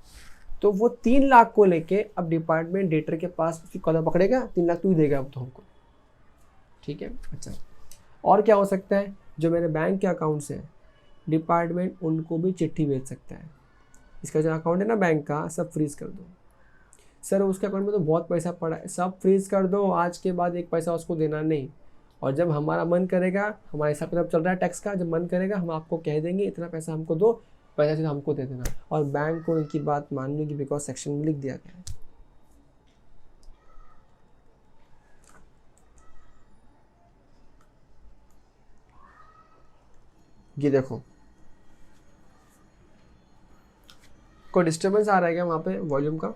तो वो 3 लाख को लेके अब डिपार्टमेंट डेटर के पास उसकी कदम पकड़ेगा, 3 लाख तू ही देगा अब तो हमको। ठीक है। अच्छा, और क्या हो सकता है, जो मेरे बैंक के अकाउंट्स हैं डिपार्टमेंट उनको भी चिट्ठी भेज सकता है, इसका जो अकाउंट है ना बैंक का, सब फ्रीज कर दो। सर उसके अकाउंट में तो बहुत पैसा पड़ा है, सब फ्रीज कर दो, आज के बाद एक पैसा उसको देना नहीं, और जब हमारा मन करेगा, हमारा हिसाब किताब चल रहा है टैक्स का, जब मन करेगा हम आपको कह देंगे इतना पैसा हमको दो, पैसा सीधा हमको दे देना। और बैंक को इनकी बात माननी की, बिकॉज सेक्शन में लिख दिया गया है। ये देखो, कोई डिस्टर्बेंस आ रहा है क्या वहाँ पे वॉल्यूम का?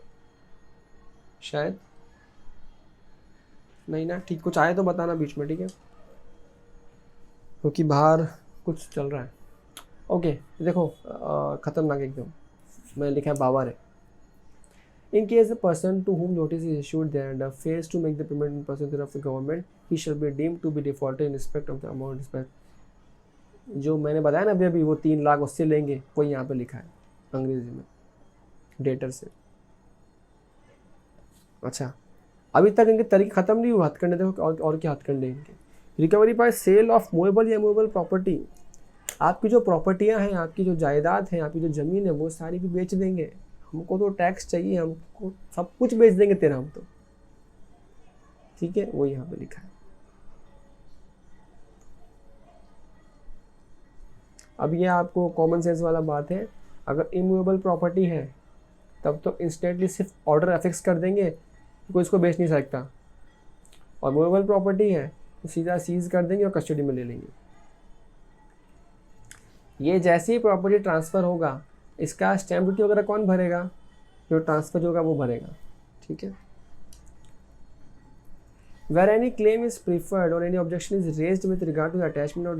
शायद नहीं ना, ठीक, कुछ आए तो बताना बीच में, ठीक है, क्योंकि बाहर कुछ चल रहा है। ओके देखो, खतरनाक एकदम, मैंने लिखा है बाबर है। In case the person to whom notice is issued thereafter fails to make the payment in person of the government, he shall be deemed to be defaulted in respect of the amount dispatched. जो मैंने बताया ना अभी वो 3 लाख उससे लेंगे, कोई यहाँ पे लिखा है अंग्रेजी में डेटर से। अच्छा, अभी तक इनके तरीके खत्म नहीं हुए, हथकंडे देखो और क्या हथकंडे इनके। Recovery by sale of movable या मूवेबल प्रॉपर्टी, आपकी जो प्रॉपर्टियाँ हैं, आपकी जो जायदाद है, आपकी जो ज़मीन है, वो सारी भी बेच देंगे, हमको तो टैक्स चाहिए, हमको सब कुछ बेच देंगे तेरा हम तो, ठीक है, वो यहाँ पे लिखा है। अब ये आपको कॉमन सेंस वाला बात है, अगर इमूवेबल प्रॉपर्टी है तब तो इंस्टेंटली सिर्फ ऑर्डर अफिक्स कर देंगे, कोई इसको बेच नहीं सकता, और मूवेबल प्रॉपर्टी है तो सीधा सीज कर देंगे और कस्टडी में ले लेंगे। ये जैसे ही प्रॉपर्टी ट्रांसफ़र होगा, इसका स्टैम्प ड्यूटी वगैरह कौन भरेगा? जो ट्रांसफर होगा वो भरेगा, ठीक है। Where any claim is preferred or any objection is raised with regard to the attachment or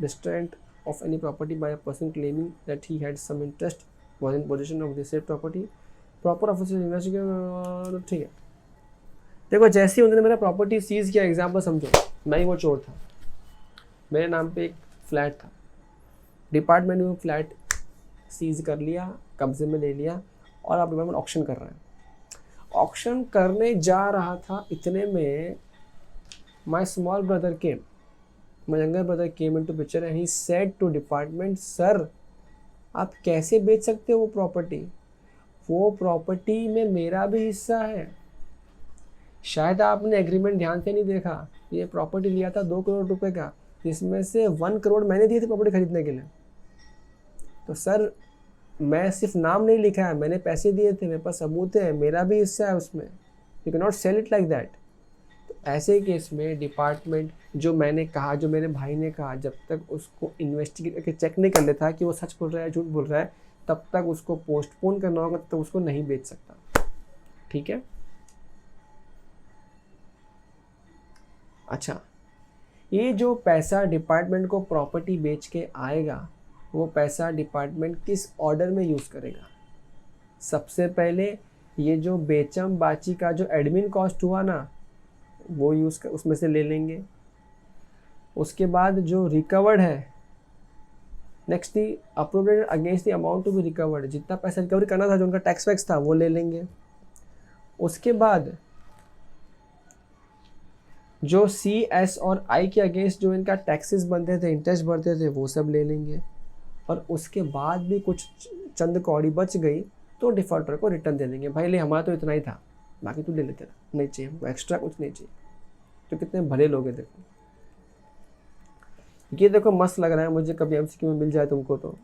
distraint of any property by a person claiming that he had some interest was in possession of the said property, proper official investigation, ठीक है। देखो जैसे ही उन्होंने मेरा प्रॉपर्टी सीज किया, एग्जाम्पल समझो, मैं ही वो चोर था, मेरे नाम पे एक फ्लैट था, डिपार्टमेंट ने वो फ्लैट सीज कर लिया, कब्जे में ले लिया, और अब डिपार्टमेंट ऑक्शन कर रहा है। ऑक्शन करने जा रहा था, इतने में my small brother came, my younger brother came into picture and he said to department, sir आप कैसे बेच सकते हो वो प्रॉपर्टी में मेरा भी हिस्सा है, शायद आपने एग्रीमेंट ध्यान से नहीं देखा, ये प्रॉपर्टी लिया था 2 करोड़ रुपए का, जिसमें से 1 करोड़ मैंने दिए थे प्रॉपर्टी खरीदने के लिए, तो सर मैं सिर्फ नाम नहीं लिखा है, मैंने पैसे दिए थे, मेरे पास सबूत है, मेरा भी हिस्सा है उसमें, you can not sell it like that. तो ऐसे केस में डिपार्टमेंट, जो मैंने कहा, जो मेरे भाई ने कहा, जब तक उसको इन्वेस्टिगेट करके चेक नहीं कर लेता कि वो सच बोल रहा है झूठ बोल रहा है, तब तक उसको पोस्टपोन करना होगा, तब तक उसको नहीं बेच सकता, ठीक है। अच्छा, ये जो पैसा डिपार्टमेंट को प्रॉपर्टी बेच के आएगा, वो पैसा डिपार्टमेंट किस ऑर्डर में यूज़ करेगा? सबसे पहले ये जो बेचम बाची का जो एडमिन कॉस्ट हुआ ना, वो यूज़ कर, उसमें से ले लेंगे। उसके बाद जो रिकवर्ड है, next the appropriated against the amount to be recovered, जितना पैसा रिकवरी करना था, जो उनका टैक्स वैक्स था, वो ले लेंगे। उसके बाद जो CS और I के अगेंस्ट जो इनका टैक्सेस बनते थे, इंटरेस्ट भरते थे, वो सब ले लेंगे। और उसके बाद भी कुछ चंद कौड़ी बच गई तो डिफॉल्टर को रिटर्न दे देंगे, भाई ले हमारा तो इतना ही था, बाकी तू ले ले, तेरा नहीं चाहिए हमको, एक्स्ट्रा कुछ नहीं चाहिए। तो कितने भले लोग हैं, देखो ये देखो, मस्त लग रहा है मुझे, कभी MCQ में मिल जाए तुमको तो।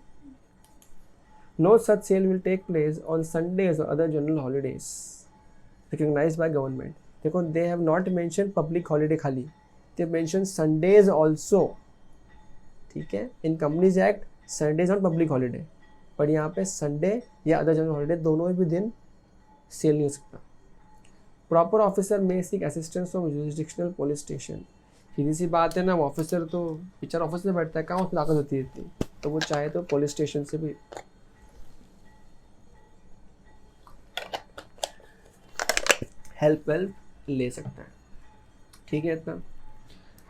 No such sale will take place on Sundays और other general holidays recognised by government. देखो they have not mention public holiday खाली, दे मेंशन संडेज ऑल्सो, ठीक है। In companies act Sunday is not public holiday, पर यहाँ पे संडे या अदर जनरल हॉलीडे दोनों भी दिन सेल नहीं हो सकता। Proper officer may seek assistance from jurisdictional police station, सीधी सी बात है ना, ऑफिसर तो पिक्चर ऑफिस में बैठता है, कहाँ उसमें ताकत होती है इतनी, तो वो चाहे तो पुलिस स्टेशन से भी हेल्प ले सकता है, ठीक है इतना।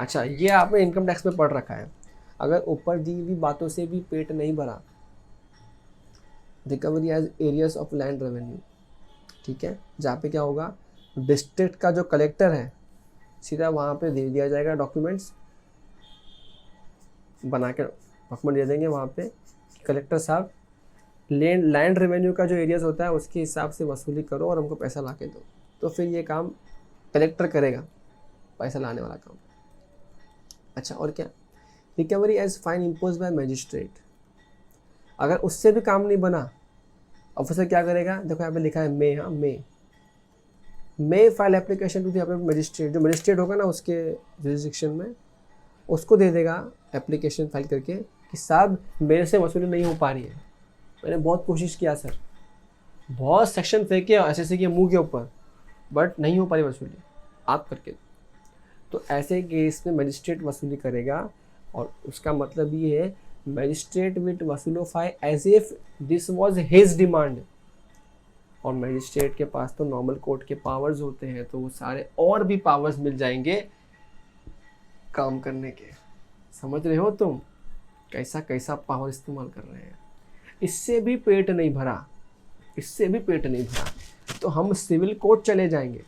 अच्छा, ये आपने इनकम टैक्स में पढ़ रखा है, अगर ऊपर दी हुई बातों से भी पेट नहीं भरा, recovery as arrears of land revenue, ठीक है, जहाँ पे क्या होगा, डिस्ट्रिक्ट का जो कलेक्टर है सीधा वहाँ पे दे दिया जाएगा, डॉक्यूमेंट्स बना के डॉक्यूमेंट दे देंगे वहाँ पे, कलेक्टर साहब लैंड रेवेन्यू का जो एरियाज होता है उसके हिसाब से वसूली करो और हमको पैसा ला के दो। तो फिर ये काम कलेक्टर करेगा, पैसा लाने वाला काम। अच्छा, और क्या, recovery as fine impose by magistrate. अगर उससे भी काम नहीं बना, ऑफिसर क्या करेगा, देखो यहाँ पे लिखा है मे, हाँ may file application to the magistrate. जो मजिस्ट्रेट होगा ना उसके जुरिस्डिक्शन में, उसको दे देगा एप्लीकेशन फाइल करके कि साहब मेरे से वसूली नहीं हो पा रही है, मैंने बहुत कोशिश किया सर, बहुत सेक्शन फेंके ऐसे के मुंह के ऊपर, बट नहीं हो पा रही वसूली, आप करके। तो ऐसे केस में मजिस्ट्रेट वसूली करेगा, और उसका मतलब ये है मजिस्ट्रेट विल वसूलोफाई as if this was his demand. और मजिस्ट्रेट के पास तो नॉर्मल कोर्ट के पावर्स होते हैं, तो वो सारे और भी पावर्स मिल जाएंगे काम करने के। समझ रहे हो तुम कैसा कैसा पावर इस्तेमाल कर रहे हैं। इससे भी पेट नहीं भरा, इससे भी पेट नहीं भरा तो हम सिविल कोर्ट चले जाएंगे।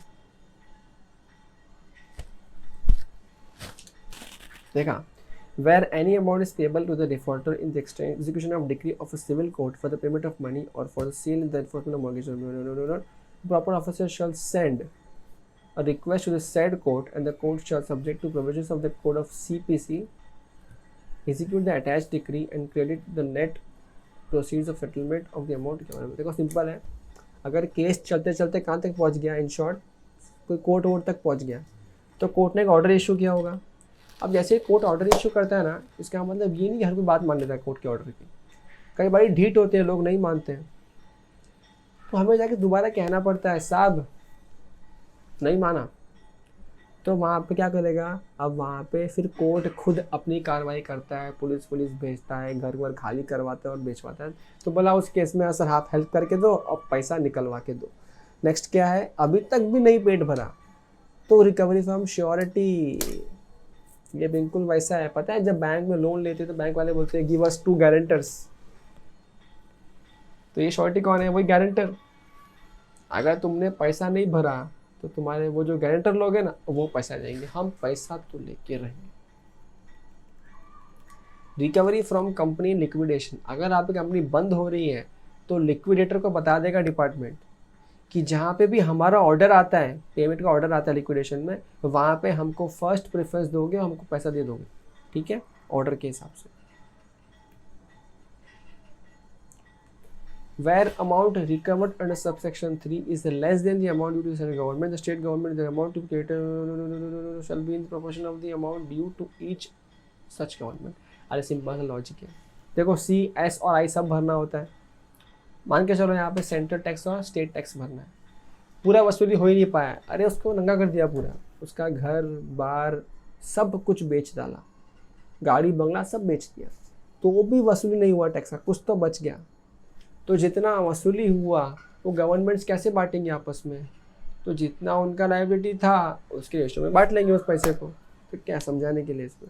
देखा, where any amount is payable to the defaulter in the execution of decree of a civil court for the payment of money or for the sale in the enforcement of mortgage, proper officer shall send a request to the said court, and the court shall, subject to provisions of the code of CPC, execute the attached decree and credit the net proceeds of settlement of the amount। देखो सिंपल है, अगर केस चलते चलते कहाँ तक पहुँच गया, इन शॉर्ट कोई कोर्ट वोर्ट तक पहुँच गया, तो कोर्ट ने एक ऑर्डर इशू किया होगा। अब जैसे कोर्ट ऑर्डर इशू करता है ना, इसका मतलब ये नहीं कि हर कोई बात मान लेता है कोर्ट के ऑर्डर की। कई बार ढीठ होते हैं लोग, नहीं मानते हैं, तो हमें जाके दोबारा कहना पड़ता है साहब नहीं माना। तो वहाँ पे क्या करेगा, अब वहाँ पे फिर कोर्ट खुद अपनी कार्रवाई करता है, पुलिस भेजता है, घर वर खाली करवाता है और बेचवाता है। तो बोला उस केस में सर आप हेल्प करके दो और पैसा निकलवा के दो। नेक्स्ट क्या है, अभी तक भी नहीं पेट भरा तो रिकवरी फ्रॉम श्योरिटी। ये बिल्कुल वैसा है, पता है जब बैंक में लोन लेते तो बैंक वाले बोलते हैं गिव अस 2 गारंटर्स। तो ये श्योरिटी कौन है, वही गारंटर। अगर तुमने पैसा नहीं भरा तो तुम्हारे वो जो गारंटर लोग हैं ना वो पैसा देंगे, हम पैसा तो लेके रहेंगे। रिकवरी फ्रॉम कंपनी लिक्विडेशन, अगर आपकी कंपनी बंद हो रही है तो लिक्विडेटर को बता देगा डिपार्टमेंट कि जहाँ पे भी हमारा ऑर्डर आता है, पेमेंट का ऑर्डर आता है लिक्विडेशन में, वहाँ पे हमको फर्स्ट प्रेफरेंस दोगे, हमको पैसा दे दोगे, ठीक है, ऑर्डर के हिसाब से। Where amount recovered under subsection 3 is less than the amount due to the central government, the state government, the amount to be created shall be in proportion of the amount due to each such government। अरे सिंपल सा लॉजिक है, देखो C, S और I सब भरना होता है। मान के चलो यहाँ पे सेंट्रल टैक्स और स्टेट टैक्स भरना है, पूरा वसूली हो ही नहीं पाया, अरे उसको नंगा कर दिया पूरा, उसका घर बार सब कुछ बेच डाला, गाड़ी बंगला सब बेच दिया, तो वो भी वसूली नहीं हुआ टैक्स का, कुछ तो बच गया। तो जितना वसूली हुआ वो गवर्नमेंट्स कैसे बांटेंगे आपस में, तो जितना उनका लायबिलिटी था उसके रेशो में बांट लेंगे उस पैसे को। तो क्या समझाने के लिए इसमें,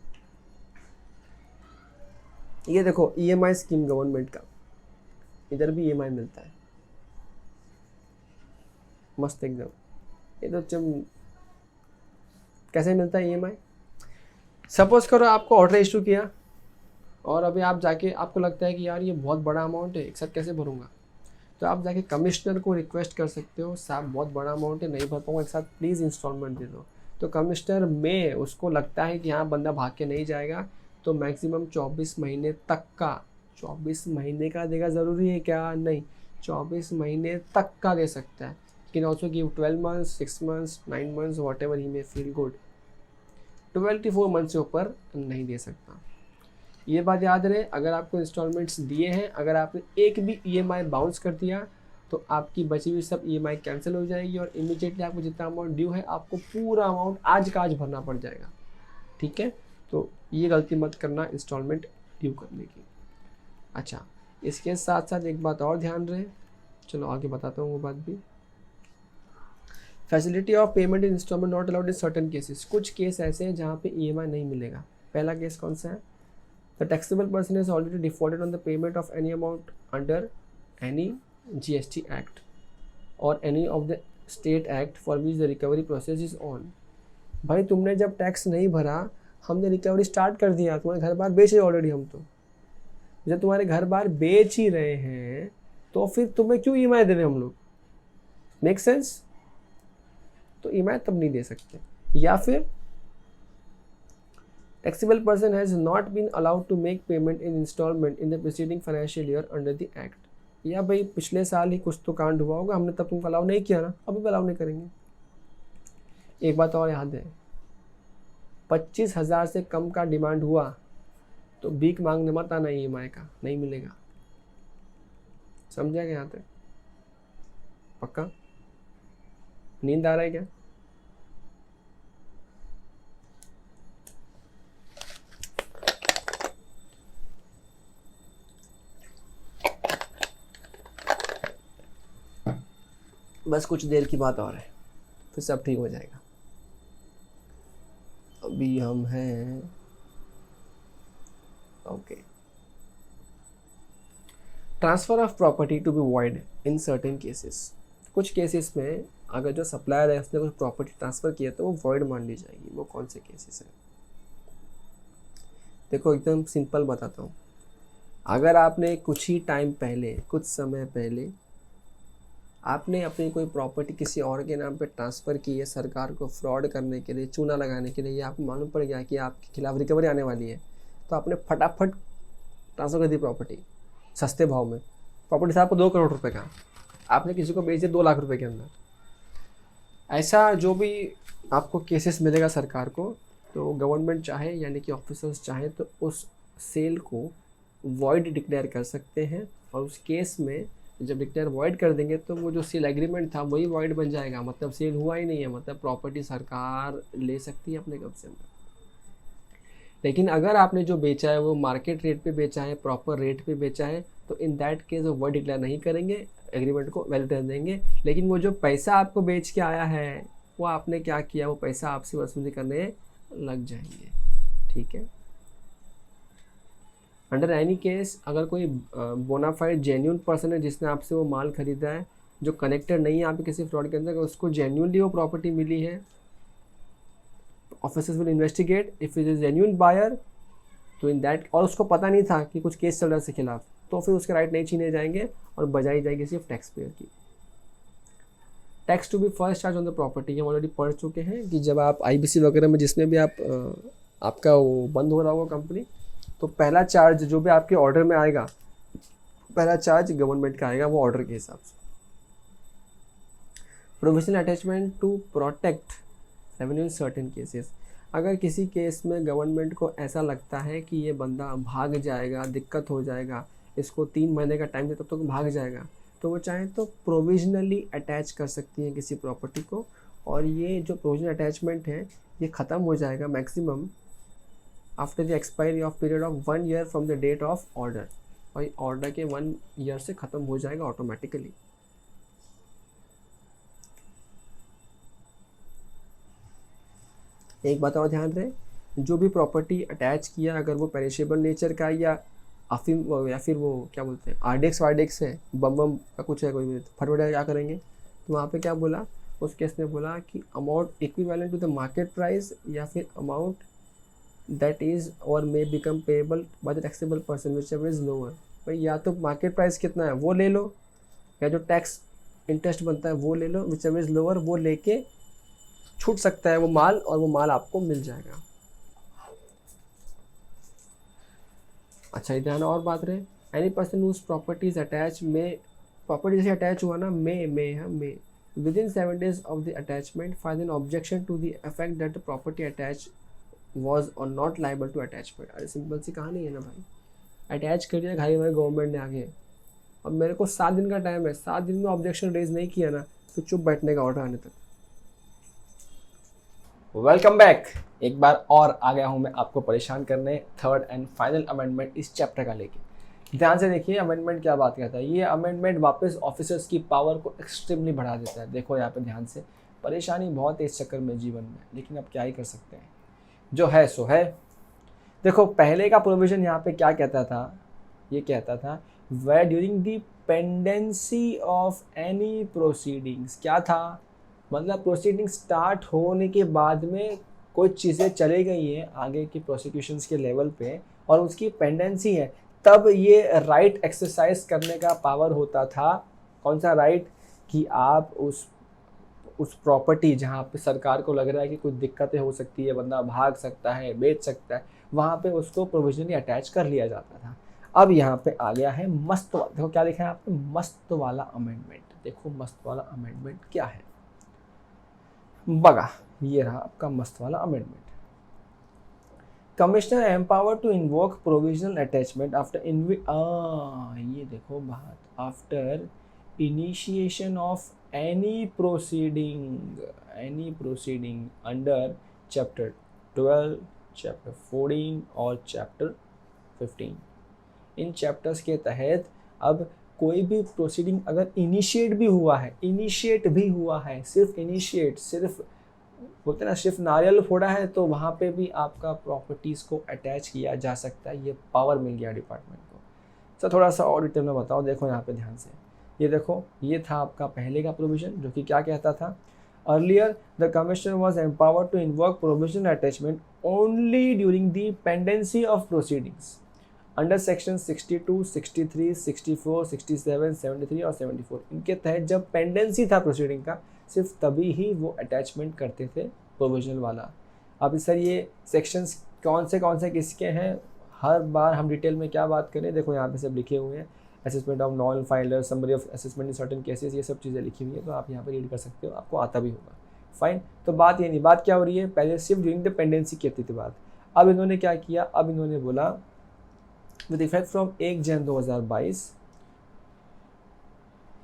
ये देखो EMI स्कीम गवर्नमेंट का, इधर भी EMI मिलता है मस्त एकदम। ये तो कैसे मिलता है EMI, सपोज करो आपको ऑर्डर इशू किया और अभी आप जाके आपको लगता है कि यार ये बहुत बड़ा अमाउंट है, एक साथ कैसे भरूंगा, तो आप जाके कमिश्नर को रिक्वेस्ट कर सकते हो साहब बहुत बड़ा अमाउंट है, नहीं भर पाऊंगा, एक साथ प्लीज़ इंस्टॉलमेंट दे दो। तो कमिश्नर में उसको लगता है कि हाँ बंदा भाग के नहीं जाएगा, तो मैक्सिमम 24 महीने तक का, 24 महीने का देगा, ज़रूरी है क्या, नहीं, 24 महीने तक का दे सकता है। Can also give 12 months, 6 months, 9 months, what ever he may feel good. 24 months से ऊपर नहीं दे सकता। ये बात याद रहे, अगर आपको इंस्टॉलमेंट्स दिए हैं, अगर आपने एक भी EMI बाउंस कर दिया तो आपकी बची हुई सब EMI कैंसिल हो जाएगी और इमीडिएटली आपको जितना अमाउंट ड्यू है आपको पूरा अमाउंट आज का आज भरना पड़ जाएगा, ठीक है। तो ये गलती मत करना इंस्टॉलमेंट ड्यू करने की। अच्छा, इसके साथ साथ एक बात और ध्यान रहे, चलो आगे बताता हूँ वो बात भी। Facility of payment in installment not allowed in certain cases, कुछ केस ऐसे हैं जहाँ पे EMI नहीं मिलेगा। पहला केस कौन सा है, the taxable person has already defaulted on the payment of any amount under any GST Act or any of the state act for which the recovery process is on, भाई तुमने जब टैक्स नहीं भरा, हमने रिकवरी स्टार्ट कर दिया, तुम्हारे घर बार बेच रहे ऑलरेडी हम तो। जब तुम्हारे घर बार बेच ही रहे हैं तो फिर तुम्हें क्यों ईएमआई दे रहे हम लोग? Make sense? तो ईएमआई तब नहीं दे सकते। या फिर taxable person has not been allowed to make payment in installment in the preceding financial year under the act। या भाई पिछले साल ही कुछ तो कांड हुआ होगा, हमने तब तुमको अलाउ नहीं किया ना, अभी भी अलाउ नहीं करेंगे। एक बात और याद है, 25,000 से कम का डिमांड हुआ तो भीख मांगने मत आना, ईएमआई का नहीं मिलेगा। समझा क्या यहाँ तक? पक्का? नींद आ रहा है क्या? बस कुछ देर की बात और है, फिर सब ठीक हो जाएगा। अभी हम हैं okay. Transfer of property to be void in certain cases. कुछ केसेस में अगर जो सप्लायर है उसने कुछ प्रॉपर्टी ट्रांसफर किया तो वो वॉइड मान ली जाएगी। वो कौन से केसेस हैं? देखो एकदम सिंपल बताता हूँ। अगर आपने कुछ ही टाइम पहले, कुछ समय पहले आपने अपनी कोई प्रॉपर्टी किसी और के नाम पे ट्रांसफ़र की है सरकार को फ्रॉड करने के लिए, चूना लगाने के लिए, या आपको मालूम पड़ गया कि आपके खिलाफ रिकवरी आने वाली है, तो आपने फटाफट ट्रांसफ़र कर दी प्रॉपर्टी सस्ते भाव में। प्रॉपर्टी था आपको 2 करोड़ रुपए का, आपने किसी को बेच दिया 2 लाख रुपए के अंदर। ऐसा जो भी आपको केसेस मिलेगा सरकार को, तो गवर्नमेंट चाहे यानी कि ऑफिसर्स चाहे तो उस सेल को वॉइड डिक्लेयर कर सकते हैं, और उस केस में जब डिक्लेयर वॉइड कर देंगे तो वो जो सेल एग्रीमेंट था वही वॉइड बन जाएगा। मतलब सेल हुआ ही नहीं है, मतलब प्रॉपर्टी सरकार ले सकती है अपने कब्जे में। लेकिन अगर आपने जो बेचा है वो मार्केट रेट पे बेचा है, प्रॉपर रेट पे बेचा है, तो इन दैट केस वो वॉइड डिक्लेयर नहीं करेंगे, एग्रीमेंट को वैलिड रहने देंगे। लेकिन वो जो पैसा आपको बेच के आया है वो आपने क्या किया, वो पैसा आपसे वसूली करने लग जाएंगे। ठीक है। अंडर एनी केस अगर कोई बोनाफाइड जेन्यून पर्सन है जिसने आपसे वो माल खरीदा है, जो कनेक्टेड नहीं है आपके किसी फ्रॉड के अंदर, उसको जेन्यूनली वो प्रॉपर्टी मिली है, officers will investigate if it is genuine buyer, तो इन दैट, और उसको पता नहीं था कि कुछ केस चल रहा है उसके खिलाफ, तो फिर उसके राइट नहीं छीने जाएंगे और बजाई जाएगी सिर्फ टैक्स पेयर की। Tax to be first charge on the property, हम ऑलरेडी पढ़ चुके हैं कि जब आप आईबीसी वगैरह में जिसमें भी आप आपका वो बंद हो रहा होगा कंपनी, तो पहला चार्ज जो भी आपके ऑर्डर में आएगा, पहला चार्ज गवर्नमेंट का आएगा, वो ऑर्डर के हिसाब से। Provisional attachment to protect revenue in certain cases. अगर किसी केस में गवर्नमेंट को ऐसा लगता है कि ये बंदा भाग जाएगा, दिक्कत हो जाएगा, इसको 3 महीने का टाइम दे तब तक भाग जाएगा, तो वो चाहे तो प्रोविजनली अटैच कर सकती है किसी प्रॉपर्टी को, और ये जो प्रोविजनल अटैचमेंट है ये ख़त्म हो जाएगा maximum after the expiry of period of 1 year from the date of order, और ऑर्डर के 1 ईयर से ख़त्म हो जाएगा ऑटोमेटिकली। एक बात और ध्यान रहे, जो भी प्रॉपर्टी अटैच किया अगर वो पेरिशेबल नेचर का या अफीम या फिर वो क्या बोलते हैं आरडेक्स वारडेक्स है, बम का कुछ है, कोई फटफट क्या करेंगे, तो वहाँ पे क्या बोला उस केस में, बोला कि amount equivalent to the market price या फिर amount that is or may become payable by the taxable person whichever is lower. भाई या तो मार्केट प्राइस कितना है वो ले लो, या जो टैक्स इंटरेस्ट बनता है वो ले लो, व्हिचएवर इज लोअर वो लेके छूट सकता है वो माल, और वो माल आपको मिल जाएगा। अच्छा ये ध्यान और बात रहे, any person whose property is attach में, प्रॉपर्टी जैसे अटैच हुआ ना may within 7 days of the attachment file an objection to the effect that the property attached was or not liable to attachment। अरे सिंपल सी कहानी है ना भाई, अटैच कर दिया भाई गवर्नमेंट ने आगे, अब मेरे को 7 दिन का टाइम है, 7 दिन में ऑब्जेक्शन रेज नहीं किया ना तो चुप बैठने का ऑर्डर आने तक। वेलकम बैक, एक बार और आ गया हूँ मैं आपको परेशान करने, थर्ड एंड फाइनल अमेंडमेंट इस चैप्टर का लेके। ध्यान से देखिए अमेंडमेंट क्या बात कहता है। ये अमेंडमेंट वापस ऑफिसर्स की पावर को एक्सट्रीमली बढ़ा देता है। देखो यहाँ पे ध्यान से, परेशानी बहुत है इस चक्कर में जीवन में, लेकिन अब क्या ही कर सकते हैं, जो है सो है। देखो पहले का प्रोविजन यहाँ पे क्या कहता था, ये कहता था where during the pendency of any proceedings. क्या था, मतलब प्रोसीडिंग स्टार्ट होने के बाद में कोई चीज़ें चली गई हैं आगे की प्रोसिक्यूशंस के लेवल पे और उसकी पेंडेंसी है, तब ये राइट एक्सरसाइज करने का पावर होता था। कौन सा राइट? कि आप उस प्रॉपर्टी जहाँ पे सरकार को लग रहा है कि कुछ दिक्कतें हो सकती है, बंदा भाग सकता है, बेच सकता है, वहाँ पे उसको प्रोविजनली अटैच कर लिया जाता था। अब यहाँ पे आ गया है मस्त वाला, देखो क्या लिखा है आपने, मस्त वाला अमेंडमेंट। देखो मस्त वाला अमेंडमेंट क्या है, बगा ये रहा आपका मस्त वाला amendment. Commissioner empower to invoke provisional attachment after ये देखो बात, after initiation of any proceeding under chapter 12, chapter 14 और chapter 15। इन चैप्टर्स के तहत अब कोई भी प्रोसीडिंग अगर इनिशिएट भी हुआ है, सिर्फ बोलते ना सिर्फ नारियल फोड़ा है, तो वहाँ पे भी आपका प्रॉपर्टीज़ को अटैच किया जा सकता है। ये पावर मिल गया डिपार्टमेंट को। सर थोड़ा सा और डिटेल में बताओ, देखो यहाँ पे ध्यान से, ये देखो ये था आपका पहले का प्रोविजन जो कि क्या कहता था, earlier the commissioner was empowered to invoke provisional attachment only during the pendency of proceedings under section 62, 63, 64, 67, 73 और 74। इनके तहत जब पेंडेंसी था प्रोसीडिंग का, सिर्फ तभी ही वो अटैचमेंट करते थे प्रोविजनल वाला। अब सर ये सेक्शंस कौन से किसके हैं, हर बार हम डिटेल में क्या बात करें, देखो यहाँ पे सब लिखे हुए हैं, assessment of non filer, summary of assessment in certain cases, ये सब चीज़ें लिखी हुई है, तो आप यहाँ पर रीड कर सकते हो, आपको आता भी होगा। फाइन, तो बात ये नहीं, बात क्या हो रही है, पहले सिर्फ ड्यूरिंग द पेंडेंसी की थी बात। अब इन्होंने क्या किया, अब इन्होंने बोला विद इफेक्ट फ्रॉम 1 जनवरी 2022,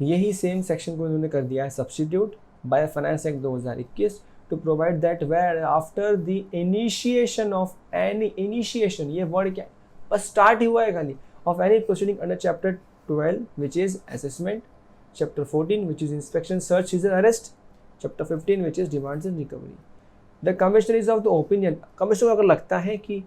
यही सेम सेक्शन को इन्होंने कर दिया है substitute by finance act 2021 to provide that where after the initiation of any, initiation ये वर्ड क्या है, बस स्टार्ट ही हुआ है खाली, of any proceeding under chapter 12 which is assessment, chapter 14 which is inspection, search, seizure, arrest, chapter 15 which is demands and recovery. The commissioner is of the opinion, commissioner को अगर लगता है कि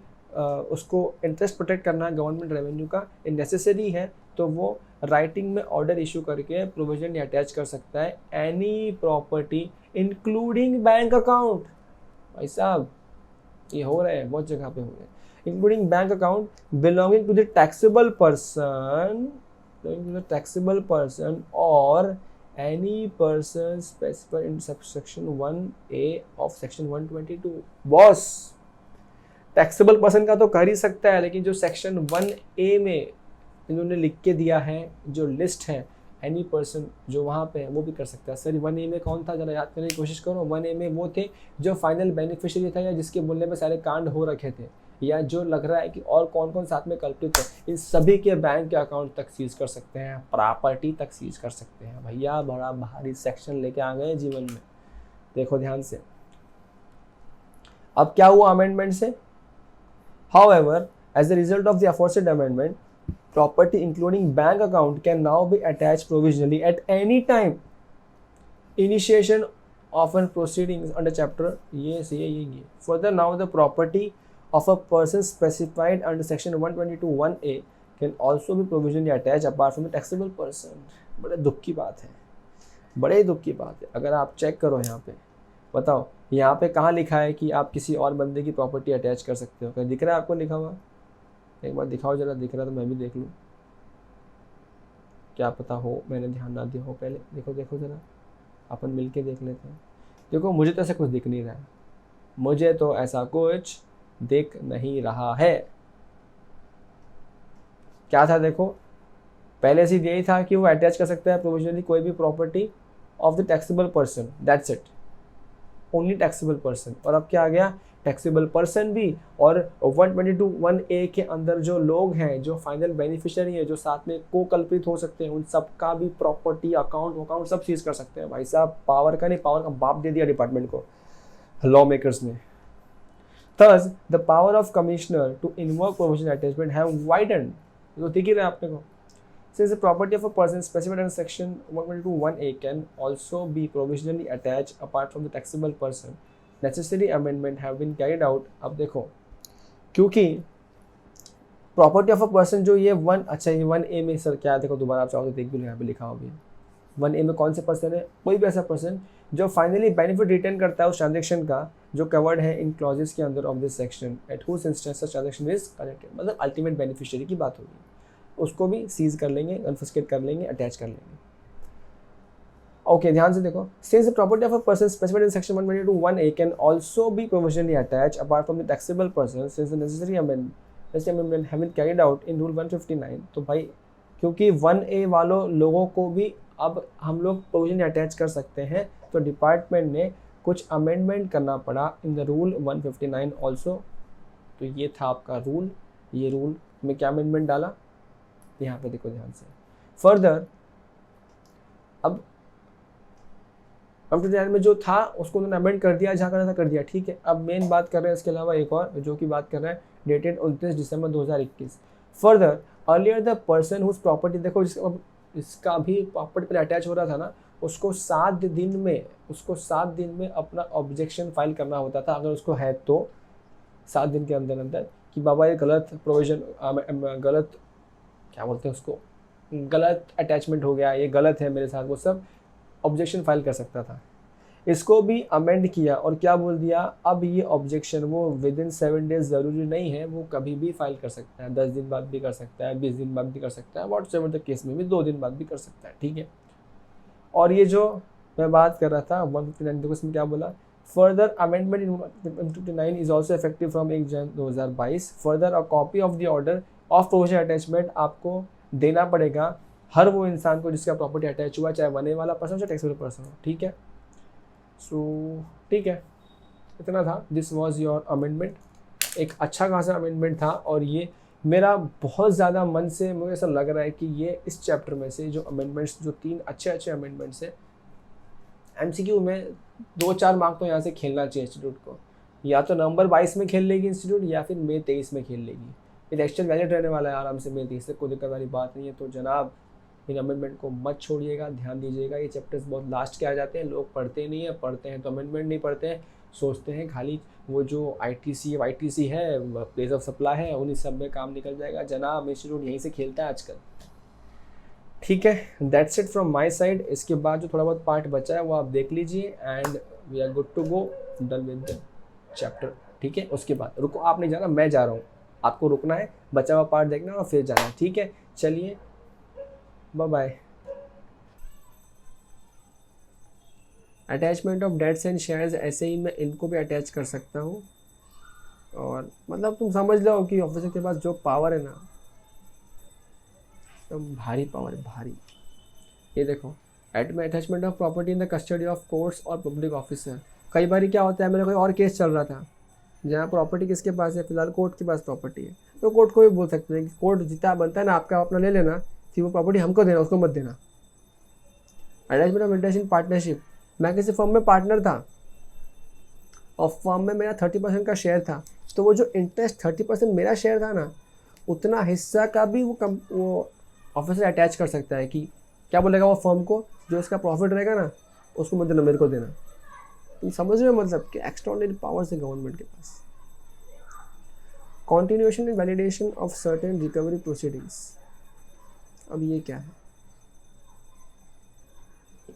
उसको इंटरेस्ट प्रोटेक्ट करना है गवर्नमेंट रेवेन्यू का, नेसेसरी है, तो वो राइटिंग में ऑर्डर इशू करके प्रोविजन अटैच कर सकता है any property including bank account. भाई साहब ये हो रहा है, बहुत जगह पे हो रहा है, including bank account belonging to the taxable person or any person specified in subsection 1A of section 122। Boss taxable person का तो कर ही सकता है, लेकिन जो सेक्शन 1A में इन्होंने लिख के दिया है जो लिस्ट है, एनी पर्सन जो वहाँ पे है वो भी कर सकता है। सर 1A में कौन था, जरा याद करने की कोशिश करो। 1A में वो थे जो फाइनल बेनिफिशियरी था या जिसके बोलने में सारे कांड हो रखे थे, या जो लग रहा है कि और कौन कौन साथ में कल्पित है, इन सभी के बैंक के अकाउंट तक सीज कर सकते हैं, प्रॉपर्टी तक सीज कर सकते हैं। भैया बड़ा भारी सेक्शन लेके आ गए जीवन में, देखो ध्यान से। अब क्या हुआ अमेंडमेंट से, However, as a result of the aforesaid amendment, property including bank account can now be attached provisionally at any time initiation of an proceedings under chapter ये। Further, now the property of a person specified under section 122(1)(a) can also be provisionally attached apart from the taxable person। बड़े दुख की बात है, बड़े दुख की बात है। अगर आप चेक करो यहाँ पे, बताओ यहाँ पे कहाँ लिखा है कि आप किसी और बंदे की प्रॉपर्टी अटैच कर सकते हो, क्या दिख रहा है आपको लिखा हुआ? एक बार दिखाओ जरा, दिख रहा तो मैं भी देख लूँ, क्या पता हो मैंने ध्यान ना दिया हो पहले। देखो जरा, अपन मिलके देख लेते हैं। देखो मुझे तो ऐसा कुछ दिख नहीं रहा है, मुझे तो ऐसा कुछ दिख नहीं रहा है। क्या था देखो, पहले से यही था कि वो अटैच कर सकता है प्रोविजनली कोई भी property of the taxable person, that's it, only taxable person. और अब क्या आ गया, टैक्सेबल पर्सन भी और 122(1)(a) के अंदर जो लोग हैं, जो फाइनल बेनिफिशियरी है, जो साथ में को कल्पित हो सकते हैं, उन सबका भी प्रॉपर्टी अकाउंट सब सीज कर सकते हैं। भाई साहब पावर का नहीं, पावर का बाप दे दिया डिपार्टमेंट को, लॉ मेकर्स ने। Thus, the power of commissioner to invoke provisional attachment have widened। तो दिख ही रहा है आपने को। Since the property of a person specified in section 122(1)(a) can also be provisionally attached apart from the taxable person, necessary amendment have been carried out। अब देखो, क्योंकि प्रॉपर्टी ऑफ अ पर्सन जो ये 1A में सर क्या है, देखो दोबारा आप चाहो तो देख भी लो, यहाँ पे लिखा हुआ भी है। 1A में कौन से पर्सन है, कोई भी ऐसा पर्सन जो फाइनली बेनिफिट रिटर्न करता है उस ट्रांजेक्शन का जो कवर्ड है इन क्लॉजेस के अंदर of this section at whose instance such transaction is connected, मतलब अल्टीमेट बेनिफिशियरी की बात होगी, उसको भी सीज कर लेंगे, कन्फिस्केट कर लेंगे, अटैच कर लेंगे। ओके ध्यान से देखो, since the property of a person specified in section 122(1)(a) can also be provisionally attach apart from the taxable person since the necessary amendment have been carried out in rule 159। तो भाई क्योंकि 1A वालों लोगों को भी अब हम लोग प्रोविजन अटैच कर सकते हैं, तो डिपार्टमेंट ने कुछ अमेंडमेंट करना पड़ा इन द रूल 159 ऑल्सो। तो ये था आपका रूल, ये रूल में क्या अमेंडमेंट डाला यहाँ पे देखो ध्यान से। फर्दर अब 159 में जो था उसको उन्होंने अमेंड कर दिया, जहाँ करना था कर दिया, ठीक है। अब मेन बात कर रहे हैं इसके अलावा एक और जो कि बात कर रहे हैं dated 29 December 2021। Further earlier the person whose property, देखो इसका भी प्रॉपर्टी पर अटैच हो रहा था ना, उसको 7 दिन में अपना ऑब्जेक्शन फाइल करना होता था अगर उसको है तो, 7 दिन के अंदर अंदर कि बाबा ये गलत प्रोविजन, गलत क्या बोलते हैं उसको, गलत अटैचमेंट हो गया, ये गलत है मेरे साथ, वो सब ऑब्जेक्शन फाइल कर सकता था। इसको भी अमेंड किया और क्या बोल दिया, अब ये ऑब्जेक्शन वो विद इन 7 डेज ज़रूरी नहीं है, वो कभी भी फाइल कर सकता है, 10 दिन बाद भी कर सकता है, 20 दिन बाद भी कर सकता है, व्हाटएवर द केस में भी 2 दिन बाद भी कर सकता है, ठीक है। और ये जो मैं बात कर रहा था 159, देखो इसमें क्या बोला, further amendment in 159 is also effective from 1 January 2022। Further a copy of the order of provision attachment आपको देना पड़ेगा हर वो इंसान को जिसका प्रॉपर्टी अटैच हुआ, चाहे 1A वाला पर्सन हो चाहे टैक्सेबल पर्सन हो, ठीक है। सो ठीक है, इतना था। दिस वॉज योर अमेंडमेंट, एक अच्छा खासा अमेंडमेंट था और ये मेरा बहुत ज़्यादा मन से मुझे ऐसा लग रहा है कि ये इस चैप्टर में से जो अमेंडमेंट्स, जो 3 अच्छे अमेंडमेंट्स हैं, MCQ में 2-4 मार्क तो यहाँ से खेलना चाहिए इंस्टीट्यूट को, या तो नवंबर 22 में खेल लेगी इंस्टीट्यूट या फिर मई 23 में खेल लेगी। ये एक्चुअल वैलिड रहने वाला है आराम से मई 23 तक, कोई दिक्कत वाली बात नहीं है। तो जनाब इन अमेंडमेंट को मत छोड़िएगा, ध्यान दीजिएगा। ये चैप्टर्स बहुत लास्ट के आ जाते हैं, लोग पढ़ते नहीं है, पढ़ते हैं तो अमेंडमेंट नहीं पढ़ते हैं, सोचते हैं खाली वो जो ITC है, प्लेस ऑफ सप्लाई है, उन्हीं सब में काम निकल जाएगा। जनाब इंस्टीट्यूट यहीं से खेलता है आजकल, ठीक है। That's it from my side. इसके बाद जो थोड़ा बहुत पार्ट बचा है वो आप देख लीजिए and we are good to go, done with the chapter, ठीक है। उसके बाद रुको, आप नहीं जाना, मैं जा रहा हूँ, आपको रुकना है, बचा हुआ पार्ट देखना और फिर जाना है, ठीक है। चलिए bye bye. Attachment of debts and shares, ऐसे ही मैं इनको भी अटैच कर सकता हूँ। और मतलब तुम समझ लो कि ऑफिसर के पास जो पावर है ना, तो भारी पावर है, भारी। ये देखो, attachment of property in the custody of courts और पब्लिक ऑफिसर। कई बार क्या होता है, मेरा कोई और केस चल रहा था जहाँ प्रॉपर्टी किसके पास है, फिलहाल कोर्ट के पास प्रॉपर्टी है, तो कोर्ट को भी बोल सकते हैं कि कोर्ट जितना बनता है ना आपका अपना ले लेना, फिर वो प्रॉपर्टी हमको देना, उसको मत देना। Attachment of interest in partnership, मैं किसी फर्म में पार्टनर था और फर्म में मेरा 30% का शेयर था, तो वो जो इंटरेस्ट 30% मेरा शेयर था ना, उतना हिस्सा का भी वो ऑफिसर अटैच कर सकता है कि क्या बोलेगा वो फर्म को, जो इसका प्रॉफिट रहेगा ना उसको मत देना, मेरे को देना। तुम समझ रहे हो मतलब कि एक्स्ट्राऑर्डिनरी पावर्स है गवर्नमेंट के पास। Continuation and validation of certain recovery proceedings, अब ये क्या है,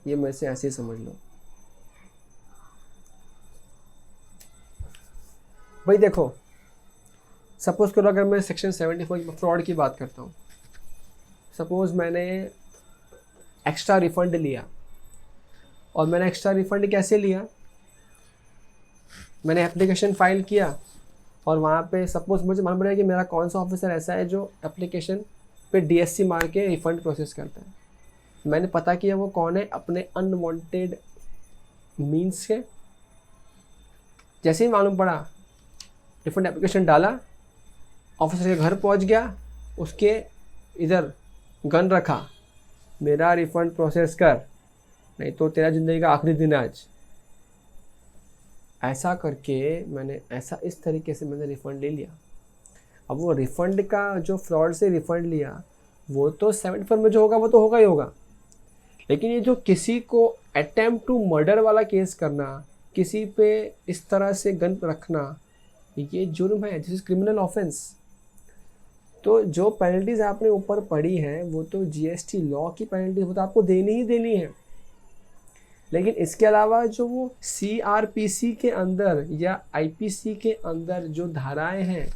ये मैं से ऐसे ही समझ लो भाई। देखो सपोज करो अगर मैं सेक्शन 74 फ्रॉड की बात करता हूँ, सपोज मैंने एक्स्ट्रा रिफंड लिया, और मैंने एक्स्ट्रा रिफंड कैसे लिया, मैंने एप्लीकेशन फाइल किया और वहाँ पे सपोज मुझे मालूम पड़ेगा कि मेरा कौन सा ऑफिसर ऐसा है जो एप्लीकेशन पे DSC मार के रिफंड प्रोसेस करता है। मैंने पता किया वो कौन है अपने अनवांटेड मीन्स से, जैसे ही मालूम पड़ा रिफंड एप्लीकेशन डाला, ऑफिसर के घर पहुंच गया, उसके इधर गन रखा, मेरा रिफंड प्रोसेस कर, नहीं तो तेरा ज़िंदगी का आखिरी दिन आज। ऐसा करके मैंने इस तरीके से मैंने रिफ़ंड ले लिया। अब वो रिफ़ंड का जो फ्रॉड से रिफ़ंड लिया वो तो 74 में जो होगा वो तो होगा ही होगा, लेकिन ये जो किसी को अटेम्प्ट टू मर्डर वाला केस करना, किसी पे इस तरह से गन रखना, ये जुर्म है, दिस इज क्रिमिनल ऑफेंस। तो जो पेनल्टीज आपने ऊपर पढ़ी हैं वो तो जीएसटी लॉ की पेनल्टी, वो तो आपको देनी ही देनी है। लेकिन इसके अलावा जो वो सीआरपीसी के अंदर या आईपीसी के अंदर जो धाराएं हैं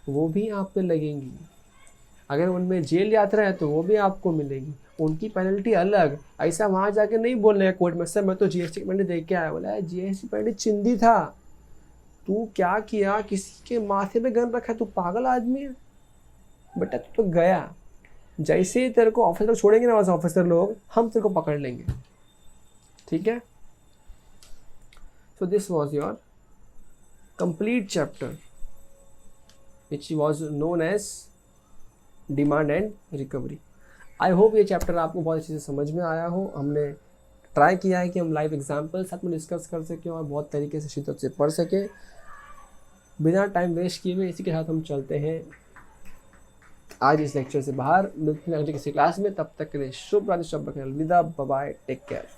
वो भी आप पे लगेंगी। अगर उनमें जेल यात्रा है तो वो भी आपको मिलेगी, उनकी पेनल्टी अलग। ऐसा वहाँ जाके नहीं बोलने का कोर्ट में, सर मैं तो जीएसटी पेनल्टी दे के आया। बोला जीएसटी पेनल्टी चिंदी था, तू क्या किया, किसी के माथे पे गन रखा, तू पागल आदमी है बेटा, तू तो गया। जैसे ही तेरे को ऑफिसर छोड़ेंगे ना, वैसे ऑफिसर लोग हम तेरे को पकड़ लेंगे, ठीक है। So this was your complete chapter which was known as demand and recovery. I hope ये चैप्टर आपको बहुत अच्छे से समझ में आया हो। हमने ट्राई किया है कि हम लाइव एग्जाम्पल साथ में डिस्कस कर सकें और बहुत तरीके से शिद्दत से पढ़ सकें बिना टाइम वेस्ट किए हुए। इसी के साथ हम चलते हैं आज इस लेक्चर से बाहर। मिलते हैं अगले किसी क्लास में, तब तक के लिए शुभ रात्रि, शुभ अलविदा, बाय बाय, टेक केयर।